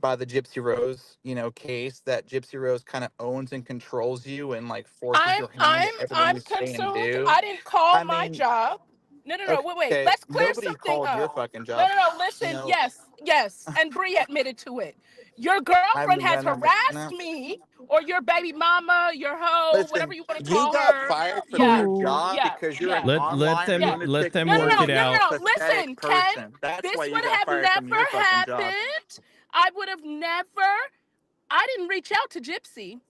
[SPEAKER 4] by the Gypsy Rose, case that Gypsy Rose kind of owns and controls you and like forces your hand in everything
[SPEAKER 12] I'm
[SPEAKER 4] you say and
[SPEAKER 12] consumed.
[SPEAKER 4] do.
[SPEAKER 12] I didn't call
[SPEAKER 4] I
[SPEAKER 12] my
[SPEAKER 4] mean,
[SPEAKER 12] job. No, wait.
[SPEAKER 4] okay,
[SPEAKER 12] Let's clear
[SPEAKER 4] nobody
[SPEAKER 12] something
[SPEAKER 4] called your
[SPEAKER 12] up.
[SPEAKER 4] fucking
[SPEAKER 12] No,
[SPEAKER 4] job.
[SPEAKER 12] listen. Yes. And Bree admitted to it. Your girlfriend has harassed me, or your baby mama, your hoe, whatever
[SPEAKER 4] Listen,
[SPEAKER 12] you want to
[SPEAKER 4] you
[SPEAKER 12] call
[SPEAKER 4] got
[SPEAKER 12] her.
[SPEAKER 4] fired from
[SPEAKER 12] Yeah.
[SPEAKER 4] your job
[SPEAKER 12] Yeah.
[SPEAKER 4] because you're an
[SPEAKER 12] Yeah.
[SPEAKER 3] Let
[SPEAKER 4] online
[SPEAKER 3] them
[SPEAKER 4] lunatic,
[SPEAKER 12] No.
[SPEAKER 3] work it out.
[SPEAKER 12] Listen,
[SPEAKER 4] pathetic
[SPEAKER 12] Ken.
[SPEAKER 4] person. That's
[SPEAKER 12] This
[SPEAKER 4] why you
[SPEAKER 12] would
[SPEAKER 4] got
[SPEAKER 12] have
[SPEAKER 4] fired from
[SPEAKER 12] never
[SPEAKER 4] your fucking job.
[SPEAKER 12] happened. I would have never. I didn't reach out to Gypsy.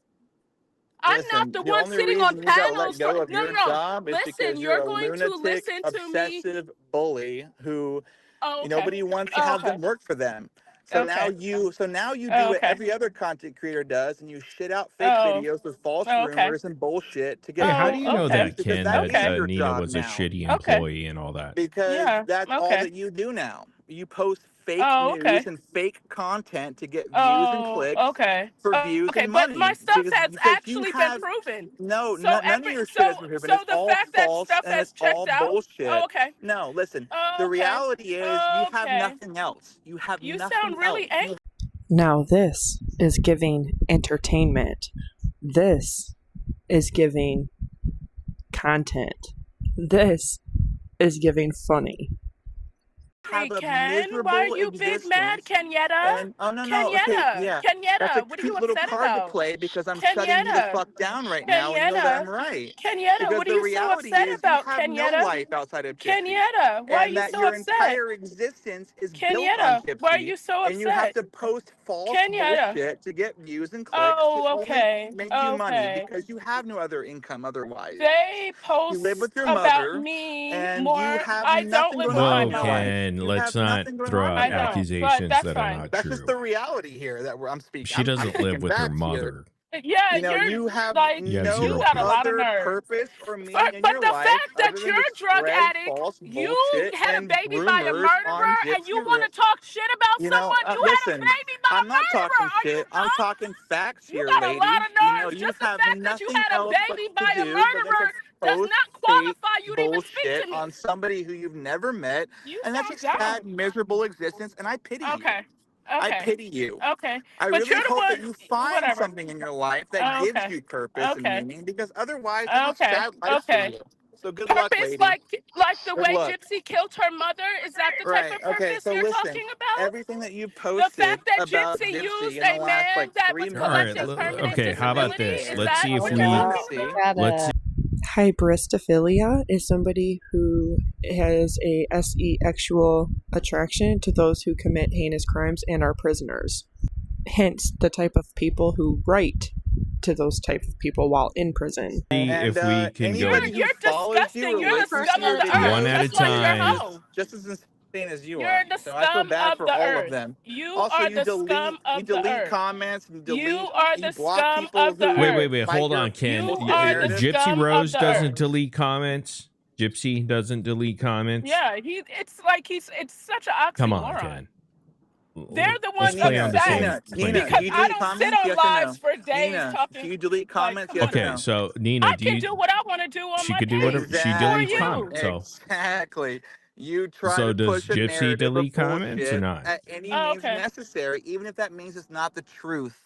[SPEAKER 12] I'm not
[SPEAKER 4] Listen,
[SPEAKER 12] the
[SPEAKER 4] the
[SPEAKER 12] one
[SPEAKER 4] only
[SPEAKER 12] sitting on
[SPEAKER 4] reason you got let
[SPEAKER 12] panels for.
[SPEAKER 4] go of
[SPEAKER 12] No.
[SPEAKER 4] your job is
[SPEAKER 12] Listen,
[SPEAKER 4] because you're
[SPEAKER 12] you're
[SPEAKER 4] a
[SPEAKER 12] going to
[SPEAKER 4] lunatic,
[SPEAKER 12] listen to me.
[SPEAKER 4] obsessive bully who
[SPEAKER 12] Oh, okay.
[SPEAKER 4] nobody wants to have them work for them. So now you do what every other content creator does, and you shit out fake videos with false rumors and bullshit to get
[SPEAKER 3] Wait, how do you know
[SPEAKER 4] views
[SPEAKER 3] that,
[SPEAKER 4] because
[SPEAKER 3] Ken,
[SPEAKER 4] that
[SPEAKER 3] that
[SPEAKER 4] is your
[SPEAKER 3] Nina
[SPEAKER 4] job
[SPEAKER 3] was a
[SPEAKER 4] now.
[SPEAKER 3] shitty employee and all that?
[SPEAKER 4] Because that's all that you do now. You post fake news and fake content to get views and clicks for views and money.
[SPEAKER 12] But my stuff
[SPEAKER 4] because
[SPEAKER 12] has
[SPEAKER 4] you
[SPEAKER 12] actually been
[SPEAKER 4] have
[SPEAKER 12] proven.
[SPEAKER 4] no,
[SPEAKER 12] So
[SPEAKER 4] none of your shit has been proven. It's
[SPEAKER 12] the
[SPEAKER 4] all
[SPEAKER 12] fact that
[SPEAKER 4] false
[SPEAKER 12] stuff
[SPEAKER 4] and
[SPEAKER 12] has
[SPEAKER 4] it's all
[SPEAKER 12] checked out.
[SPEAKER 4] bullshit.
[SPEAKER 12] Oh, okay.
[SPEAKER 4] No, listen.
[SPEAKER 12] Oh,
[SPEAKER 4] The
[SPEAKER 12] okay.
[SPEAKER 4] reality is you have
[SPEAKER 12] Okay.
[SPEAKER 4] nothing else. You have
[SPEAKER 12] You
[SPEAKER 4] nothing
[SPEAKER 12] sound really
[SPEAKER 4] else.
[SPEAKER 12] angry.
[SPEAKER 1] Now, this is giving entertainment. This is giving content. This is giving funny.
[SPEAKER 4] Have a
[SPEAKER 12] Ken,
[SPEAKER 4] miserable
[SPEAKER 12] why are you big mad,
[SPEAKER 4] existence.
[SPEAKER 12] Kenyatta?
[SPEAKER 4] And oh no,
[SPEAKER 12] Kenyatta,
[SPEAKER 4] that's a
[SPEAKER 12] what are
[SPEAKER 4] cute
[SPEAKER 12] you
[SPEAKER 4] little
[SPEAKER 12] upset
[SPEAKER 4] card to
[SPEAKER 12] about?
[SPEAKER 4] play because I'm shutting you the fuck down right now, and you know that I'm right.
[SPEAKER 12] Kenyatta,
[SPEAKER 4] Because
[SPEAKER 12] what are
[SPEAKER 4] the
[SPEAKER 12] you so
[SPEAKER 4] reality
[SPEAKER 12] upset
[SPEAKER 4] is you
[SPEAKER 12] about,
[SPEAKER 4] have no
[SPEAKER 12] Kenyatta?
[SPEAKER 4] life outside of Gypsy,
[SPEAKER 12] Kenyatta, why are
[SPEAKER 4] and
[SPEAKER 12] you
[SPEAKER 4] that
[SPEAKER 12] so
[SPEAKER 4] your
[SPEAKER 12] upset?
[SPEAKER 4] entire existence is built on
[SPEAKER 12] Kenyatta, why are
[SPEAKER 4] Gypsy,
[SPEAKER 12] you so
[SPEAKER 4] and you have
[SPEAKER 12] upset?
[SPEAKER 4] to post false
[SPEAKER 12] Kenyatta.
[SPEAKER 4] bullshit to get views and clicks to
[SPEAKER 12] Oh,
[SPEAKER 4] only
[SPEAKER 12] okay.
[SPEAKER 4] make you money
[SPEAKER 12] Okay.
[SPEAKER 4] because you have no other income otherwise.
[SPEAKER 12] They
[SPEAKER 4] You live with
[SPEAKER 12] post
[SPEAKER 4] your
[SPEAKER 12] about
[SPEAKER 4] mother,
[SPEAKER 12] me
[SPEAKER 4] and
[SPEAKER 12] more.
[SPEAKER 4] you have
[SPEAKER 12] I don't
[SPEAKER 4] nothing
[SPEAKER 12] live
[SPEAKER 4] going
[SPEAKER 12] with
[SPEAKER 4] on
[SPEAKER 12] my
[SPEAKER 3] Whoa,
[SPEAKER 4] in your
[SPEAKER 12] mom.
[SPEAKER 4] life.
[SPEAKER 3] Ken,
[SPEAKER 4] You
[SPEAKER 3] let's
[SPEAKER 4] have
[SPEAKER 3] not
[SPEAKER 4] nothing going
[SPEAKER 3] throw
[SPEAKER 4] on
[SPEAKER 3] out
[SPEAKER 4] in your life.
[SPEAKER 3] accusations
[SPEAKER 12] that's
[SPEAKER 3] that are
[SPEAKER 12] fine.
[SPEAKER 3] not
[SPEAKER 4] That's just
[SPEAKER 3] true.
[SPEAKER 4] the reality here that I'm speaking.
[SPEAKER 3] She doesn't live
[SPEAKER 4] speaking
[SPEAKER 3] with her
[SPEAKER 4] facts here.
[SPEAKER 3] mother.
[SPEAKER 12] Yeah,
[SPEAKER 4] You have
[SPEAKER 3] You have
[SPEAKER 4] no
[SPEAKER 3] zero
[SPEAKER 12] got a lot of
[SPEAKER 4] other
[SPEAKER 12] nerve.
[SPEAKER 4] purpose or meaning in
[SPEAKER 12] But
[SPEAKER 4] your
[SPEAKER 12] the
[SPEAKER 4] life
[SPEAKER 12] fact
[SPEAKER 4] other
[SPEAKER 12] that
[SPEAKER 4] than
[SPEAKER 12] you're
[SPEAKER 4] to
[SPEAKER 12] a drug
[SPEAKER 4] spread
[SPEAKER 12] addict,
[SPEAKER 4] false
[SPEAKER 12] you
[SPEAKER 4] bullshit
[SPEAKER 12] had a
[SPEAKER 4] and
[SPEAKER 12] baby by a
[SPEAKER 4] rumors on
[SPEAKER 12] murderer, and you
[SPEAKER 4] Gypsy
[SPEAKER 12] want to talk shit about someone, you had a
[SPEAKER 4] listen,
[SPEAKER 12] baby by a
[SPEAKER 4] I'm not talking
[SPEAKER 12] murderer. Are you
[SPEAKER 4] shit. I'm
[SPEAKER 12] dumb?
[SPEAKER 4] talking facts
[SPEAKER 12] You
[SPEAKER 4] here,
[SPEAKER 12] got a lot
[SPEAKER 4] lady.
[SPEAKER 12] of nerves.
[SPEAKER 4] You
[SPEAKER 12] Just the
[SPEAKER 4] have
[SPEAKER 12] fact that you
[SPEAKER 4] nothing
[SPEAKER 12] had a
[SPEAKER 4] else but
[SPEAKER 12] baby
[SPEAKER 4] to
[SPEAKER 12] by a
[SPEAKER 4] do but then to
[SPEAKER 12] murderer does
[SPEAKER 4] post
[SPEAKER 12] not
[SPEAKER 4] fake
[SPEAKER 12] qualify you to even speak
[SPEAKER 4] bullshit
[SPEAKER 12] to me.
[SPEAKER 4] on somebody who you've never met.
[SPEAKER 12] You
[SPEAKER 4] And that's a
[SPEAKER 12] sound dumb.
[SPEAKER 4] sad, miserable existence, and I pity you.
[SPEAKER 12] Okay.
[SPEAKER 4] I
[SPEAKER 12] Okay.
[SPEAKER 4] pity you.
[SPEAKER 12] Okay.
[SPEAKER 4] I
[SPEAKER 12] But
[SPEAKER 4] really
[SPEAKER 12] you're the
[SPEAKER 4] hope that
[SPEAKER 12] one.
[SPEAKER 4] you find
[SPEAKER 12] Whatever.
[SPEAKER 4] something in your life that gives
[SPEAKER 12] Okay.
[SPEAKER 4] you purpose and
[SPEAKER 12] Okay.
[SPEAKER 4] meaning, because otherwise, it's a
[SPEAKER 12] Okay.
[SPEAKER 4] sad life for
[SPEAKER 12] Okay.
[SPEAKER 4] you. So good luck,
[SPEAKER 12] Purpose,
[SPEAKER 4] lady.
[SPEAKER 12] like the
[SPEAKER 4] Good
[SPEAKER 12] way
[SPEAKER 4] luck.
[SPEAKER 12] Gypsy killed her mother. Is that the type
[SPEAKER 4] Right.
[SPEAKER 12] of
[SPEAKER 4] Okay.
[SPEAKER 12] purpose
[SPEAKER 4] So
[SPEAKER 12] you're
[SPEAKER 4] listen,
[SPEAKER 12] talking about?
[SPEAKER 4] everything that you
[SPEAKER 12] The
[SPEAKER 4] posted
[SPEAKER 12] fact that
[SPEAKER 4] about
[SPEAKER 12] Gypsy
[SPEAKER 4] Gypsy
[SPEAKER 12] used
[SPEAKER 4] in the
[SPEAKER 12] a
[SPEAKER 4] last
[SPEAKER 12] man
[SPEAKER 4] like
[SPEAKER 12] that
[SPEAKER 4] 3
[SPEAKER 12] was
[SPEAKER 3] All right.
[SPEAKER 4] months
[SPEAKER 12] collecting
[SPEAKER 4] as a
[SPEAKER 12] permanent
[SPEAKER 3] Okay. How about
[SPEAKER 12] disability.
[SPEAKER 3] this?
[SPEAKER 12] Is
[SPEAKER 3] Let's
[SPEAKER 12] that
[SPEAKER 3] see if
[SPEAKER 12] what
[SPEAKER 3] we.
[SPEAKER 12] you're talking about?
[SPEAKER 3] Let's see.
[SPEAKER 1] Hybristophilia is somebody who has a sexual attraction to those who commit heinous crimes and are prisoners. Hence, the type of people who write to those type of people while in prison.
[SPEAKER 3] See if we can go
[SPEAKER 12] You're disgusting. You're the scum of the earth.
[SPEAKER 3] one at a
[SPEAKER 12] Just like your
[SPEAKER 3] time.
[SPEAKER 12] hoe.
[SPEAKER 4] just as insane as you
[SPEAKER 12] You're
[SPEAKER 4] are.
[SPEAKER 12] the
[SPEAKER 4] So I feel
[SPEAKER 12] scum
[SPEAKER 4] bad
[SPEAKER 12] of
[SPEAKER 4] for
[SPEAKER 12] the
[SPEAKER 4] all of
[SPEAKER 12] earth.
[SPEAKER 4] them.
[SPEAKER 12] You
[SPEAKER 4] Also,
[SPEAKER 12] are
[SPEAKER 4] you
[SPEAKER 12] the
[SPEAKER 4] delete
[SPEAKER 12] scum of the earth.
[SPEAKER 4] comments,
[SPEAKER 12] You are the
[SPEAKER 4] block
[SPEAKER 12] scum
[SPEAKER 4] people
[SPEAKER 12] of the
[SPEAKER 4] who
[SPEAKER 12] earth.
[SPEAKER 3] Wait. Hold on, Ken.
[SPEAKER 12] You are the
[SPEAKER 3] Gypsy
[SPEAKER 12] scum
[SPEAKER 3] Rose
[SPEAKER 12] of the
[SPEAKER 3] doesn't
[SPEAKER 12] earth.
[SPEAKER 3] delete comments. Gypsy doesn't delete comments.
[SPEAKER 12] Yeah, it's like it's such an oxymoron.
[SPEAKER 3] Come on, Ken.
[SPEAKER 12] They're the
[SPEAKER 3] Let's
[SPEAKER 12] ones
[SPEAKER 3] play on the
[SPEAKER 12] upset
[SPEAKER 3] same.
[SPEAKER 4] Nina,
[SPEAKER 12] because
[SPEAKER 4] do you
[SPEAKER 12] I
[SPEAKER 4] delete
[SPEAKER 12] don't sit
[SPEAKER 4] comments?
[SPEAKER 12] on
[SPEAKER 4] Yes or
[SPEAKER 12] lives
[SPEAKER 4] no?
[SPEAKER 12] for days
[SPEAKER 4] Nina,
[SPEAKER 12] talking.
[SPEAKER 4] do you delete comments?
[SPEAKER 12] Like,
[SPEAKER 4] Yes or
[SPEAKER 3] Okay,
[SPEAKER 4] no?
[SPEAKER 3] so Nina,
[SPEAKER 12] I can do what I want to do on
[SPEAKER 3] she
[SPEAKER 12] my
[SPEAKER 3] could do
[SPEAKER 12] page.
[SPEAKER 3] whatever she
[SPEAKER 12] For
[SPEAKER 3] deletes
[SPEAKER 12] you.
[SPEAKER 3] comments. So
[SPEAKER 4] Exactly. You try
[SPEAKER 3] So
[SPEAKER 4] to
[SPEAKER 3] does
[SPEAKER 4] push a
[SPEAKER 3] Gypsy
[SPEAKER 4] narrative
[SPEAKER 3] delete
[SPEAKER 4] of
[SPEAKER 3] comments or
[SPEAKER 4] bullshit
[SPEAKER 3] not?
[SPEAKER 4] at any
[SPEAKER 12] Oh,
[SPEAKER 4] means
[SPEAKER 12] okay.
[SPEAKER 4] necessary, even if that means it's not the truth.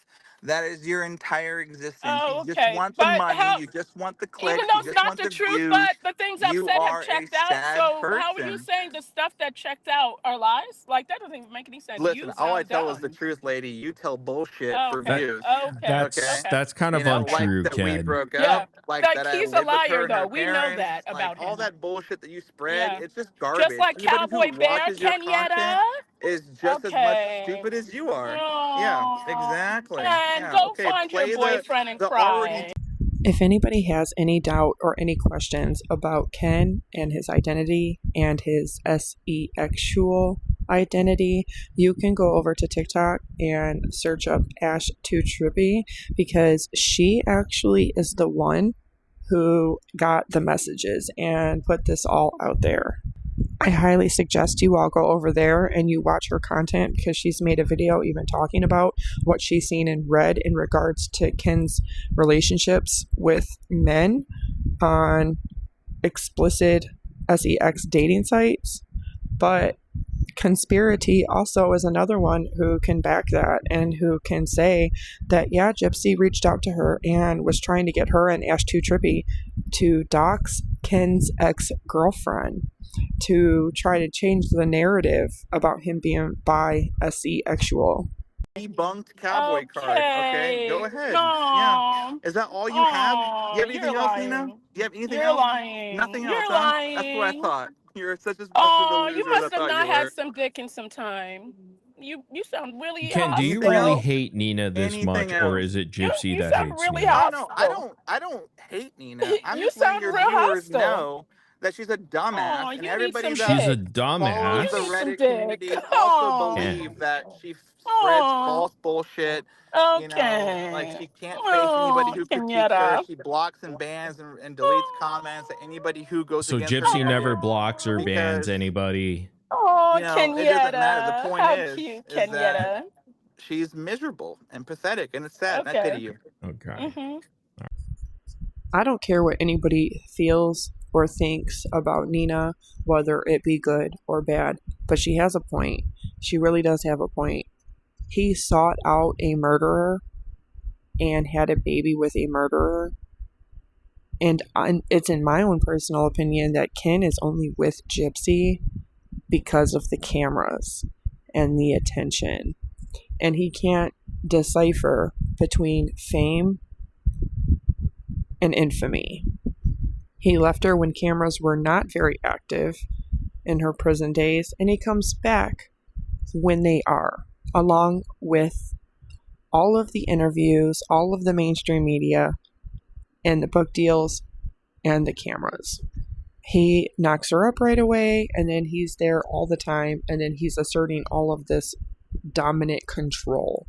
[SPEAKER 4] That is your entire existence.
[SPEAKER 12] Oh,
[SPEAKER 4] You just
[SPEAKER 12] okay.
[SPEAKER 4] want the
[SPEAKER 12] But
[SPEAKER 4] money.
[SPEAKER 12] how?
[SPEAKER 4] You just want the
[SPEAKER 12] Even
[SPEAKER 4] clicks.
[SPEAKER 12] though
[SPEAKER 4] You
[SPEAKER 12] it's
[SPEAKER 4] just
[SPEAKER 12] not
[SPEAKER 4] want
[SPEAKER 12] the
[SPEAKER 4] the
[SPEAKER 12] truth,
[SPEAKER 4] views.
[SPEAKER 12] but the things I've
[SPEAKER 4] You
[SPEAKER 12] said have
[SPEAKER 4] are a
[SPEAKER 12] checked out.
[SPEAKER 4] sad
[SPEAKER 12] So how are you
[SPEAKER 4] person.
[SPEAKER 12] saying the stuff that checked out are lies? Like that doesn't even make any sense.
[SPEAKER 4] Listen,
[SPEAKER 12] You
[SPEAKER 4] all I
[SPEAKER 12] sound
[SPEAKER 4] tell is the
[SPEAKER 12] dumb.
[SPEAKER 4] truth, lady. You tell bullshit
[SPEAKER 12] Oh,
[SPEAKER 4] for
[SPEAKER 12] okay.
[SPEAKER 4] views.
[SPEAKER 12] Okay.
[SPEAKER 4] Okay?
[SPEAKER 3] that's kind of
[SPEAKER 4] Like
[SPEAKER 3] untrue,
[SPEAKER 4] that we
[SPEAKER 3] Ken.
[SPEAKER 4] broke
[SPEAKER 12] Yeah.
[SPEAKER 4] up, like
[SPEAKER 12] Like
[SPEAKER 4] that I
[SPEAKER 12] he's a
[SPEAKER 4] live with her
[SPEAKER 12] liar,
[SPEAKER 4] and her
[SPEAKER 12] though. We know
[SPEAKER 4] parents,
[SPEAKER 12] that
[SPEAKER 4] like
[SPEAKER 12] about
[SPEAKER 4] all
[SPEAKER 12] him.
[SPEAKER 4] that bullshit that you spread,
[SPEAKER 12] Yeah.
[SPEAKER 4] it's just
[SPEAKER 12] Just
[SPEAKER 4] garbage.
[SPEAKER 12] like
[SPEAKER 4] Anybody who
[SPEAKER 12] Cowboy Bear,
[SPEAKER 4] watches your
[SPEAKER 12] Kenyatta.
[SPEAKER 4] content is just as much
[SPEAKER 12] Okay.
[SPEAKER 4] stupid as you are. Yeah,
[SPEAKER 12] Oh.
[SPEAKER 4] exactly.
[SPEAKER 12] And
[SPEAKER 4] Yeah.
[SPEAKER 12] go
[SPEAKER 4] Okay,
[SPEAKER 12] find your
[SPEAKER 4] play
[SPEAKER 12] boyfriend and
[SPEAKER 4] the already
[SPEAKER 12] cry.
[SPEAKER 1] If anybody has any doubt or any questions about Ken and his identity and his sexual identity, you can go over to TikTok and search up Ash2Trippy, because she actually is the one who got the messages and put this all out there. I highly suggest you all go over there and you watch her content, because she's made a video even talking about what she's seen and read in regards to Ken's relationships with men on explicit sex dating sites. But Conspiracy also is another one who can back that and who can say that, yeah, Gypsy reached out to her and was trying to get her and Ash2Trippy to dox Ken's ex-girlfriend to try to change the narrative about him being bisexual.
[SPEAKER 4] Debunked cowboy card. Okay, go ahead. Yeah. Is that all you have? Do you have anything else, Nina? Do you have anything else?
[SPEAKER 12] Lying.
[SPEAKER 4] Nothing
[SPEAKER 12] You're
[SPEAKER 4] else, huh? That's what I
[SPEAKER 12] lying.
[SPEAKER 4] thought. You're such as much of a
[SPEAKER 12] Oh,
[SPEAKER 4] loser
[SPEAKER 12] you
[SPEAKER 4] as I
[SPEAKER 12] must have
[SPEAKER 4] thought
[SPEAKER 12] not
[SPEAKER 4] you
[SPEAKER 12] had
[SPEAKER 4] were.
[SPEAKER 12] some dick in some time. You sound really
[SPEAKER 3] Ken, do you
[SPEAKER 4] Anything
[SPEAKER 3] really
[SPEAKER 4] else?
[SPEAKER 3] hate Nina this
[SPEAKER 4] Anything
[SPEAKER 3] much, or
[SPEAKER 4] else?
[SPEAKER 3] is it Gypsy
[SPEAKER 12] you
[SPEAKER 3] that
[SPEAKER 12] sound
[SPEAKER 3] hates
[SPEAKER 12] really
[SPEAKER 3] Nina?
[SPEAKER 4] Oh no,
[SPEAKER 12] hostile.
[SPEAKER 4] I don't hate Nina. I'm
[SPEAKER 12] You
[SPEAKER 4] just letting
[SPEAKER 12] sound
[SPEAKER 4] your
[SPEAKER 12] real
[SPEAKER 4] viewers
[SPEAKER 12] hostile.
[SPEAKER 4] know that she's a dumbass,
[SPEAKER 12] Oh,
[SPEAKER 4] and
[SPEAKER 12] you need
[SPEAKER 4] everybody
[SPEAKER 12] some
[SPEAKER 4] that
[SPEAKER 3] She's a
[SPEAKER 12] dick.
[SPEAKER 4] follows
[SPEAKER 12] You
[SPEAKER 4] the
[SPEAKER 12] need some
[SPEAKER 3] dumbass.
[SPEAKER 4] Reddit
[SPEAKER 12] dick.
[SPEAKER 4] communities also
[SPEAKER 12] Oh,
[SPEAKER 4] believe
[SPEAKER 3] Ken.
[SPEAKER 4] that she spreads
[SPEAKER 12] oh,
[SPEAKER 4] false bullshit. You know, like
[SPEAKER 12] okay.
[SPEAKER 4] she can't face anybody
[SPEAKER 12] Oh,
[SPEAKER 4] who critiques her.
[SPEAKER 12] Kenyatta.
[SPEAKER 4] She blocks and bans and deletes comments at anybody who goes
[SPEAKER 3] So
[SPEAKER 4] against her
[SPEAKER 3] Gypsy never
[SPEAKER 4] narrative
[SPEAKER 3] blocks or bans
[SPEAKER 4] because,
[SPEAKER 3] anybody.
[SPEAKER 12] Oh,
[SPEAKER 4] you know, it doesn't matter. The
[SPEAKER 12] Kenyatta.
[SPEAKER 4] point
[SPEAKER 12] How cute,
[SPEAKER 4] is that
[SPEAKER 12] Kenyatta.
[SPEAKER 4] she's miserable and pathetic, and it's sad. And I
[SPEAKER 12] Okay.
[SPEAKER 4] pity you.
[SPEAKER 3] Okay.
[SPEAKER 1] I don't care what anybody feels or thinks about Nina, whether it be good or bad, but she has a point. She really does have a point. He sought out a murderer and had a baby with a murderer. And it's in my own personal opinion that Ken is only with Gypsy because of the cameras and the attention. And he can't decipher between fame and infamy. He left her when cameras were not very active in her prison days, and he comes back when they are, along with all of the interviews, all of the mainstream media, and the book deals and the cameras. He knocks her up right away, and then he's there all the time, and then he's asserting all of this dominant control.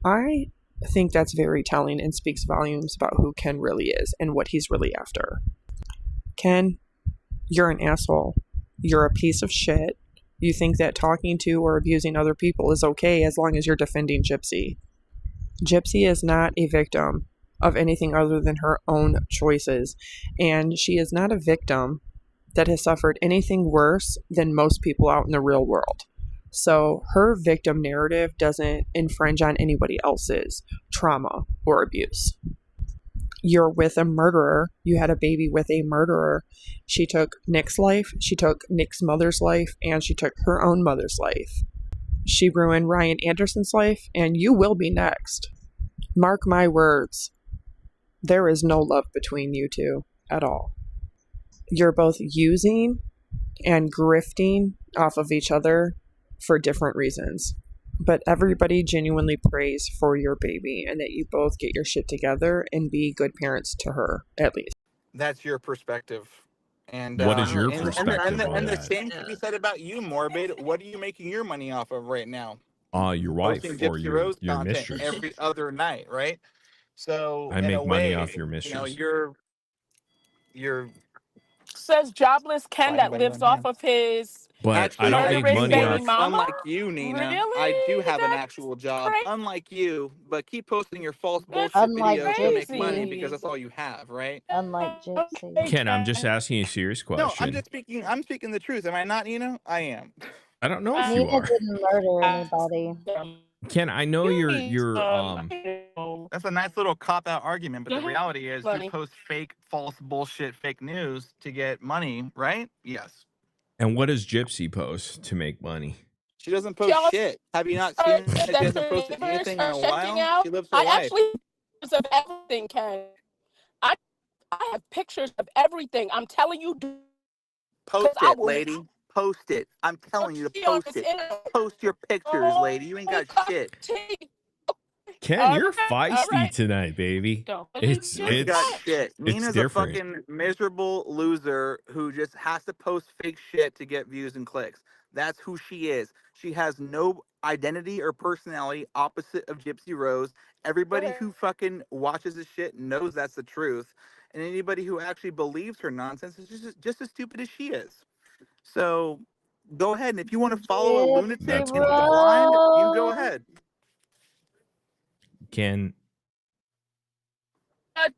[SPEAKER 1] I think that's very telling and speaks volumes about who Ken really is and what he's really after. Ken, you're an asshole. You're a piece of shit. You think that talking to or abusing other people is okay as long as you're defending Gypsy. Gypsy is not a victim of anything other than her own choices, and she is not a victim that has suffered anything worse than most people out in the real world. So her victim narrative doesn't infringe on anybody else's trauma or abuse. You're with a murderer. You had a baby with a murderer. She took Nick's life, she took Nick's mother's life, and she took her own mother's life. She ruined Ryan Anderson's life, and you will be next. Mark my words. There is no love between you two at all. You're both using and grifting off of each other for different reasons. But everybody genuinely prays for your baby and that you both get your shit together and be good parents to her, at least.
[SPEAKER 4] That's your perspective. And
[SPEAKER 3] What is your
[SPEAKER 4] and
[SPEAKER 3] perspective on
[SPEAKER 4] the
[SPEAKER 3] that?
[SPEAKER 4] same can be said about you, Morbid. What are you making your money off of right now?
[SPEAKER 3] Your wife
[SPEAKER 4] Posting
[SPEAKER 3] or
[SPEAKER 4] Gypsy Rose
[SPEAKER 3] your
[SPEAKER 4] content
[SPEAKER 3] mistress?
[SPEAKER 4] every other night, right? So
[SPEAKER 3] I
[SPEAKER 4] in a
[SPEAKER 3] make money
[SPEAKER 4] way,
[SPEAKER 3] off your
[SPEAKER 4] you know,
[SPEAKER 3] mistress.
[SPEAKER 4] you're
[SPEAKER 12] Says jobless Ken that
[SPEAKER 4] anybody
[SPEAKER 12] lives
[SPEAKER 4] on
[SPEAKER 12] off
[SPEAKER 4] here.
[SPEAKER 12] of his
[SPEAKER 3] But I
[SPEAKER 4] Actually,
[SPEAKER 3] don't make
[SPEAKER 4] unlike you,
[SPEAKER 12] murderous
[SPEAKER 3] money
[SPEAKER 12] baby
[SPEAKER 3] off.
[SPEAKER 12] mama.
[SPEAKER 4] unlike you, Nina, I do
[SPEAKER 12] Really?
[SPEAKER 4] have an
[SPEAKER 12] That's
[SPEAKER 4] actual job. Unlike you, but keep posting your false
[SPEAKER 12] That's
[SPEAKER 4] bullshit
[SPEAKER 2] Unlike
[SPEAKER 4] videos to make money
[SPEAKER 2] Gypsy.
[SPEAKER 4] because that's all you have, right?
[SPEAKER 2] Unlike Gypsy.
[SPEAKER 12] Okay,
[SPEAKER 3] Ken, I'm just
[SPEAKER 12] Ken.
[SPEAKER 3] asking you a serious
[SPEAKER 4] No, I'm
[SPEAKER 3] question.
[SPEAKER 4] just speaking. I'm speaking the truth. Am I not, Nina? I am.
[SPEAKER 3] I don't know if you
[SPEAKER 2] Nina
[SPEAKER 3] are.
[SPEAKER 2] didn't murder anybody.
[SPEAKER 3] Ken, I know
[SPEAKER 12] You
[SPEAKER 3] you're
[SPEAKER 12] need some.
[SPEAKER 4] That's a nice little cop out argument, but the
[SPEAKER 12] Mhm.
[SPEAKER 4] reality is
[SPEAKER 12] Funny.
[SPEAKER 4] you post fake, false bullshit, fake news to get money, right? Yes.
[SPEAKER 3] And what does Gypsy post to make money?
[SPEAKER 4] She doesn't post
[SPEAKER 12] Y'all
[SPEAKER 4] shit. Have you not seen that she
[SPEAKER 12] that
[SPEAKER 4] hasn't
[SPEAKER 12] her
[SPEAKER 4] posted
[SPEAKER 12] neighbors
[SPEAKER 4] anything in
[SPEAKER 12] are
[SPEAKER 4] a
[SPEAKER 12] checking
[SPEAKER 4] while?
[SPEAKER 12] out.
[SPEAKER 4] She lives her
[SPEAKER 12] I
[SPEAKER 4] life.
[SPEAKER 12] actually have pictures of everything, Ken. I have pictures of everything. I'm telling you,
[SPEAKER 4] Post
[SPEAKER 12] I
[SPEAKER 4] it,
[SPEAKER 12] will
[SPEAKER 4] lady. Post it. I'm telling you to
[SPEAKER 12] see on
[SPEAKER 4] post
[SPEAKER 12] this
[SPEAKER 4] it.
[SPEAKER 12] internet.
[SPEAKER 4] Post your pictures, lady. You ain't got shit.
[SPEAKER 3] Ken, you're feisty tonight, baby. It's
[SPEAKER 4] Nina's got shit. Nina's a
[SPEAKER 3] different.
[SPEAKER 4] fucking miserable loser who just has to post fake shit to get views and clicks. That's who she is. She has no identity or personality opposite of Gypsy Rose. Everybody who fucking watches this shit knows that's the truth. And anybody who actually believes her nonsense is just as stupid as she is. So go ahead. And if you want to follow a lunatic
[SPEAKER 3] That's
[SPEAKER 4] into the blind, you go ahead.
[SPEAKER 3] Ken.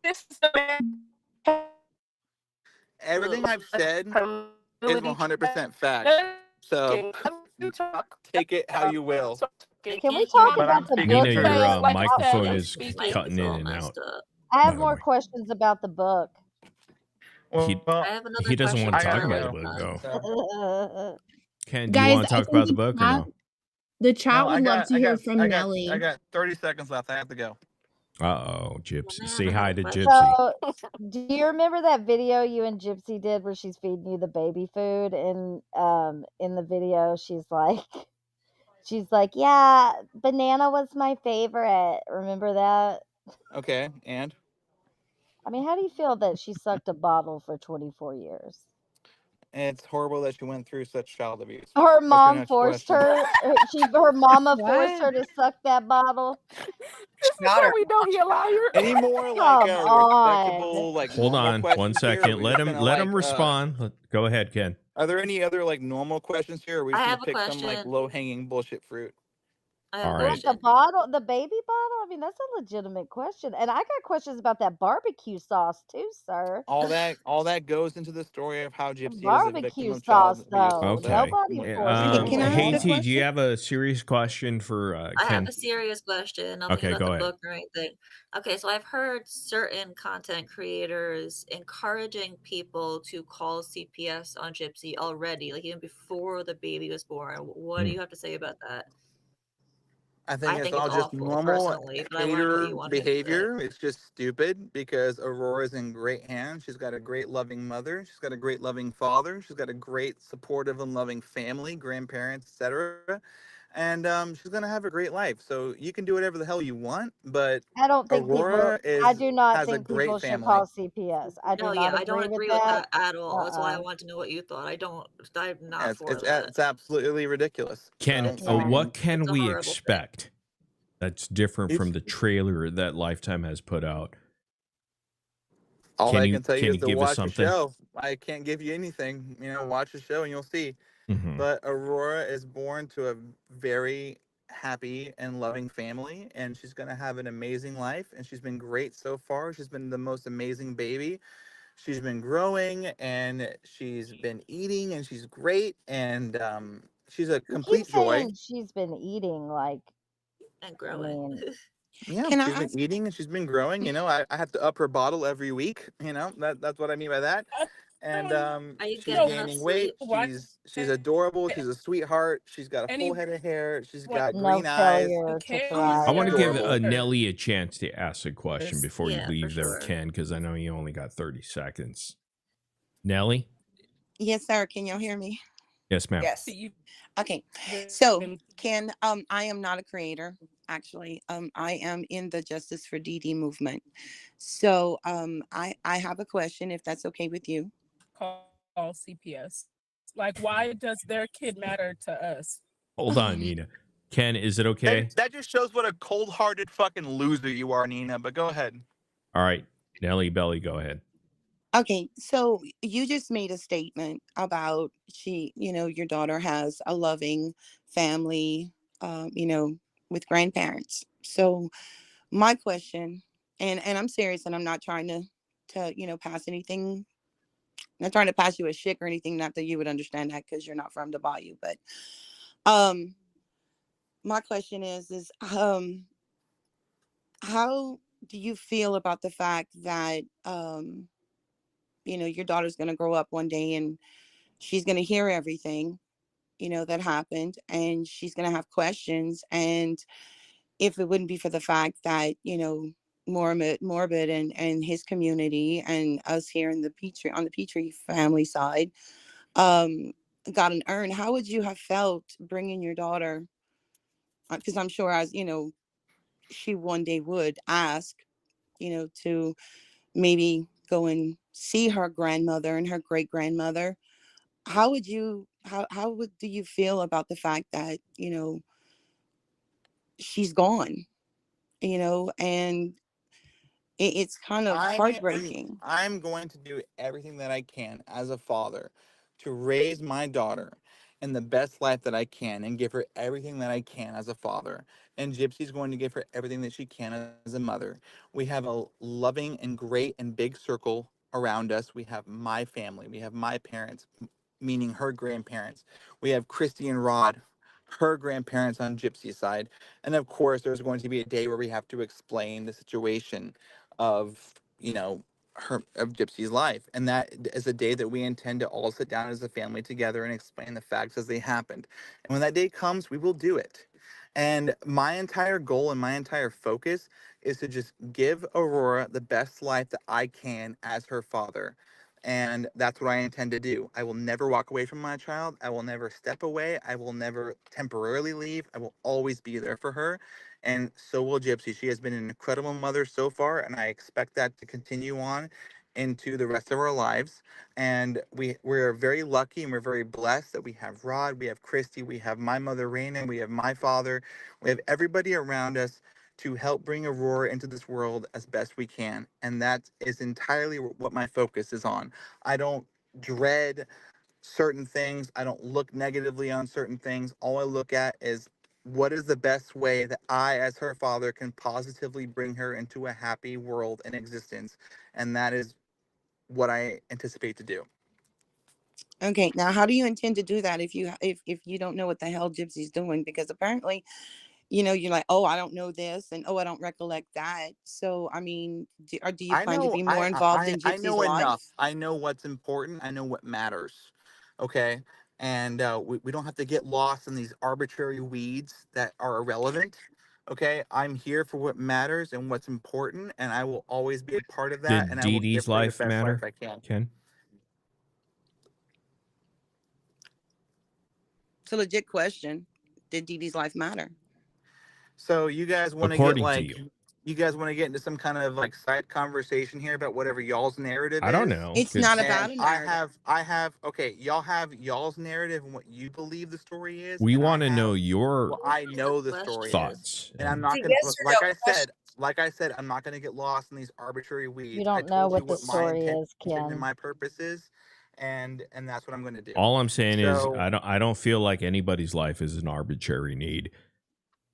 [SPEAKER 12] This is the man.
[SPEAKER 4] Everything I've said is 100% fact. So take it how you will.
[SPEAKER 2] Can we talk
[SPEAKER 4] But
[SPEAKER 2] about
[SPEAKER 4] I'm
[SPEAKER 2] the
[SPEAKER 4] speaking
[SPEAKER 2] book?
[SPEAKER 3] Nina,
[SPEAKER 4] the
[SPEAKER 3] your
[SPEAKER 4] truth.
[SPEAKER 3] microphone is cutting in and out.
[SPEAKER 2] I have more questions about the book.
[SPEAKER 3] He doesn't want to talk about the book, though. Ken, do you want to talk about the book or no?
[SPEAKER 13] The chat would love to hear from
[SPEAKER 4] I
[SPEAKER 13] Nelly.
[SPEAKER 4] got 30 seconds left. I have to go.
[SPEAKER 3] Uh-oh, Gypsy. Say hi to Gypsy.
[SPEAKER 2] So, do you remember that video you and Gypsy did where she's feeding you the baby food? And in the video, she's like, yeah, banana was my favorite. Remember that?
[SPEAKER 4] Okay, and?
[SPEAKER 2] I mean, how do you feel that she sucked a bottle for 24 years?
[SPEAKER 4] It's horrible that she went through such child abuse.
[SPEAKER 2] Her
[SPEAKER 4] What's your
[SPEAKER 2] mom
[SPEAKER 4] next
[SPEAKER 2] forced
[SPEAKER 4] question?
[SPEAKER 2] her mama forced her to suck that bottle.
[SPEAKER 12] We know he a liar.
[SPEAKER 4] Any more like
[SPEAKER 2] Come on.
[SPEAKER 4] respectable, like
[SPEAKER 3] Hold
[SPEAKER 4] normal
[SPEAKER 3] on
[SPEAKER 4] questions
[SPEAKER 3] one
[SPEAKER 4] here, or
[SPEAKER 3] second.
[SPEAKER 4] are we
[SPEAKER 3] Let
[SPEAKER 4] just
[SPEAKER 3] him
[SPEAKER 4] gonna,
[SPEAKER 3] respond. Go ahead, Ken.
[SPEAKER 4] Are there any other like normal questions here, or are we
[SPEAKER 5] I
[SPEAKER 4] just
[SPEAKER 5] have
[SPEAKER 4] gonna
[SPEAKER 5] a
[SPEAKER 4] pick some like
[SPEAKER 5] question.
[SPEAKER 4] low hanging bullshit fruit?
[SPEAKER 3] All right.
[SPEAKER 2] The bottle, the baby bottle? I mean, that's a legitimate question. And I got questions about that barbecue sauce too, sir.
[SPEAKER 4] All that goes into the story of how Gypsy is a victim
[SPEAKER 2] Barbecue
[SPEAKER 4] of child
[SPEAKER 2] sauce,
[SPEAKER 4] abuse.
[SPEAKER 2] though.
[SPEAKER 3] Okay.
[SPEAKER 2] Nobody forced her.
[SPEAKER 3] Hey, T, do you have a serious question for
[SPEAKER 5] I
[SPEAKER 3] Ken?
[SPEAKER 5] have a serious question. Nothing
[SPEAKER 3] Okay,
[SPEAKER 5] about
[SPEAKER 3] go
[SPEAKER 5] the
[SPEAKER 3] ahead.
[SPEAKER 5] book or anything. Okay, so I've heard certain content creators encouraging people to call CPS on Gypsy already, like even before the baby was born. What do you have to say about that?
[SPEAKER 4] I think it's all
[SPEAKER 5] it's
[SPEAKER 4] just
[SPEAKER 5] awful,
[SPEAKER 4] normal
[SPEAKER 5] personally, but I want to know what
[SPEAKER 4] hater
[SPEAKER 5] you want me to say.
[SPEAKER 4] behavior. It's just stupid because Aurora's in great hands. She's got a great loving mother. She's got a great loving father. She's got a great supportive and loving family, grandparents, etc. And she's gonna have a great life. So you can do whatever the hell you want, but
[SPEAKER 2] I don't think
[SPEAKER 4] Aurora
[SPEAKER 2] I do not
[SPEAKER 4] has a
[SPEAKER 2] think
[SPEAKER 4] great
[SPEAKER 2] people should
[SPEAKER 4] family.
[SPEAKER 2] call CPS. I do
[SPEAKER 5] No,
[SPEAKER 2] not
[SPEAKER 5] I don't
[SPEAKER 2] agree
[SPEAKER 5] agree
[SPEAKER 2] with
[SPEAKER 5] with
[SPEAKER 2] that.
[SPEAKER 5] that at all. That's why I wanted to know what you thought. I'm not for that.
[SPEAKER 4] It's absolutely ridiculous.
[SPEAKER 3] Ken,
[SPEAKER 4] So,
[SPEAKER 3] what can
[SPEAKER 5] It's a
[SPEAKER 3] we
[SPEAKER 5] horrible thing.
[SPEAKER 3] expect that's different from the trailer that Lifetime has put out?
[SPEAKER 4] All I can tell you is to
[SPEAKER 3] give us
[SPEAKER 4] watch the
[SPEAKER 3] something?
[SPEAKER 4] show. I can't give you anything. Watch the show and you'll see.
[SPEAKER 3] Mhm.
[SPEAKER 4] But Aurora is born to a very happy and loving family, and she's going to have an amazing life. And she's been great so far. She's been the most amazing baby. She's been growing, and she's been eating, and she's great. And she's a
[SPEAKER 2] You keep
[SPEAKER 4] complete joy.
[SPEAKER 2] saying she's been eating
[SPEAKER 5] and growing.
[SPEAKER 4] Yeah, she's been eating and she's been growing. I have to up her bottle every week. That's what I mean by that. And she's gaining weight. She's adorable. She's a sweetheart. She's got a full head of hair. She's got green eyes.
[SPEAKER 3] I want to give
[SPEAKER 4] adorable.
[SPEAKER 3] Nelly a chance to ask a question before you
[SPEAKER 5] Yeah,
[SPEAKER 3] leave
[SPEAKER 5] for
[SPEAKER 3] there,
[SPEAKER 5] sure.
[SPEAKER 3] Ken, because I know you only got 30 seconds. Nelly?
[SPEAKER 11] Yes, sir. Can y'all hear me?
[SPEAKER 3] Yes, ma'am.
[SPEAKER 9] Yes.
[SPEAKER 11] Okay. So, Ken, I am not a creator. Actually, I am in the Justice for DD movement. So, I have a question, if that's okay with you.
[SPEAKER 12] Call CPS. Like, why does their kid matter to us?
[SPEAKER 3] Hold on, Nina. Ken, is it okay?
[SPEAKER 4] That just shows what a cold-hearted fucking loser you are, Nina. But go ahead.
[SPEAKER 3] All right. Nelly Belly, go ahead.
[SPEAKER 11] Okay, so you just made a statement about your daughter has a loving family, with grandparents. So my question, and I'm serious, and I'm not trying to pass anything. I'm not trying to pass you a shit or anything. Not that you would understand that because you're not from the bayou, but my question is how do you feel about the fact that your daughter's going to grow up one day and she's going to hear everything, that happened, and she's going to have questions. And if it wouldn't be for the fact that, Morbid and his community and us here in on the Petrie family side, got an urn, how would you have felt bringing your daughter? Because I'm sure, as she one day would ask, to maybe go and see her grandmother and her great grandmother, how do you feel about the fact that, she's gone, and it's kind of heartbreaking.
[SPEAKER 4] I'm going to do everything that I can as a father to raise my daughter in the best life that I can and give her everything that I can as a father. And Gypsy's going to give her everything that she can as a mother. We have a loving and great and big circle around us. We have my family. We have my parents, meaning her grandparents. We have Christy and Rod, her grandparents on Gypsy's side. And of course, there's going to be a day where we have to explain the situation of, of Gypsy's life. And that is a day that we intend to all sit down as a family together and explain the facts as they happened. And when that day comes, we will do it. And my entire goal and my entire focus is to just give Aurora the best life that I can as her father. And that's what I intend to do. I will never walk away from my child. I will never step away. I will never temporarily leave. I will always be there for her. And so will Gypsy. She has been an incredible mother so far, and I expect that to continue on into the rest of our lives. And we're very lucky and we're very blessed that we have Rod, we have Christy, we have my mother Raina, we have my father, we have everybody around us to help bring Aurora into this world as best we can. And that is entirely what my focus is on. I don't dread certain things. I don't look negatively on certain things. All I look at is what is the best way that I, as her father, can positively bring her into a happy world and existence. And that is what I anticipate to do.
[SPEAKER 11] Okay, now how do you intend to do that if you don't know what the hell Gypsy's doing? Because apparently, you're like, oh, I don't know this, and oh, I don't recollect that. So, I mean, do you plan to be more involved in
[SPEAKER 4] I
[SPEAKER 11] Gypsy's
[SPEAKER 4] know
[SPEAKER 11] life?
[SPEAKER 4] enough. I know what's important. I know what matters. Okay. And we don't have to get lost in these arbitrary weeds that are irrelevant. Okay. I'm here for what matters and what's important. And I will always be a part of that.
[SPEAKER 3] Did
[SPEAKER 4] And I
[SPEAKER 3] Dee
[SPEAKER 4] will give
[SPEAKER 3] Dee's
[SPEAKER 4] her the
[SPEAKER 3] life
[SPEAKER 4] best life
[SPEAKER 3] matter,
[SPEAKER 4] I can.
[SPEAKER 3] Ken?
[SPEAKER 11] It's a legit question. Did Dee Dee's life matter?
[SPEAKER 4] So you guys want to get
[SPEAKER 3] According to
[SPEAKER 4] like,
[SPEAKER 3] you.
[SPEAKER 4] you guys want to get into some kind of like side conversation here about whatever y'all's narrative
[SPEAKER 3] I don't
[SPEAKER 4] is?
[SPEAKER 3] know.
[SPEAKER 11] It's
[SPEAKER 3] 'cause
[SPEAKER 11] not
[SPEAKER 4] And
[SPEAKER 11] about a narrative.
[SPEAKER 4] I have, okay, y'all have y'all's narrative and what you believe the story is.
[SPEAKER 3] we
[SPEAKER 4] And I
[SPEAKER 3] want to know
[SPEAKER 4] have
[SPEAKER 3] your
[SPEAKER 4] what I know the story is.
[SPEAKER 3] thoughts.
[SPEAKER 4] And I'm
[SPEAKER 3] And
[SPEAKER 4] not
[SPEAKER 9] It's a
[SPEAKER 4] going to,
[SPEAKER 9] yes or
[SPEAKER 4] like
[SPEAKER 9] no
[SPEAKER 4] I
[SPEAKER 9] question.
[SPEAKER 4] said, I'm not going to get lost in these arbitrary
[SPEAKER 2] You
[SPEAKER 4] weeds. I
[SPEAKER 2] don't know
[SPEAKER 4] told you
[SPEAKER 2] what the
[SPEAKER 4] what my
[SPEAKER 2] story
[SPEAKER 4] intention
[SPEAKER 2] is,
[SPEAKER 4] and
[SPEAKER 2] Ken.
[SPEAKER 4] my purpose is. And that's what I'm going to do.
[SPEAKER 3] all I'm saying is
[SPEAKER 4] So,
[SPEAKER 3] I don't feel like anybody's life is an arbitrary need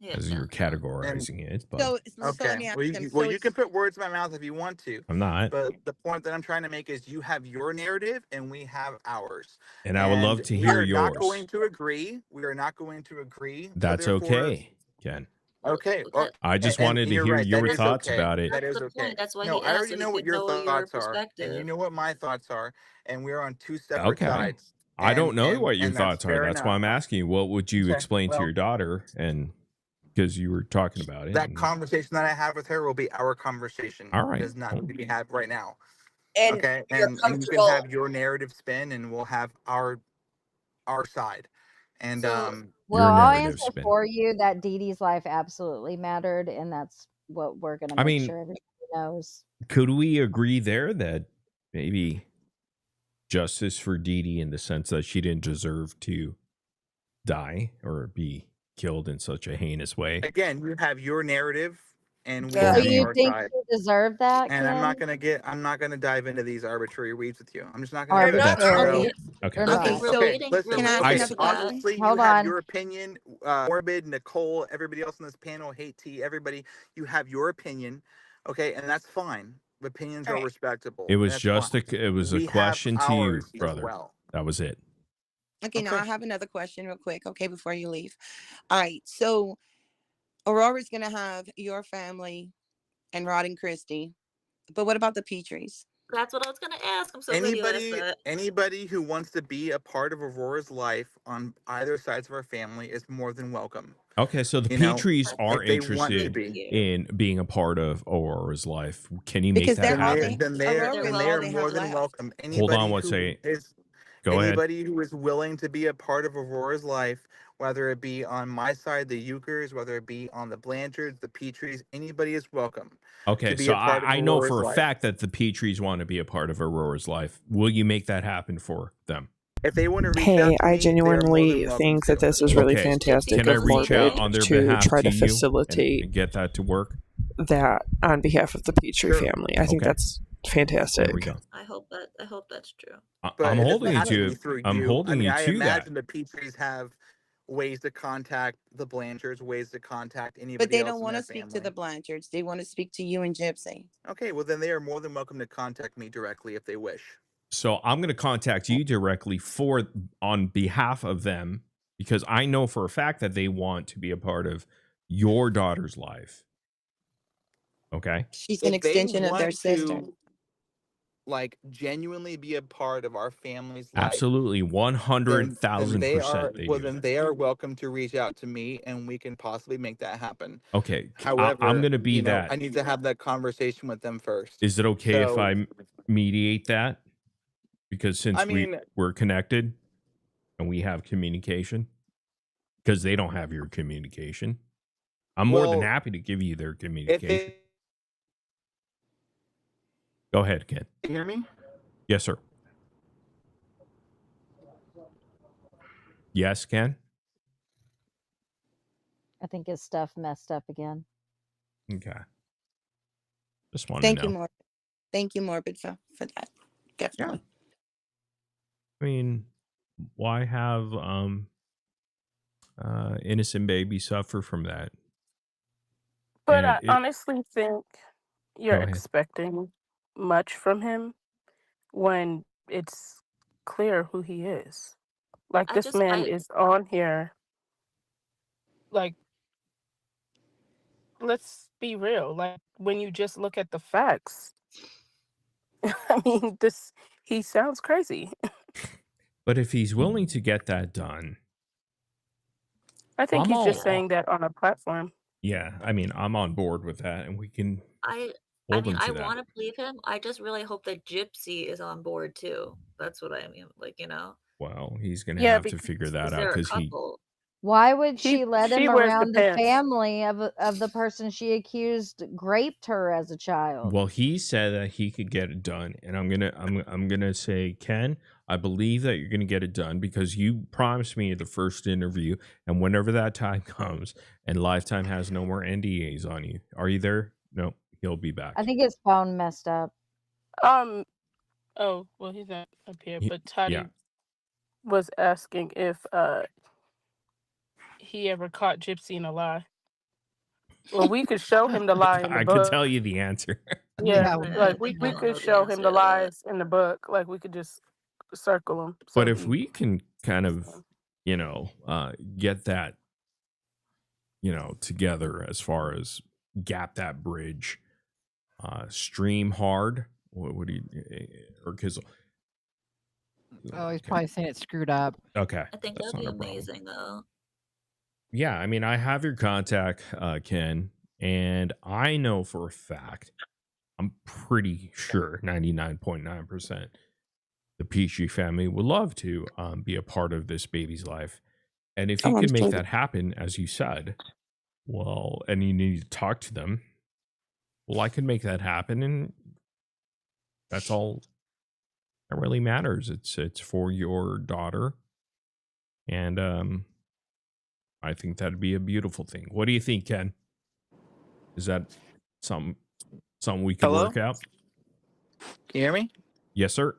[SPEAKER 5] Yeah,
[SPEAKER 3] as
[SPEAKER 5] no,
[SPEAKER 3] you're
[SPEAKER 5] no.
[SPEAKER 3] categorizing it, but
[SPEAKER 11] So
[SPEAKER 4] okay.
[SPEAKER 11] let me ask him.
[SPEAKER 4] Well,
[SPEAKER 11] So
[SPEAKER 4] you can put words in my mouth if you want to.
[SPEAKER 3] I'm not.
[SPEAKER 4] But the point that I'm trying to make is you have your narrative and we have ours.
[SPEAKER 3] And I would love
[SPEAKER 4] And
[SPEAKER 3] to
[SPEAKER 4] we
[SPEAKER 3] hear
[SPEAKER 4] are not
[SPEAKER 3] yours.
[SPEAKER 4] going to agree. We are not going to agree. So
[SPEAKER 3] That's
[SPEAKER 4] therefore,
[SPEAKER 3] okay, Ken.
[SPEAKER 4] okay. Well,
[SPEAKER 3] I just
[SPEAKER 4] and
[SPEAKER 3] wanted to
[SPEAKER 4] you're
[SPEAKER 3] hear
[SPEAKER 4] right. That
[SPEAKER 3] your
[SPEAKER 4] is
[SPEAKER 3] thoughts
[SPEAKER 4] okay.
[SPEAKER 3] about it.
[SPEAKER 4] That
[SPEAKER 5] That's
[SPEAKER 4] is
[SPEAKER 5] the
[SPEAKER 4] okay.
[SPEAKER 5] point. That's why
[SPEAKER 4] No,
[SPEAKER 5] he
[SPEAKER 4] I
[SPEAKER 5] asked,
[SPEAKER 4] already
[SPEAKER 5] so he
[SPEAKER 4] know what
[SPEAKER 5] could
[SPEAKER 4] your
[SPEAKER 5] know your
[SPEAKER 4] thoughts are, and you
[SPEAKER 5] perspective.
[SPEAKER 4] know what my thoughts are, and we're on two separate
[SPEAKER 3] Okay.
[SPEAKER 4] sides.
[SPEAKER 3] I don't know what your
[SPEAKER 4] And that's
[SPEAKER 3] thoughts are.
[SPEAKER 4] fair
[SPEAKER 3] That's why
[SPEAKER 4] enough.
[SPEAKER 3] I'm asking you, what would you
[SPEAKER 4] Okay.
[SPEAKER 3] explain to
[SPEAKER 4] Well,
[SPEAKER 3] your daughter? And because you were talking about it.
[SPEAKER 4] that
[SPEAKER 3] And,
[SPEAKER 4] conversation that I have with her will be our conversation.
[SPEAKER 3] all
[SPEAKER 4] It
[SPEAKER 3] right.
[SPEAKER 4] does not need to be had right now.
[SPEAKER 9] And
[SPEAKER 4] Okay.
[SPEAKER 9] you're
[SPEAKER 4] And you can
[SPEAKER 9] comfortable.
[SPEAKER 4] have your narrative spin, and we'll have our side. And
[SPEAKER 5] So,
[SPEAKER 2] Well,
[SPEAKER 3] Your
[SPEAKER 2] I'll
[SPEAKER 3] narrative
[SPEAKER 2] answer
[SPEAKER 3] spin.
[SPEAKER 2] for you that Dee Dee's life absolutely mattered, and that's what we're going to
[SPEAKER 3] I
[SPEAKER 2] make
[SPEAKER 3] mean,
[SPEAKER 2] sure everybody knows.
[SPEAKER 3] could we agree there that maybe justice for Dee Dee in the sense that she didn't deserve to die or be killed in such a heinous way?
[SPEAKER 4] again, you have your narrative, and we
[SPEAKER 2] So
[SPEAKER 4] have
[SPEAKER 2] you
[SPEAKER 4] our
[SPEAKER 2] think
[SPEAKER 4] side.
[SPEAKER 2] you deserve that,
[SPEAKER 4] And I'm
[SPEAKER 2] Ken?
[SPEAKER 4] not gonna dive into these arbitrary weeds with you. I'm just not gonna
[SPEAKER 9] You're
[SPEAKER 4] do it.
[SPEAKER 9] not
[SPEAKER 3] That's
[SPEAKER 2] Arbitrary.
[SPEAKER 3] fine.
[SPEAKER 9] arbitrary.
[SPEAKER 3] Okay.
[SPEAKER 2] You're
[SPEAKER 11] Okay,
[SPEAKER 2] not.
[SPEAKER 11] so
[SPEAKER 4] Listen.
[SPEAKER 11] can I ask
[SPEAKER 4] Okay,
[SPEAKER 11] another question?
[SPEAKER 4] honestly, you
[SPEAKER 2] Hold
[SPEAKER 4] have
[SPEAKER 2] on.
[SPEAKER 4] your opinion. Morbid, Nicole, everybody else on this panel, Hate T, everybody, you have your opinion. Okay, and that's fine. Opinions
[SPEAKER 11] All
[SPEAKER 4] are
[SPEAKER 11] right.
[SPEAKER 4] respectable.
[SPEAKER 3] It was
[SPEAKER 4] That's
[SPEAKER 3] just
[SPEAKER 4] fine.
[SPEAKER 3] it was a
[SPEAKER 4] We have
[SPEAKER 3] question to you,
[SPEAKER 4] ours as
[SPEAKER 3] brother.
[SPEAKER 4] well.
[SPEAKER 3] That was it.
[SPEAKER 11] Okay, now
[SPEAKER 4] Okay.
[SPEAKER 11] I have another question real quick, okay, before you leave. All right, so Aurora's gonna have your family and Rod and Christy, but what about the Petries?
[SPEAKER 5] that's what I was gonna ask. I'm so glad you asked that.
[SPEAKER 4] Anybody who wants to be a part of Aurora's life on either sides of our family is more than welcome.
[SPEAKER 3] Okay, so the
[SPEAKER 4] You know,
[SPEAKER 3] Petries are
[SPEAKER 4] if they want to
[SPEAKER 3] interested
[SPEAKER 4] be.
[SPEAKER 3] in being a part of Aurora's life. Can you make
[SPEAKER 11] Because
[SPEAKER 3] that
[SPEAKER 11] they're all
[SPEAKER 3] happen?
[SPEAKER 11] they Aurora is
[SPEAKER 5] They're
[SPEAKER 11] all they
[SPEAKER 4] more
[SPEAKER 11] have
[SPEAKER 4] than
[SPEAKER 11] left.
[SPEAKER 4] welcome.
[SPEAKER 3] Hold on
[SPEAKER 4] Anybody
[SPEAKER 3] one
[SPEAKER 4] who
[SPEAKER 3] second.
[SPEAKER 4] is
[SPEAKER 3] Go ahead.
[SPEAKER 4] Anybody who is willing to be a part of Aurora's life, whether it be on my side, the Urkers, whether it be on the Blanchards, the Petries, anybody is welcome
[SPEAKER 3] Okay,
[SPEAKER 4] to be
[SPEAKER 3] so
[SPEAKER 4] a part of
[SPEAKER 3] I know
[SPEAKER 4] Aurora's
[SPEAKER 3] for a
[SPEAKER 4] life.
[SPEAKER 3] fact that the Petries want to be a part of Aurora's life. Will you make that happen for them?
[SPEAKER 4] If they want to reach
[SPEAKER 1] Hey,
[SPEAKER 4] out to
[SPEAKER 1] I
[SPEAKER 4] me, they are more than
[SPEAKER 1] genuinely
[SPEAKER 4] welcome
[SPEAKER 1] think that
[SPEAKER 4] to.
[SPEAKER 1] this is really
[SPEAKER 3] Okay,
[SPEAKER 1] fantastic
[SPEAKER 3] can I
[SPEAKER 1] of
[SPEAKER 3] reach out
[SPEAKER 1] Morbid
[SPEAKER 3] on their
[SPEAKER 1] to
[SPEAKER 3] behalf
[SPEAKER 1] try
[SPEAKER 3] to
[SPEAKER 1] to
[SPEAKER 3] you
[SPEAKER 1] facilitate
[SPEAKER 3] and get that to work?
[SPEAKER 1] that on behalf of the Petrie
[SPEAKER 4] Sure.
[SPEAKER 1] family. I think
[SPEAKER 3] Okay.
[SPEAKER 1] that's fantastic.
[SPEAKER 3] There we go.
[SPEAKER 5] I hope that's true.
[SPEAKER 4] But
[SPEAKER 3] I'm
[SPEAKER 4] it doesn't
[SPEAKER 3] holding you
[SPEAKER 4] have to
[SPEAKER 3] to
[SPEAKER 4] be through
[SPEAKER 3] I'm
[SPEAKER 4] you. I
[SPEAKER 3] holding
[SPEAKER 4] mean,
[SPEAKER 3] you
[SPEAKER 4] I
[SPEAKER 3] to that.
[SPEAKER 4] imagine the Petries have ways to contact the Blanchards, ways to contact
[SPEAKER 11] But
[SPEAKER 4] anybody
[SPEAKER 11] they
[SPEAKER 4] else
[SPEAKER 11] don't
[SPEAKER 4] in
[SPEAKER 11] want
[SPEAKER 4] their
[SPEAKER 11] to speak to
[SPEAKER 4] family.
[SPEAKER 11] the Blanchards. They want to speak to you and Gypsy.
[SPEAKER 4] Okay, well then they are more than welcome to contact me directly if they wish.
[SPEAKER 3] So I'm going to contact you directly on behalf of them, because I know for a fact that they want to be a part of your daughter's life. Okay.
[SPEAKER 11] She's an
[SPEAKER 4] If they
[SPEAKER 11] extension of their
[SPEAKER 4] want
[SPEAKER 11] sister.
[SPEAKER 4] to, like, genuinely be a part of our family's life,
[SPEAKER 3] Absolutely.
[SPEAKER 4] then
[SPEAKER 3] 100,000%
[SPEAKER 4] then they are welcome to reach out to me, and we can possibly make that happen.
[SPEAKER 3] Okay. I'm
[SPEAKER 4] However,
[SPEAKER 3] going to be that.
[SPEAKER 4] I need to have that conversation with them first.
[SPEAKER 3] Is it okay if
[SPEAKER 4] So,
[SPEAKER 3] I mediate that? Because
[SPEAKER 4] I
[SPEAKER 3] since
[SPEAKER 4] mean,
[SPEAKER 3] we're connected and we have communication, because they don't have your communication, I'm more than
[SPEAKER 4] well,
[SPEAKER 3] happy to give you their
[SPEAKER 4] if
[SPEAKER 3] communication.
[SPEAKER 4] they
[SPEAKER 3] Go ahead, Ken.
[SPEAKER 4] Can you hear me?
[SPEAKER 3] Yes, sir. Yes, Ken?
[SPEAKER 2] I think his stuff messed up again.
[SPEAKER 3] Okay. Just want to
[SPEAKER 11] Thank
[SPEAKER 3] know.
[SPEAKER 11] you, Morbid. Thank you, Morbid, for that. Definitely.
[SPEAKER 3] I mean, why have innocent baby suffer from that?
[SPEAKER 12] But
[SPEAKER 3] And
[SPEAKER 12] I honestly think you're
[SPEAKER 3] Go ahead.
[SPEAKER 12] expecting much from him when it's clear who he is. Like,
[SPEAKER 5] I
[SPEAKER 12] this
[SPEAKER 5] just
[SPEAKER 12] man
[SPEAKER 5] I
[SPEAKER 12] is on here. Like, let's be real. Like, when you just look at the facts, I mean, he sounds crazy.
[SPEAKER 3] But if he's willing to get that done,
[SPEAKER 12] I think
[SPEAKER 3] I'm
[SPEAKER 12] he's just
[SPEAKER 3] all
[SPEAKER 12] saying that on a platform.
[SPEAKER 3] yeah. I mean, I'm on board with that, and we can
[SPEAKER 5] I
[SPEAKER 3] hold
[SPEAKER 5] mean,
[SPEAKER 3] him
[SPEAKER 5] I
[SPEAKER 3] to that.
[SPEAKER 5] want to believe him. I just really hope that Gypsy is on board too. That's what I mean. Like,
[SPEAKER 3] Well, he's gonna
[SPEAKER 12] Yeah,
[SPEAKER 3] have to
[SPEAKER 12] because
[SPEAKER 3] figure that out
[SPEAKER 5] they're a
[SPEAKER 3] because he.
[SPEAKER 5] couple.
[SPEAKER 2] Why would
[SPEAKER 12] he
[SPEAKER 2] she let
[SPEAKER 12] she
[SPEAKER 2] him
[SPEAKER 12] wears the
[SPEAKER 2] around the
[SPEAKER 12] pants.
[SPEAKER 2] family of the person she accused raped her as a child?
[SPEAKER 3] Well, he said that he could get it done, and I'm gonna say, Ken, I believe that you're gonna get it done because you promised me at the first interview, and whenever that time comes, and Lifetime has no more NDAs on you, are you there? No, he'll be back.
[SPEAKER 2] I think his phone messed up.
[SPEAKER 12] Oh, well, he's not up here. But Toddy
[SPEAKER 3] Yeah.
[SPEAKER 12] was asking if he ever caught Gypsy in a lie. Well, we could show him the lie in the
[SPEAKER 3] I could
[SPEAKER 12] book.
[SPEAKER 3] tell you the answer.
[SPEAKER 12] Yeah,
[SPEAKER 2] we
[SPEAKER 12] like
[SPEAKER 2] could.
[SPEAKER 12] we could show him the lies in the book. Like, we could just circle them.
[SPEAKER 3] But if we can kind of, get that, together as far as gap that bridge, stream hard. What do you, or Kizzle?
[SPEAKER 8] Oh, he's probably saying it's screwed up.
[SPEAKER 3] Okay.
[SPEAKER 5] I think
[SPEAKER 3] That's
[SPEAKER 5] that'd be
[SPEAKER 3] not a problem.
[SPEAKER 5] amazing though.
[SPEAKER 3] Yeah, I mean, I have your contact, Ken, and I know for a fact, I'm pretty sure 99.9% the Petrie family would love to be a part of this baby's life. And if you
[SPEAKER 11] I'm
[SPEAKER 3] can make
[SPEAKER 11] sure.
[SPEAKER 3] that happen, as you said, well, and you need to talk to them, well, I can make that happen, and that's all that really matters. It's for your daughter, and I think that'd be a beautiful thing. What do you think, Ken? Is that something we could
[SPEAKER 4] Hello?
[SPEAKER 3] work out?
[SPEAKER 4] Can you hear me?
[SPEAKER 3] Yes, sir.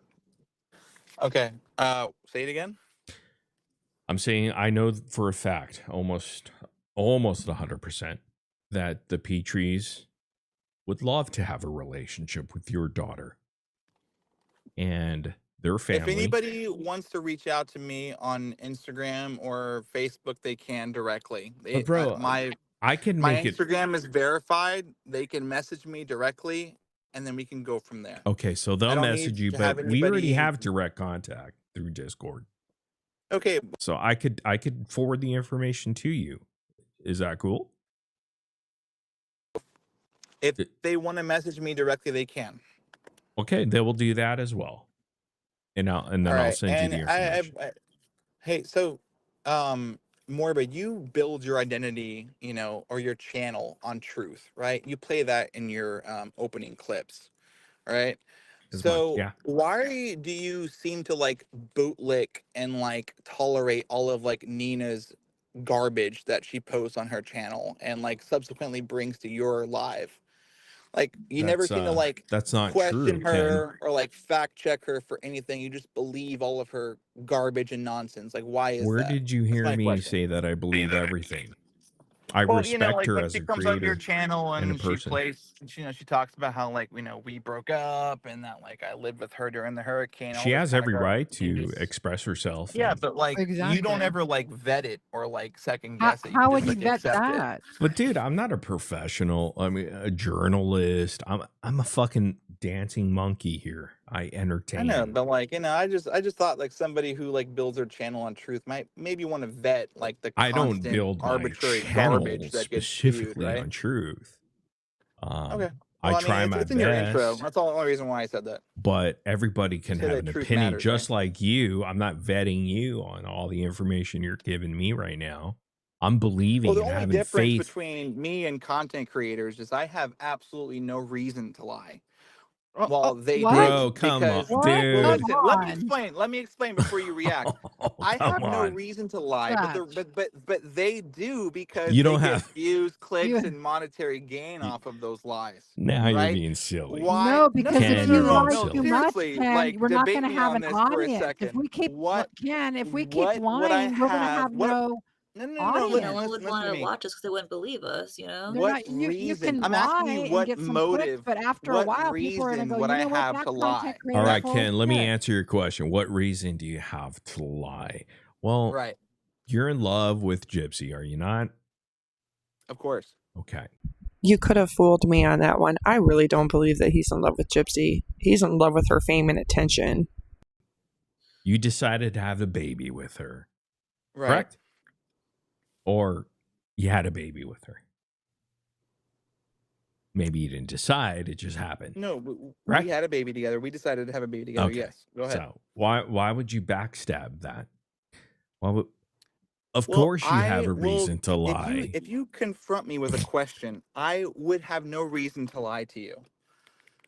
[SPEAKER 4] Okay. Say it again.
[SPEAKER 3] I'm saying I know for a fact, almost 100%, that the Petries would love to have a relationship with your daughter and their family.
[SPEAKER 4] If anybody wants to reach out to me on Instagram or Facebook, they can directly.
[SPEAKER 3] But bro, I can
[SPEAKER 4] my
[SPEAKER 3] make it.
[SPEAKER 4] Instagram is verified. They can message me directly, and then we can go from there.
[SPEAKER 3] Okay, so
[SPEAKER 4] I
[SPEAKER 3] they'll
[SPEAKER 4] don't
[SPEAKER 3] message
[SPEAKER 4] need
[SPEAKER 3] you,
[SPEAKER 4] to
[SPEAKER 3] but
[SPEAKER 4] have
[SPEAKER 3] we already
[SPEAKER 4] anybody-
[SPEAKER 3] have direct contact through Discord.
[SPEAKER 4] Okay.
[SPEAKER 3] So I could forward the information to you. Is that cool?
[SPEAKER 4] If they want to message me directly, they can.
[SPEAKER 3] Okay, they will do that as well. and then
[SPEAKER 4] All
[SPEAKER 3] I'll
[SPEAKER 4] right,
[SPEAKER 3] send you
[SPEAKER 4] and
[SPEAKER 3] the information.
[SPEAKER 4] hey, so Morbid, you build your identity, you know, or your channel on truth, right? You play that in your opening clips, right?
[SPEAKER 3] As much,
[SPEAKER 4] So
[SPEAKER 3] yeah.
[SPEAKER 4] why do you seem to like bootlick and like tolerate all of like Nina's garbage that she posts on her channel and like subsequently brings to your live? Like you never seem to like
[SPEAKER 3] That's not
[SPEAKER 4] question
[SPEAKER 3] true, Ken.
[SPEAKER 4] her or like fact check her for anything. You just believe all of her garbage and nonsense. Like why is
[SPEAKER 3] Where
[SPEAKER 4] that?
[SPEAKER 3] did you
[SPEAKER 4] That's
[SPEAKER 3] hear
[SPEAKER 4] my
[SPEAKER 3] me
[SPEAKER 4] question.
[SPEAKER 3] say that I believe everything? I
[SPEAKER 4] Well, you know,
[SPEAKER 3] respect
[SPEAKER 4] like
[SPEAKER 3] her
[SPEAKER 4] when
[SPEAKER 3] as
[SPEAKER 4] she
[SPEAKER 3] a
[SPEAKER 4] comes on your
[SPEAKER 3] creator
[SPEAKER 4] channel
[SPEAKER 3] and a
[SPEAKER 4] and she
[SPEAKER 3] person.
[SPEAKER 4] plays, you know, she talks about how like, you know, we broke up and that like I lived with her during the hurricane, all
[SPEAKER 3] She
[SPEAKER 4] this
[SPEAKER 3] has
[SPEAKER 4] kind of
[SPEAKER 3] every
[SPEAKER 4] garbage.
[SPEAKER 3] right
[SPEAKER 4] You
[SPEAKER 3] to
[SPEAKER 4] just,
[SPEAKER 3] express herself.
[SPEAKER 4] yeah,
[SPEAKER 3] And
[SPEAKER 4] but like you don't
[SPEAKER 8] Exactly.
[SPEAKER 4] ever like vet it or like second
[SPEAKER 8] How,
[SPEAKER 4] guess it. You
[SPEAKER 8] how
[SPEAKER 4] just
[SPEAKER 8] would you
[SPEAKER 4] like
[SPEAKER 8] vet
[SPEAKER 4] accept it.
[SPEAKER 8] that?
[SPEAKER 3] but dude, I'm not a professional. I mean, a journalist. I'm a fucking dancing monkey here. I
[SPEAKER 4] I know,
[SPEAKER 3] entertain.
[SPEAKER 4] but like, you know, I just thought like somebody who like builds their channel on truth might maybe want to vet like the
[SPEAKER 3] I don't
[SPEAKER 4] constant
[SPEAKER 3] build my
[SPEAKER 4] arbitrary
[SPEAKER 3] channel
[SPEAKER 4] garbage that gets spewed,
[SPEAKER 3] specifically
[SPEAKER 4] right?
[SPEAKER 3] on truth.
[SPEAKER 4] Okay.
[SPEAKER 3] I
[SPEAKER 4] Well, I mean,
[SPEAKER 3] try my
[SPEAKER 4] it's in your intro.
[SPEAKER 3] best,
[SPEAKER 4] That's the only reason why I said that.
[SPEAKER 3] but everybody can
[SPEAKER 4] Say
[SPEAKER 3] have
[SPEAKER 4] that
[SPEAKER 3] an
[SPEAKER 4] truth
[SPEAKER 3] opinion,
[SPEAKER 4] matters, right?
[SPEAKER 3] just like you. I'm not vetting you on all the information you're giving me right now. I'm believing
[SPEAKER 4] Well, the
[SPEAKER 3] and
[SPEAKER 4] only
[SPEAKER 3] having
[SPEAKER 4] difference
[SPEAKER 3] faith.
[SPEAKER 4] between me and content creators is I have absolutely no reason to lie,
[SPEAKER 8] Oh,
[SPEAKER 4] while they
[SPEAKER 8] what?
[SPEAKER 3] Bro,
[SPEAKER 4] do.
[SPEAKER 3] come on,
[SPEAKER 4] Because,
[SPEAKER 8] What?
[SPEAKER 4] well,
[SPEAKER 8] Come
[SPEAKER 3] dude.
[SPEAKER 4] listen, let me
[SPEAKER 8] on.
[SPEAKER 4] explain. Let me explain before you react.
[SPEAKER 3] Oh,
[SPEAKER 4] I
[SPEAKER 3] come
[SPEAKER 4] have no
[SPEAKER 3] on.
[SPEAKER 4] reason to lie, but
[SPEAKER 8] Such.
[SPEAKER 4] they do because
[SPEAKER 3] You
[SPEAKER 4] they
[SPEAKER 3] don't
[SPEAKER 4] get
[SPEAKER 3] have.
[SPEAKER 4] views, clicks,
[SPEAKER 8] You
[SPEAKER 4] and monetary gain off of those lies,
[SPEAKER 3] Now you're
[SPEAKER 4] right?
[SPEAKER 3] being silly.
[SPEAKER 4] Why?
[SPEAKER 8] no,
[SPEAKER 4] No, no,
[SPEAKER 8] because
[SPEAKER 4] no, no,
[SPEAKER 8] if
[SPEAKER 3] Ken,
[SPEAKER 4] no,
[SPEAKER 3] you're
[SPEAKER 8] you
[SPEAKER 4] no,
[SPEAKER 3] being
[SPEAKER 8] lie
[SPEAKER 4] no.
[SPEAKER 8] too
[SPEAKER 3] silly.
[SPEAKER 8] much,
[SPEAKER 4] Seriously,
[SPEAKER 8] Ken,
[SPEAKER 4] like
[SPEAKER 8] we're not
[SPEAKER 4] debate
[SPEAKER 8] going to
[SPEAKER 4] me
[SPEAKER 8] have
[SPEAKER 4] on
[SPEAKER 8] an
[SPEAKER 4] this for a
[SPEAKER 8] audience. If
[SPEAKER 4] second.
[SPEAKER 8] we keep Ken, if we keep
[SPEAKER 4] What I
[SPEAKER 8] lying, we're going to
[SPEAKER 4] have?
[SPEAKER 8] have
[SPEAKER 4] What?
[SPEAKER 8] no
[SPEAKER 4] No, no, no, no.
[SPEAKER 5] Yeah, no
[SPEAKER 4] Listen,
[SPEAKER 8] audience.
[SPEAKER 5] one would
[SPEAKER 4] listen, listen
[SPEAKER 5] want
[SPEAKER 4] to
[SPEAKER 5] to
[SPEAKER 4] me.
[SPEAKER 5] watch us because they wouldn't believe us, you know?
[SPEAKER 8] They're
[SPEAKER 4] What
[SPEAKER 8] not. You
[SPEAKER 4] reason?
[SPEAKER 8] can
[SPEAKER 4] I'm asking you
[SPEAKER 8] lie and
[SPEAKER 4] what
[SPEAKER 8] get some clicks,
[SPEAKER 4] motive,
[SPEAKER 8] but after a
[SPEAKER 4] what
[SPEAKER 8] while, people are going to
[SPEAKER 4] reason
[SPEAKER 8] go,
[SPEAKER 4] would
[SPEAKER 8] you
[SPEAKER 4] I
[SPEAKER 8] know what?
[SPEAKER 4] have
[SPEAKER 8] That
[SPEAKER 4] to
[SPEAKER 8] content
[SPEAKER 4] lie?
[SPEAKER 3] All
[SPEAKER 8] creator's
[SPEAKER 3] right,
[SPEAKER 8] full of
[SPEAKER 3] Ken, let me
[SPEAKER 8] shit.
[SPEAKER 3] answer your question. What reason do you have to lie? Well,
[SPEAKER 4] Right.
[SPEAKER 3] you're in love with Gypsy, are you not?
[SPEAKER 4] Of course.
[SPEAKER 3] Okay.
[SPEAKER 1] You could have fooled me on that one. I really don't believe that he's in love with Gypsy. He's in love with her fame and attention.
[SPEAKER 3] You decided to have a baby with her,
[SPEAKER 4] Right.
[SPEAKER 3] correct? Or you had a baby with her. Maybe you didn't decide, it just happened.
[SPEAKER 4] No, we
[SPEAKER 3] Correct?
[SPEAKER 4] had a baby together. We decided to have a baby together.
[SPEAKER 3] Okay.
[SPEAKER 4] Yes. Go ahead.
[SPEAKER 3] So why would you backstab that? Why would, of
[SPEAKER 4] Well,
[SPEAKER 3] course you have
[SPEAKER 4] I
[SPEAKER 3] a
[SPEAKER 4] will.
[SPEAKER 3] reason to lie.
[SPEAKER 4] If you confront me with a question, I would have no reason to lie to you.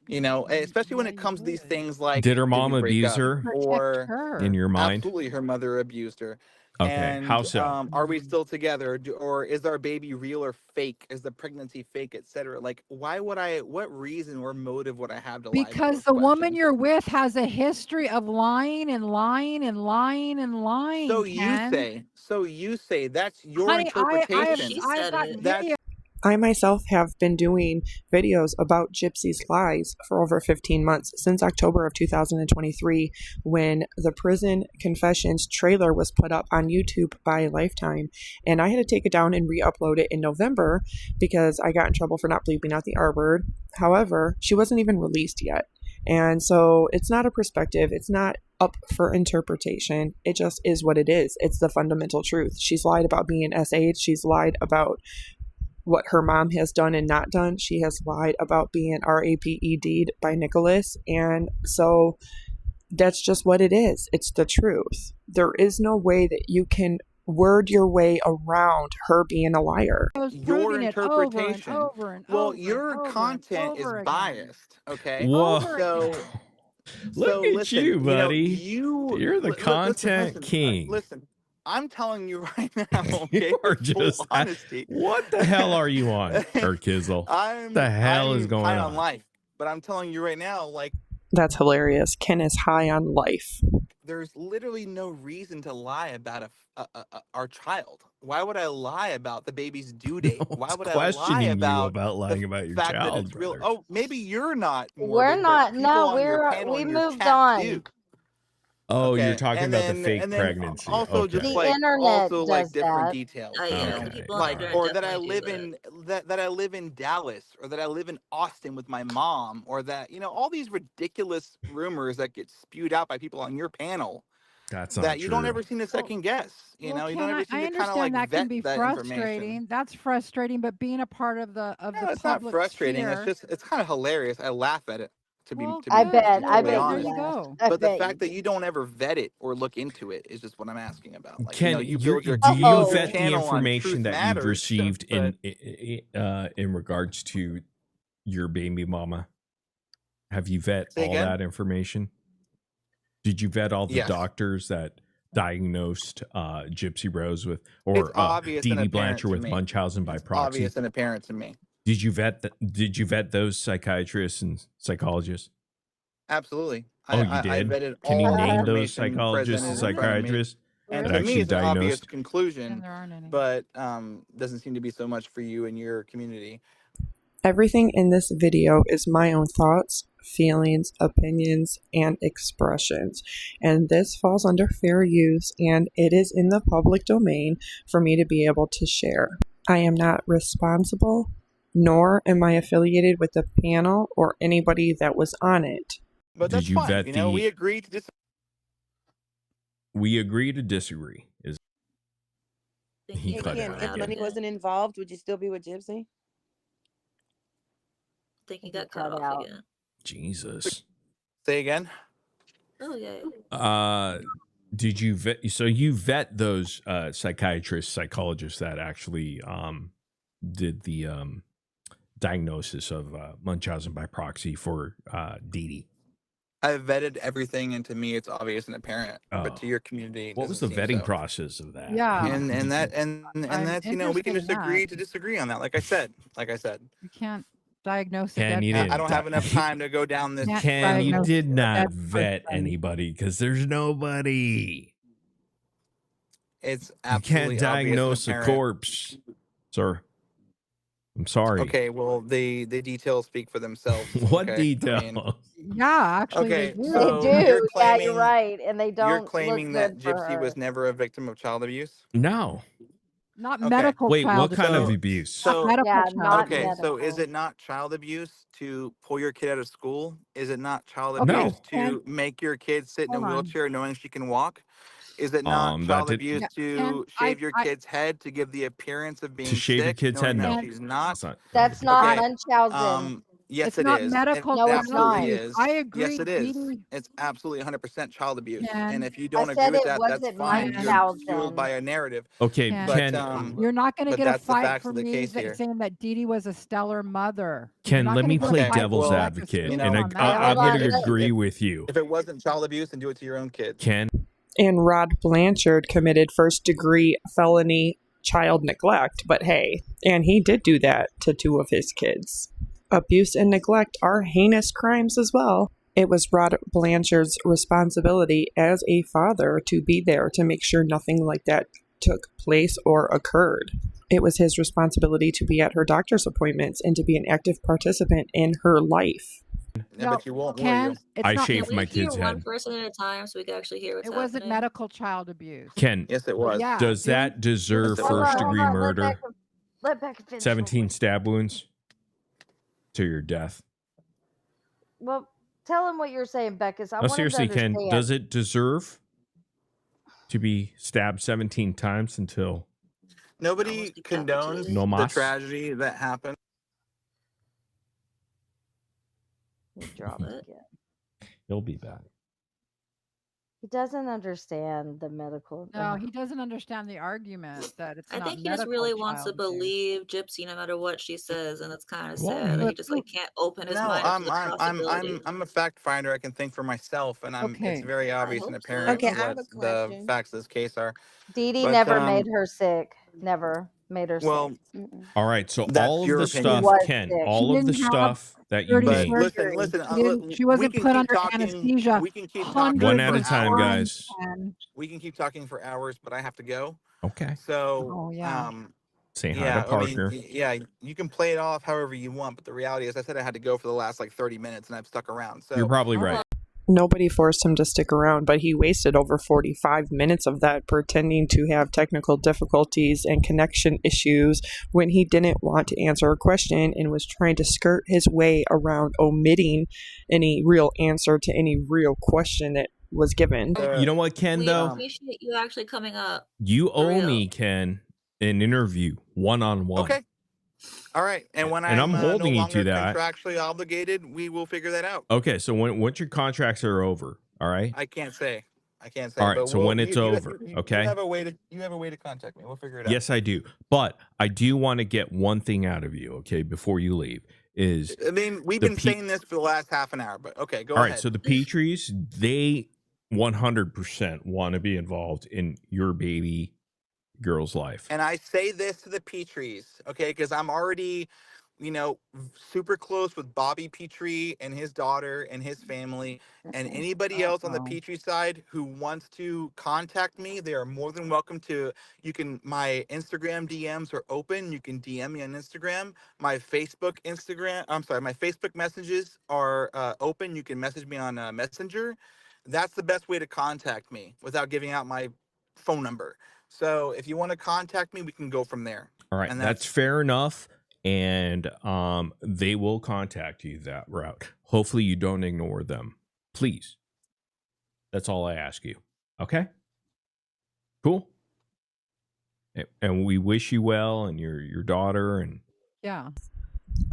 [SPEAKER 4] You know, especially when
[SPEAKER 8] Yeah,
[SPEAKER 4] it
[SPEAKER 8] you
[SPEAKER 4] comes to these
[SPEAKER 8] would.
[SPEAKER 4] things like,
[SPEAKER 3] Did her
[SPEAKER 4] did we
[SPEAKER 3] mom
[SPEAKER 4] break
[SPEAKER 3] abuse
[SPEAKER 4] up?
[SPEAKER 3] her
[SPEAKER 8] Protect
[SPEAKER 4] Or
[SPEAKER 8] her.
[SPEAKER 3] in your mind?
[SPEAKER 4] absolutely, her mother abused her.
[SPEAKER 3] Okay. How
[SPEAKER 4] And
[SPEAKER 3] so?
[SPEAKER 4] are we still together? Or is our baby real or fake? Is the pregnancy fake, etc.? Like, why would I? What reason or motive would I have to lie about
[SPEAKER 8] Because
[SPEAKER 4] those
[SPEAKER 8] the woman
[SPEAKER 4] questions?
[SPEAKER 8] you're with has a history of lying and lying and lying and lying,
[SPEAKER 4] So you
[SPEAKER 8] Ken.
[SPEAKER 4] say. So you say. That's your
[SPEAKER 8] Honey,
[SPEAKER 5] Yeah,
[SPEAKER 4] interpretation.
[SPEAKER 5] she
[SPEAKER 8] I've
[SPEAKER 5] said
[SPEAKER 8] got
[SPEAKER 5] it.
[SPEAKER 4] That's
[SPEAKER 8] video.
[SPEAKER 1] I myself have been doing videos about Gypsy's lies for over 15 months, since October of 2023, when the Prison Confessions trailer was put up on YouTube by Lifetime. And I had to take it down and re-upload it in November because I got in trouble for not bleeping out the R word. However, she wasn't even released yet. And so it's not a perspective. It's not up for interpretation. It just is what it is. It's the fundamental truth. She's lied about being SH. She's lied about what her mom has done and not done. She has lied about being RAPED'd by Nicholas. And so that's just what it is. It's the truth. There is no way that you can word your way around her being a liar.
[SPEAKER 8] I was
[SPEAKER 4] your
[SPEAKER 8] proving it over and
[SPEAKER 4] interpretation.
[SPEAKER 8] over and
[SPEAKER 4] Well,
[SPEAKER 8] over
[SPEAKER 4] your
[SPEAKER 8] and over and
[SPEAKER 4] content is
[SPEAKER 8] over again.
[SPEAKER 4] biased. Okay.
[SPEAKER 3] Whoa.
[SPEAKER 8] Over
[SPEAKER 4] So
[SPEAKER 8] again.
[SPEAKER 3] Look at
[SPEAKER 4] listen,
[SPEAKER 3] you, buddy. You're the
[SPEAKER 4] listen,
[SPEAKER 3] content king.
[SPEAKER 4] listen. I'm telling you right now, okay,
[SPEAKER 3] You are
[SPEAKER 4] with full
[SPEAKER 3] just.
[SPEAKER 4] honesty.
[SPEAKER 3] What the hell are you on, Kurt Kizzle?
[SPEAKER 4] I'm
[SPEAKER 3] The hell is
[SPEAKER 4] I'm
[SPEAKER 3] going
[SPEAKER 4] high
[SPEAKER 3] on?
[SPEAKER 4] on life, but I'm telling you right now, like,
[SPEAKER 1] That's hilarious. Ken is high on life.
[SPEAKER 4] there's literally no reason to lie about our child. Why would I lie about the baby's due date?
[SPEAKER 3] No
[SPEAKER 4] Why
[SPEAKER 3] one's
[SPEAKER 4] would I lie
[SPEAKER 3] questioning you
[SPEAKER 4] about
[SPEAKER 3] about lying
[SPEAKER 4] the
[SPEAKER 3] about your
[SPEAKER 4] fact that
[SPEAKER 3] child,
[SPEAKER 4] it's real?
[SPEAKER 3] brother.
[SPEAKER 4] Oh, maybe you're not
[SPEAKER 2] We're
[SPEAKER 4] Morbid, but
[SPEAKER 2] not.
[SPEAKER 4] people
[SPEAKER 2] No,
[SPEAKER 4] on your panel
[SPEAKER 2] we
[SPEAKER 4] and your
[SPEAKER 2] moved
[SPEAKER 4] chat
[SPEAKER 2] on.
[SPEAKER 4] do.
[SPEAKER 3] Oh, you're
[SPEAKER 4] Okay,
[SPEAKER 3] talking
[SPEAKER 4] and
[SPEAKER 3] about the
[SPEAKER 4] then
[SPEAKER 3] fake pregnancy.
[SPEAKER 4] also just
[SPEAKER 3] Okay.
[SPEAKER 2] The
[SPEAKER 4] like
[SPEAKER 2] internet does
[SPEAKER 4] different
[SPEAKER 2] that.
[SPEAKER 4] details,
[SPEAKER 5] Yeah,
[SPEAKER 4] you
[SPEAKER 5] yeah,
[SPEAKER 4] know,
[SPEAKER 3] Okay.
[SPEAKER 5] people on the
[SPEAKER 3] All
[SPEAKER 5] internet
[SPEAKER 3] right.
[SPEAKER 4] or that I
[SPEAKER 5] definitely do
[SPEAKER 4] live
[SPEAKER 5] that.
[SPEAKER 4] that I live in Dallas, or that I live in Austin with my mom, or that, you know, all these ridiculous rumors that get spewed out by people on your panel
[SPEAKER 3] That's not
[SPEAKER 4] that you don't
[SPEAKER 3] true.
[SPEAKER 4] ever seem to second guess. You
[SPEAKER 8] Well,
[SPEAKER 4] know, you don't
[SPEAKER 8] Ken,
[SPEAKER 4] ever seem
[SPEAKER 8] I
[SPEAKER 4] to kind of like
[SPEAKER 8] understand that can
[SPEAKER 4] vet
[SPEAKER 8] be
[SPEAKER 4] that information.
[SPEAKER 8] frustrating. That's frustrating, but being a part of the
[SPEAKER 4] No, it's not
[SPEAKER 8] public
[SPEAKER 4] frustrating.
[SPEAKER 8] sphere.
[SPEAKER 4] It's kind of hilarious. I laugh at it.
[SPEAKER 8] Well,
[SPEAKER 4] to
[SPEAKER 2] I
[SPEAKER 4] be
[SPEAKER 8] good.
[SPEAKER 2] bet. I
[SPEAKER 4] totally
[SPEAKER 8] There
[SPEAKER 2] bet you
[SPEAKER 4] honest.
[SPEAKER 8] you
[SPEAKER 2] laughed.
[SPEAKER 8] go.
[SPEAKER 2] I
[SPEAKER 4] But the
[SPEAKER 2] bet
[SPEAKER 4] fact
[SPEAKER 2] you
[SPEAKER 4] that
[SPEAKER 2] did.
[SPEAKER 4] you don't ever vet it or look into it is just what I'm asking about. Like,
[SPEAKER 3] Ken,
[SPEAKER 4] you build your
[SPEAKER 3] do you
[SPEAKER 2] Oh,
[SPEAKER 3] vet the
[SPEAKER 4] channel on
[SPEAKER 3] information
[SPEAKER 4] truth
[SPEAKER 3] that you've
[SPEAKER 4] matters,
[SPEAKER 3] received
[SPEAKER 4] but
[SPEAKER 3] in regards to your baby mama? Have you vet
[SPEAKER 4] say
[SPEAKER 3] all
[SPEAKER 4] again?
[SPEAKER 3] that information? Did you vet all the
[SPEAKER 4] Yes.
[SPEAKER 3] doctors that diagnosed Gypsy Rose with,
[SPEAKER 4] It's
[SPEAKER 3] or
[SPEAKER 4] obvious
[SPEAKER 3] Dee
[SPEAKER 4] and
[SPEAKER 3] Dee
[SPEAKER 4] apparent
[SPEAKER 3] Blanchard
[SPEAKER 4] to
[SPEAKER 3] with
[SPEAKER 4] me.
[SPEAKER 3] Munchausen by
[SPEAKER 4] It's
[SPEAKER 3] proxy?
[SPEAKER 4] obvious and apparent to me.
[SPEAKER 3] Did you vet those psychiatrists and psychologists?
[SPEAKER 4] Absolutely.
[SPEAKER 3] Oh, you
[SPEAKER 4] I
[SPEAKER 3] did?
[SPEAKER 4] vetted
[SPEAKER 3] Can you
[SPEAKER 4] all the
[SPEAKER 3] name those
[SPEAKER 4] information
[SPEAKER 3] psychologists and
[SPEAKER 4] presented in front of me.
[SPEAKER 3] psychiatrists
[SPEAKER 4] And
[SPEAKER 3] that
[SPEAKER 4] to me,
[SPEAKER 3] actually
[SPEAKER 4] it's an obvious
[SPEAKER 3] diagnosed?
[SPEAKER 4] conclusion,
[SPEAKER 8] And there aren't any.
[SPEAKER 4] but doesn't seem to be so much for you and your community.
[SPEAKER 1] Everything in this video is my own thoughts, feelings, opinions, and expressions. And this falls under fair use, and it is in the public domain for me to be able to share. I am not responsible, nor am I affiliated with the panel or anybody that was on it.
[SPEAKER 4] But
[SPEAKER 3] Did
[SPEAKER 4] that's
[SPEAKER 3] you
[SPEAKER 4] fine.
[SPEAKER 3] vet
[SPEAKER 4] You know,
[SPEAKER 3] the?
[SPEAKER 4] we agreed to disagree.
[SPEAKER 3] We agree to disagree. Is
[SPEAKER 5] Think
[SPEAKER 3] he
[SPEAKER 5] you
[SPEAKER 11] Hey,
[SPEAKER 3] cut
[SPEAKER 5] got
[SPEAKER 11] Ken,
[SPEAKER 3] out
[SPEAKER 11] if
[SPEAKER 5] cut out
[SPEAKER 11] money
[SPEAKER 3] again?
[SPEAKER 5] again.
[SPEAKER 11] wasn't involved, would you still be with Gypsy?
[SPEAKER 5] Think you
[SPEAKER 2] He
[SPEAKER 5] got cut
[SPEAKER 2] cut
[SPEAKER 5] off
[SPEAKER 2] out.
[SPEAKER 5] again.
[SPEAKER 3] Jesus.
[SPEAKER 4] Say again.
[SPEAKER 5] Oh yeah.
[SPEAKER 3] Did you vet? So you vet those psychiatrists, psychologists that actually did the diagnosis of Munchausen by proxy for Dee Dee?
[SPEAKER 4] I vetted everything, and to me, it's obvious and apparent. But to
[SPEAKER 3] Oh.
[SPEAKER 4] your community, it
[SPEAKER 3] What was
[SPEAKER 4] doesn't
[SPEAKER 3] the
[SPEAKER 4] seem
[SPEAKER 3] vetting
[SPEAKER 4] so.
[SPEAKER 3] process of that?
[SPEAKER 8] Yeah.
[SPEAKER 4] And
[SPEAKER 3] Did you-
[SPEAKER 8] I'm
[SPEAKER 4] that's, you know, we can
[SPEAKER 8] interested
[SPEAKER 4] just
[SPEAKER 8] in
[SPEAKER 4] agree
[SPEAKER 8] that.
[SPEAKER 4] to disagree on that. Like I said,
[SPEAKER 8] You can't diagnose a
[SPEAKER 3] Ken,
[SPEAKER 8] dead
[SPEAKER 3] you
[SPEAKER 8] person.
[SPEAKER 4] I don't have enough time to go down this.
[SPEAKER 8] Can't
[SPEAKER 3] Ken, you
[SPEAKER 8] diagnose
[SPEAKER 3] did
[SPEAKER 8] a
[SPEAKER 3] not
[SPEAKER 8] dead
[SPEAKER 3] vet
[SPEAKER 8] person.
[SPEAKER 3] anybody because there's nobody.
[SPEAKER 4] It's
[SPEAKER 3] You can't
[SPEAKER 4] absolutely obvious and
[SPEAKER 3] diagnose a
[SPEAKER 4] apparent.
[SPEAKER 3] corpse, sir. I'm sorry.
[SPEAKER 4] Okay, well, the details speak for themselves.
[SPEAKER 3] What
[SPEAKER 4] okay?
[SPEAKER 3] detail?
[SPEAKER 4] I mean,
[SPEAKER 8] Yeah, actually
[SPEAKER 4] okay,
[SPEAKER 8] they do.
[SPEAKER 2] They
[SPEAKER 4] so
[SPEAKER 2] do.
[SPEAKER 4] you're
[SPEAKER 2] Yeah, you're
[SPEAKER 4] claiming
[SPEAKER 2] right. And they
[SPEAKER 4] you're
[SPEAKER 2] don't look
[SPEAKER 4] claiming that
[SPEAKER 2] good for
[SPEAKER 4] Gypsy
[SPEAKER 2] her.
[SPEAKER 4] was never a victim of child abuse?
[SPEAKER 3] No.
[SPEAKER 8] Not
[SPEAKER 4] Okay.
[SPEAKER 8] medical
[SPEAKER 3] Wait,
[SPEAKER 8] child
[SPEAKER 3] what kind of
[SPEAKER 8] abuse.
[SPEAKER 3] abuse?
[SPEAKER 8] Not
[SPEAKER 4] So
[SPEAKER 8] medical
[SPEAKER 2] Yeah,
[SPEAKER 8] child
[SPEAKER 2] not
[SPEAKER 4] okay,
[SPEAKER 8] abuse.
[SPEAKER 4] so is
[SPEAKER 2] medical.
[SPEAKER 4] it not child abuse to pull your kid out of school? Is it not child
[SPEAKER 8] Okay,
[SPEAKER 4] abuse
[SPEAKER 3] No.
[SPEAKER 8] Ken,
[SPEAKER 4] to make your kid sit in a
[SPEAKER 8] hold on.
[SPEAKER 4] wheelchair knowing she can walk? Is it not
[SPEAKER 3] That
[SPEAKER 4] child
[SPEAKER 3] did
[SPEAKER 4] abuse
[SPEAKER 8] Yeah,
[SPEAKER 4] to
[SPEAKER 8] Ken,
[SPEAKER 4] shave your kid's head to give the appearance of
[SPEAKER 3] to
[SPEAKER 4] being
[SPEAKER 3] shave your
[SPEAKER 4] sick,
[SPEAKER 3] kid's head.
[SPEAKER 4] knowing that
[SPEAKER 3] No,
[SPEAKER 8] Ken,
[SPEAKER 4] she's not?
[SPEAKER 3] that's not.
[SPEAKER 2] That's not
[SPEAKER 4] Okay.
[SPEAKER 2] Munchausen.
[SPEAKER 4] Yes,
[SPEAKER 8] it's
[SPEAKER 4] it
[SPEAKER 8] not
[SPEAKER 4] is.
[SPEAKER 8] medical
[SPEAKER 2] No,
[SPEAKER 4] It
[SPEAKER 2] it's
[SPEAKER 8] child
[SPEAKER 2] not.
[SPEAKER 4] absolutely
[SPEAKER 8] abuse.
[SPEAKER 4] is.
[SPEAKER 8] I
[SPEAKER 4] Yes,
[SPEAKER 8] agree,
[SPEAKER 4] it
[SPEAKER 8] Dee
[SPEAKER 4] is.
[SPEAKER 8] Dee.
[SPEAKER 4] It's absolutely 100% child abuse. And
[SPEAKER 8] Ken,
[SPEAKER 4] if you
[SPEAKER 2] I
[SPEAKER 4] don't agree
[SPEAKER 2] said
[SPEAKER 4] with
[SPEAKER 2] it
[SPEAKER 4] that, that's
[SPEAKER 2] wasn't
[SPEAKER 4] fine. You're fueled
[SPEAKER 2] Munchausen.
[SPEAKER 4] by a narrative.
[SPEAKER 3] Okay,
[SPEAKER 8] Ken,
[SPEAKER 4] But
[SPEAKER 3] Ken.
[SPEAKER 8] you're not going to
[SPEAKER 4] but
[SPEAKER 8] get a
[SPEAKER 4] that's the
[SPEAKER 8] fight
[SPEAKER 4] facts
[SPEAKER 8] from
[SPEAKER 4] of the
[SPEAKER 8] me
[SPEAKER 4] case here.
[SPEAKER 8] saying that Dee Dee was a stellar mother. You're
[SPEAKER 3] Ken,
[SPEAKER 8] not
[SPEAKER 3] let
[SPEAKER 8] going
[SPEAKER 3] me
[SPEAKER 8] to get
[SPEAKER 3] play
[SPEAKER 8] a fight
[SPEAKER 3] devil's
[SPEAKER 8] from
[SPEAKER 4] Well,
[SPEAKER 8] Alexis
[SPEAKER 3] advocate,
[SPEAKER 8] Stevens
[SPEAKER 3] and
[SPEAKER 8] on that.
[SPEAKER 3] I'm
[SPEAKER 2] Hold
[SPEAKER 3] going to
[SPEAKER 2] on.
[SPEAKER 3] agree with you.
[SPEAKER 4] If it wasn't child abuse, then do it to your own kids.
[SPEAKER 3] Ken,
[SPEAKER 1] And Rod Blanchard committed first-degree felony child neglect, but hey, and he did do that to 2 of his kids. Abuse and neglect are heinous crimes as well. It was Rod Blanchard's responsibility as a father to be there to make sure nothing like that took place or occurred. It was his responsibility to be at her doctor's appointments and to be an active participant in her life.
[SPEAKER 4] Yeah, but you won't, will
[SPEAKER 8] Ken,
[SPEAKER 4] you?
[SPEAKER 8] it's
[SPEAKER 3] I
[SPEAKER 8] not.
[SPEAKER 3] shaved
[SPEAKER 5] Can
[SPEAKER 3] my
[SPEAKER 5] we hear
[SPEAKER 3] kid's
[SPEAKER 5] one
[SPEAKER 3] head.
[SPEAKER 5] person at a time so we can actually hear what's
[SPEAKER 8] It wasn't
[SPEAKER 5] happening?
[SPEAKER 8] medical child abuse.
[SPEAKER 3] Ken,
[SPEAKER 4] Yes, it
[SPEAKER 8] But
[SPEAKER 4] was.
[SPEAKER 8] yeah,
[SPEAKER 3] does
[SPEAKER 8] you're,
[SPEAKER 3] that deserve
[SPEAKER 4] Hold on,
[SPEAKER 3] first
[SPEAKER 2] hold
[SPEAKER 3] degree
[SPEAKER 2] on.
[SPEAKER 3] murder?
[SPEAKER 2] Let Becca finish.
[SPEAKER 3] 17 stab wounds to your death.
[SPEAKER 2] Well, tell him what you're saying, Becca. I
[SPEAKER 3] No,
[SPEAKER 2] want him to
[SPEAKER 3] seriously, Ken,
[SPEAKER 2] understand.
[SPEAKER 3] does it deserve to be stabbed 17 times until
[SPEAKER 4] Nobody
[SPEAKER 5] Almost
[SPEAKER 4] condones
[SPEAKER 5] decapitated.
[SPEAKER 3] no
[SPEAKER 4] the
[SPEAKER 3] mas?
[SPEAKER 4] tragedy that happened.
[SPEAKER 2] He dropped
[SPEAKER 5] What?
[SPEAKER 2] again.
[SPEAKER 3] He'll be back.
[SPEAKER 2] He doesn't understand the medical.
[SPEAKER 8] no, he doesn't understand the argument that it's
[SPEAKER 5] I
[SPEAKER 8] not
[SPEAKER 5] think he just
[SPEAKER 8] medical
[SPEAKER 5] really wants to
[SPEAKER 8] child abuse.
[SPEAKER 5] believe Gypsy no matter what she says, and it's kind of
[SPEAKER 3] Well,
[SPEAKER 5] sad that he
[SPEAKER 8] But
[SPEAKER 5] just like can't open his
[SPEAKER 4] No,
[SPEAKER 5] mind up to the
[SPEAKER 4] I'm
[SPEAKER 5] possibility.
[SPEAKER 4] I'm a fact finder. I can think for myself, and it's
[SPEAKER 8] okay,
[SPEAKER 4] very
[SPEAKER 5] I
[SPEAKER 4] obvious and
[SPEAKER 5] hope
[SPEAKER 4] apparent
[SPEAKER 11] Okay,
[SPEAKER 5] so.
[SPEAKER 11] I have
[SPEAKER 4] what
[SPEAKER 11] a
[SPEAKER 4] the
[SPEAKER 11] question.
[SPEAKER 4] facts of this case are.
[SPEAKER 2] Dee Dee
[SPEAKER 4] But
[SPEAKER 2] never made her sick. Never made her
[SPEAKER 4] well,
[SPEAKER 2] sick.
[SPEAKER 11] Mm-mm.
[SPEAKER 3] All right, so
[SPEAKER 4] that's
[SPEAKER 3] all of
[SPEAKER 4] your
[SPEAKER 3] the
[SPEAKER 2] She
[SPEAKER 4] opinion.
[SPEAKER 3] stuff,
[SPEAKER 2] was
[SPEAKER 3] Ken,
[SPEAKER 2] sick.
[SPEAKER 8] she
[SPEAKER 3] all of the
[SPEAKER 8] didn't have
[SPEAKER 3] stuff that you
[SPEAKER 8] dirty
[SPEAKER 4] But
[SPEAKER 3] named.
[SPEAKER 8] surgery.
[SPEAKER 4] listen,
[SPEAKER 8] She
[SPEAKER 4] we
[SPEAKER 8] wasn't
[SPEAKER 4] can
[SPEAKER 8] put
[SPEAKER 4] keep
[SPEAKER 8] under
[SPEAKER 4] talking.
[SPEAKER 8] anesthesia
[SPEAKER 4] We can keep talking
[SPEAKER 3] One
[SPEAKER 8] hundreds
[SPEAKER 3] at a
[SPEAKER 8] of
[SPEAKER 4] for
[SPEAKER 3] time,
[SPEAKER 4] hours.
[SPEAKER 3] guys.
[SPEAKER 8] and
[SPEAKER 4] We can keep talking for hours, but I have to go.
[SPEAKER 3] Okay.
[SPEAKER 4] So,
[SPEAKER 8] oh yeah,
[SPEAKER 3] Say hi to
[SPEAKER 4] yeah, I mean,
[SPEAKER 3] partner.
[SPEAKER 4] yeah, you can play it off however you want, but the reality is, I said I had to go for the last like 30 minutes, and I've stuck around.
[SPEAKER 3] You're
[SPEAKER 4] So,
[SPEAKER 3] probably right.
[SPEAKER 1] Nobody forced him to stick around, but he wasted over 45 minutes of that pretending to have technical difficulties and connection issues when he didn't want to answer a question and was trying to skirt his way around omitting any real answer to any real question that was given.
[SPEAKER 3] You know what, Ken,
[SPEAKER 5] We
[SPEAKER 3] though?
[SPEAKER 5] appreciate you actually coming up.
[SPEAKER 3] You
[SPEAKER 5] For
[SPEAKER 3] owe
[SPEAKER 5] real.
[SPEAKER 3] me, Ken, an interview one-on-one.
[SPEAKER 4] okay, All right. And when
[SPEAKER 3] And I'm
[SPEAKER 4] I'm
[SPEAKER 3] holding
[SPEAKER 4] no
[SPEAKER 3] you to
[SPEAKER 4] longer
[SPEAKER 3] that.
[SPEAKER 4] contractually obligated, we will figure that out.
[SPEAKER 3] Okay, so once your contracts are over, all right?
[SPEAKER 4] I can't say.
[SPEAKER 3] All right,
[SPEAKER 4] But
[SPEAKER 3] so when it's over,
[SPEAKER 4] you
[SPEAKER 3] okay?
[SPEAKER 4] have a way to contact me. We'll figure it out.
[SPEAKER 3] Yes, I do. But I do want to get one thing out of you, okay, before you leave.
[SPEAKER 4] I mean, we've been saying this for the last half an hour, but okay, go ahead.
[SPEAKER 3] All right, so the Petries, they 100% want to be involved in your baby girl's life.
[SPEAKER 4] And I say this to the Petries, okay, because I'm already, super close with Bobby Petrie and his daughter and his family, and anybody else on the Petrie side who wants to contact me, they are more than welcome to. My Instagram DMs are open. You can DM me on Instagram. My Facebook messages are open. You can message me on Messenger. That's the best way to contact me without giving out my phone number. So if you want to contact me, we can go from there.
[SPEAKER 3] All right,
[SPEAKER 4] And
[SPEAKER 3] that's fair enough. And they will contact you that route. Hopefully you don't ignore them. Please. That's all I ask you. Okay? Cool? And we wish you well and your daughter and
[SPEAKER 8] Yeah.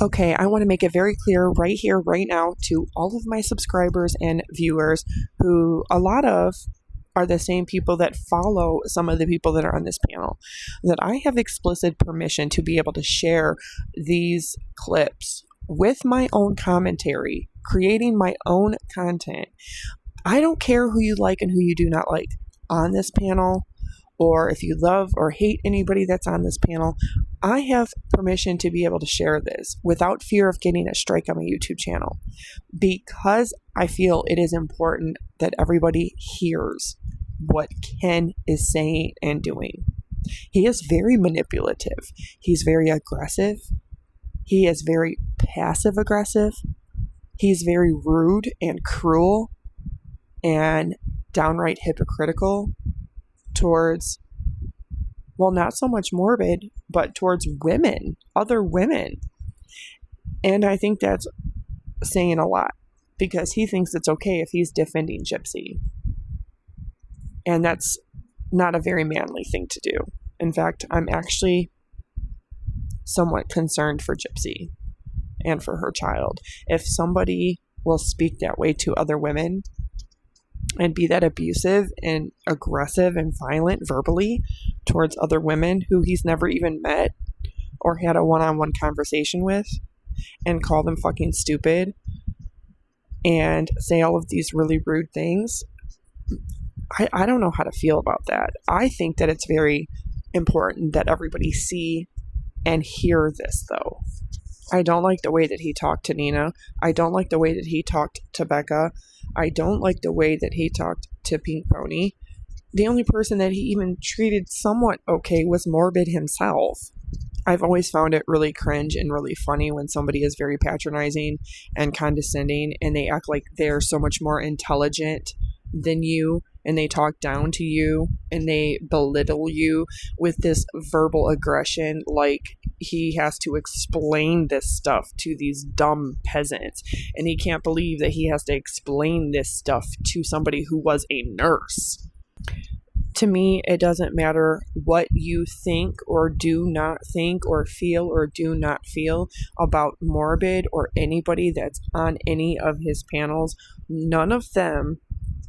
[SPEAKER 1] Okay, I want to make it very clear right here, right now, to all of my subscribers and viewers, who a lot of are the same people that follow some of the people that are on this panel, that I have explicit permission to be able to share these clips with my own commentary, creating my own content. I don't care who you like and who you do not like on this panel, or if you love or hate anybody that's on this panel. I have permission to be able to share this without fear of getting a strike on my YouTube channel, because I feel it is important that everybody hears what Ken is saying and doing. He is very manipulative. He's very aggressive. He is very passive aggressive. He's very rude and cruel and downright hypocritical towards, well, not so much Morbid, but towards women, other women. And I think that's saying a lot, because he thinks it's okay if he's defending Gypsy. And that's not a very manly thing to do. In fact, I'm actually somewhat concerned for Gypsy and for her child. If somebody will speak that way to other women and be that abusive and aggressive and violent verbally towards other women who he's never even met or had a one-on-one conversation with, and call them fucking stupid and say all of these really rude things, I don't know how to feel about that. I think that it's very important that everybody see and hear this, though. I don't like the way that he talked to Nina. I don't like the way that he talked to Becca. I don't like the way that he talked to Pink Pony. The only person that he even treated somewhat okay was Morbid himself. I've always found it really cringe and really funny when somebody is very patronizing and condescending, and they act like they're so much more intelligent than you, and they talk down to you and they belittle you with this verbal aggression, like he has to explain this stuff to these dumb peasants, and he can't believe that he has to explain this stuff to somebody who was a nurse. To me, it doesn't matter what you think or do not think or feel or do not feel about Morbid or anybody that's on any of his panels. None of them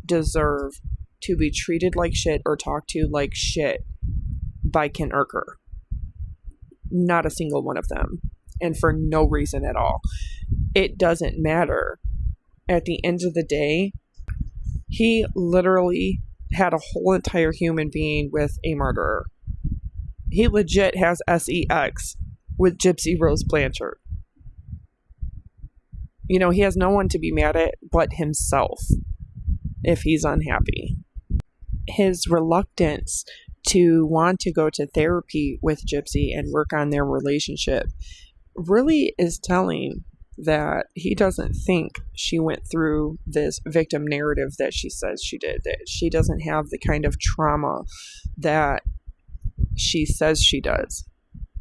[SPEAKER 1] deserve to be treated like shit or talked to like shit by Ken Urker. Not a single one of them. And for no reason at all. It doesn't matter. At the end of the day, he literally had a whole entire human being with a murderer. He legit has sex with Gypsy Rose Blanchard. You know, he has no one to be mad at but himself if he's unhappy. His reluctance to want to go to therapy with Gypsy and work on their relationship really is telling that he doesn't think she went through this victim narrative that she says she did, that she doesn't have the kind of trauma that she says she does,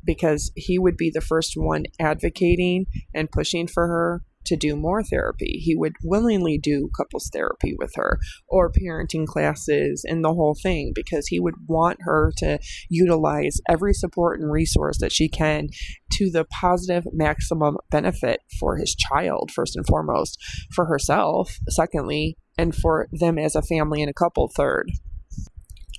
[SPEAKER 1] because he would be the first one advocating and pushing for her to do more therapy. He would willingly do couples therapy with her or parenting classes and the whole thing, because he would want her to utilize every support and resource that she can to the positive maximum benefit for his child, first and foremost, for herself, secondly, and for them as a family and a couple, third.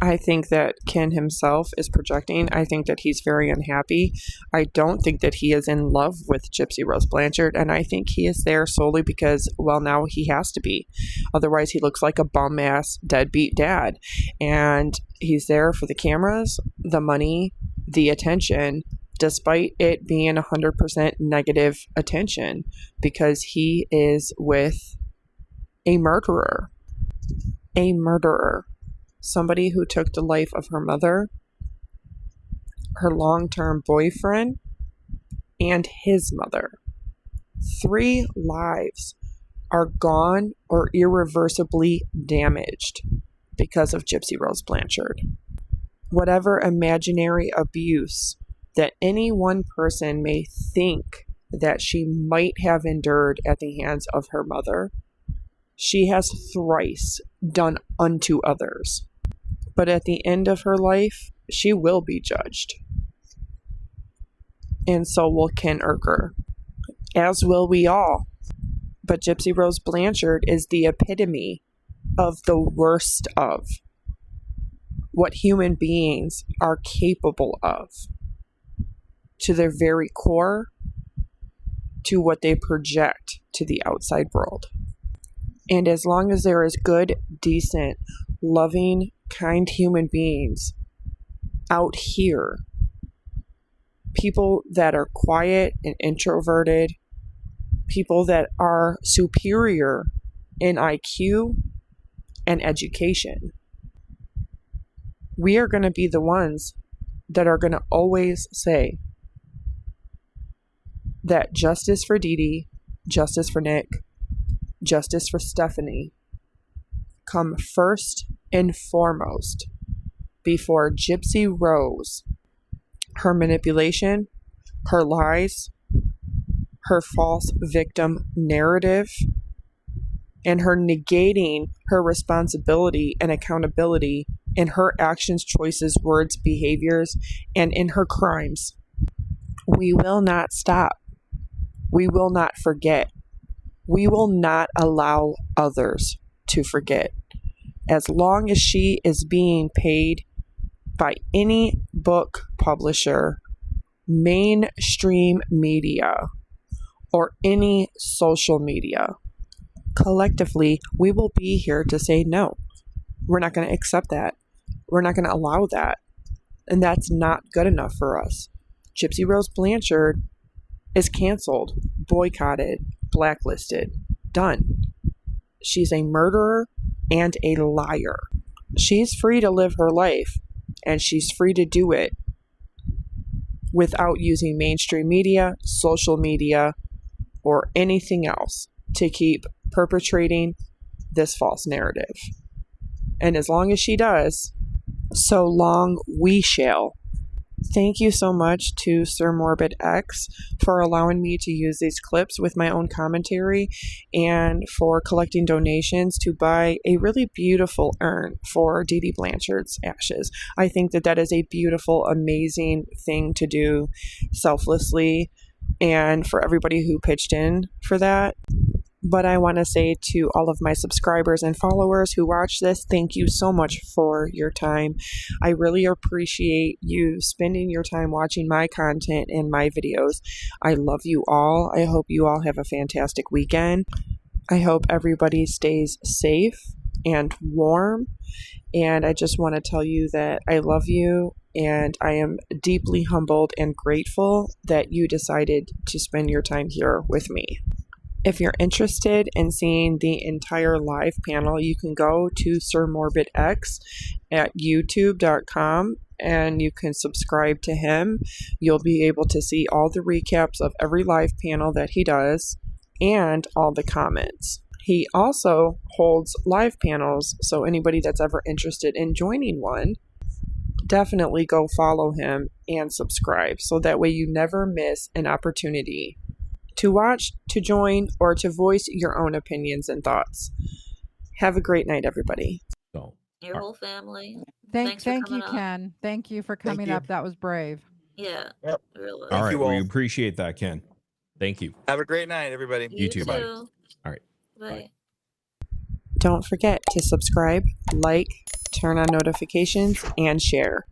[SPEAKER 1] I think that Ken himself is projecting. I think that he's very unhappy. I don't think that he is in love with Gypsy Rose Blanchard, and I think he is there solely because, well, now he has to be. Otherwise, he looks like a bum-ass, deadbeat dad. And he's there for the cameras, the money, the attention, despite it being 100% negative attention, because he is with a murderer. A murderer. Somebody who took the life of her mother, her long-term boyfriend, and his mother. 3 lives are gone or irreversibly damaged because of Gypsy Rose Blanchard. Whatever imaginary abuse that any one person may think that she might have endured at the hands of her mother, she has thrice done unto others. But at the end of her life, she will be judged. And so will Ken Urker, as will we all. But Gypsy Rose Blanchard is the epitome of the worst of what human beings are capable of, to their very core, to what they project to the outside world. And as long as there is good, decent, loving, kind human beings out here, people that are quiet and introverted, people that are superior in IQ and education, we are going to be the ones that are going to always say that justice for Dee Dee, justice for Nick, justice for Stephanie come first and foremost before Gypsy Rose, her manipulation, her lies, her false victim narrative, and her negating her responsibility and accountability in her actions, choices, words, behaviors, and in her crimes. We will not stop. We will not forget. We will not allow others to forget. As long as she is being paid by any book publisher, mainstream media, or any social media, collectively, we will be here to say no. We're not going to accept that. We're not going to allow that. And that's not good enough for us. Gypsy Rose Blanchard is canceled, boycotted, blacklisted, done. She's a murderer and a liar. She's free to live her life, and she's free to do it without using mainstream media, social media, or anything else to keep perpetrating this false narrative. And as long as she does, so long we shall. Thank you so much to SirMorbidX for allowing me to use these clips with my own commentary and for collecting donations to buy a really beautiful urn for Dee Dee Blanchard's ashes. I think that that is a beautiful, amazing thing to do selflessly, and for everybody who pitched in for that. But I want to say to all of my subscribers and followers who watch this, thank you so much for your time. I really appreciate you spending your time watching my content and my videos. I love you all. I hope you all have a fantastic weekend. I hope everybody stays safe and warm. And I just want to tell you that I love you, and I am deeply humbled and grateful that you decided to spend your time here with me. If you're interested in seeing the entire live panel, you can go to SirMorbidX at youtube.com and you can subscribe to him. You'll be able to see all the recaps of every live panel that he does and all the comments. He also holds live panels, so anybody that's ever interested in joining one, definitely go follow him and subscribe, so that way you never miss an opportunity to watch, to join, or to voice your own opinions and thoughts. Have a great night, everybody.
[SPEAKER 3] So,
[SPEAKER 5] Your whole family.
[SPEAKER 8] Thank
[SPEAKER 5] Thanks for
[SPEAKER 8] you,
[SPEAKER 5] coming up.
[SPEAKER 8] Ken. Thank you for coming
[SPEAKER 4] you.
[SPEAKER 8] up. That was brave.
[SPEAKER 5] Yeah.
[SPEAKER 4] Yep.
[SPEAKER 5] Really.
[SPEAKER 3] all right,
[SPEAKER 4] you
[SPEAKER 3] we
[SPEAKER 4] all.
[SPEAKER 3] appreciate that, Ken. Thank you.
[SPEAKER 4] Have a great night, everybody.
[SPEAKER 3] You too, buddy.
[SPEAKER 5] too.
[SPEAKER 3] All right.
[SPEAKER 5] Bye.
[SPEAKER 1] Don't forget to subscribe, like, turn on notifications, and share.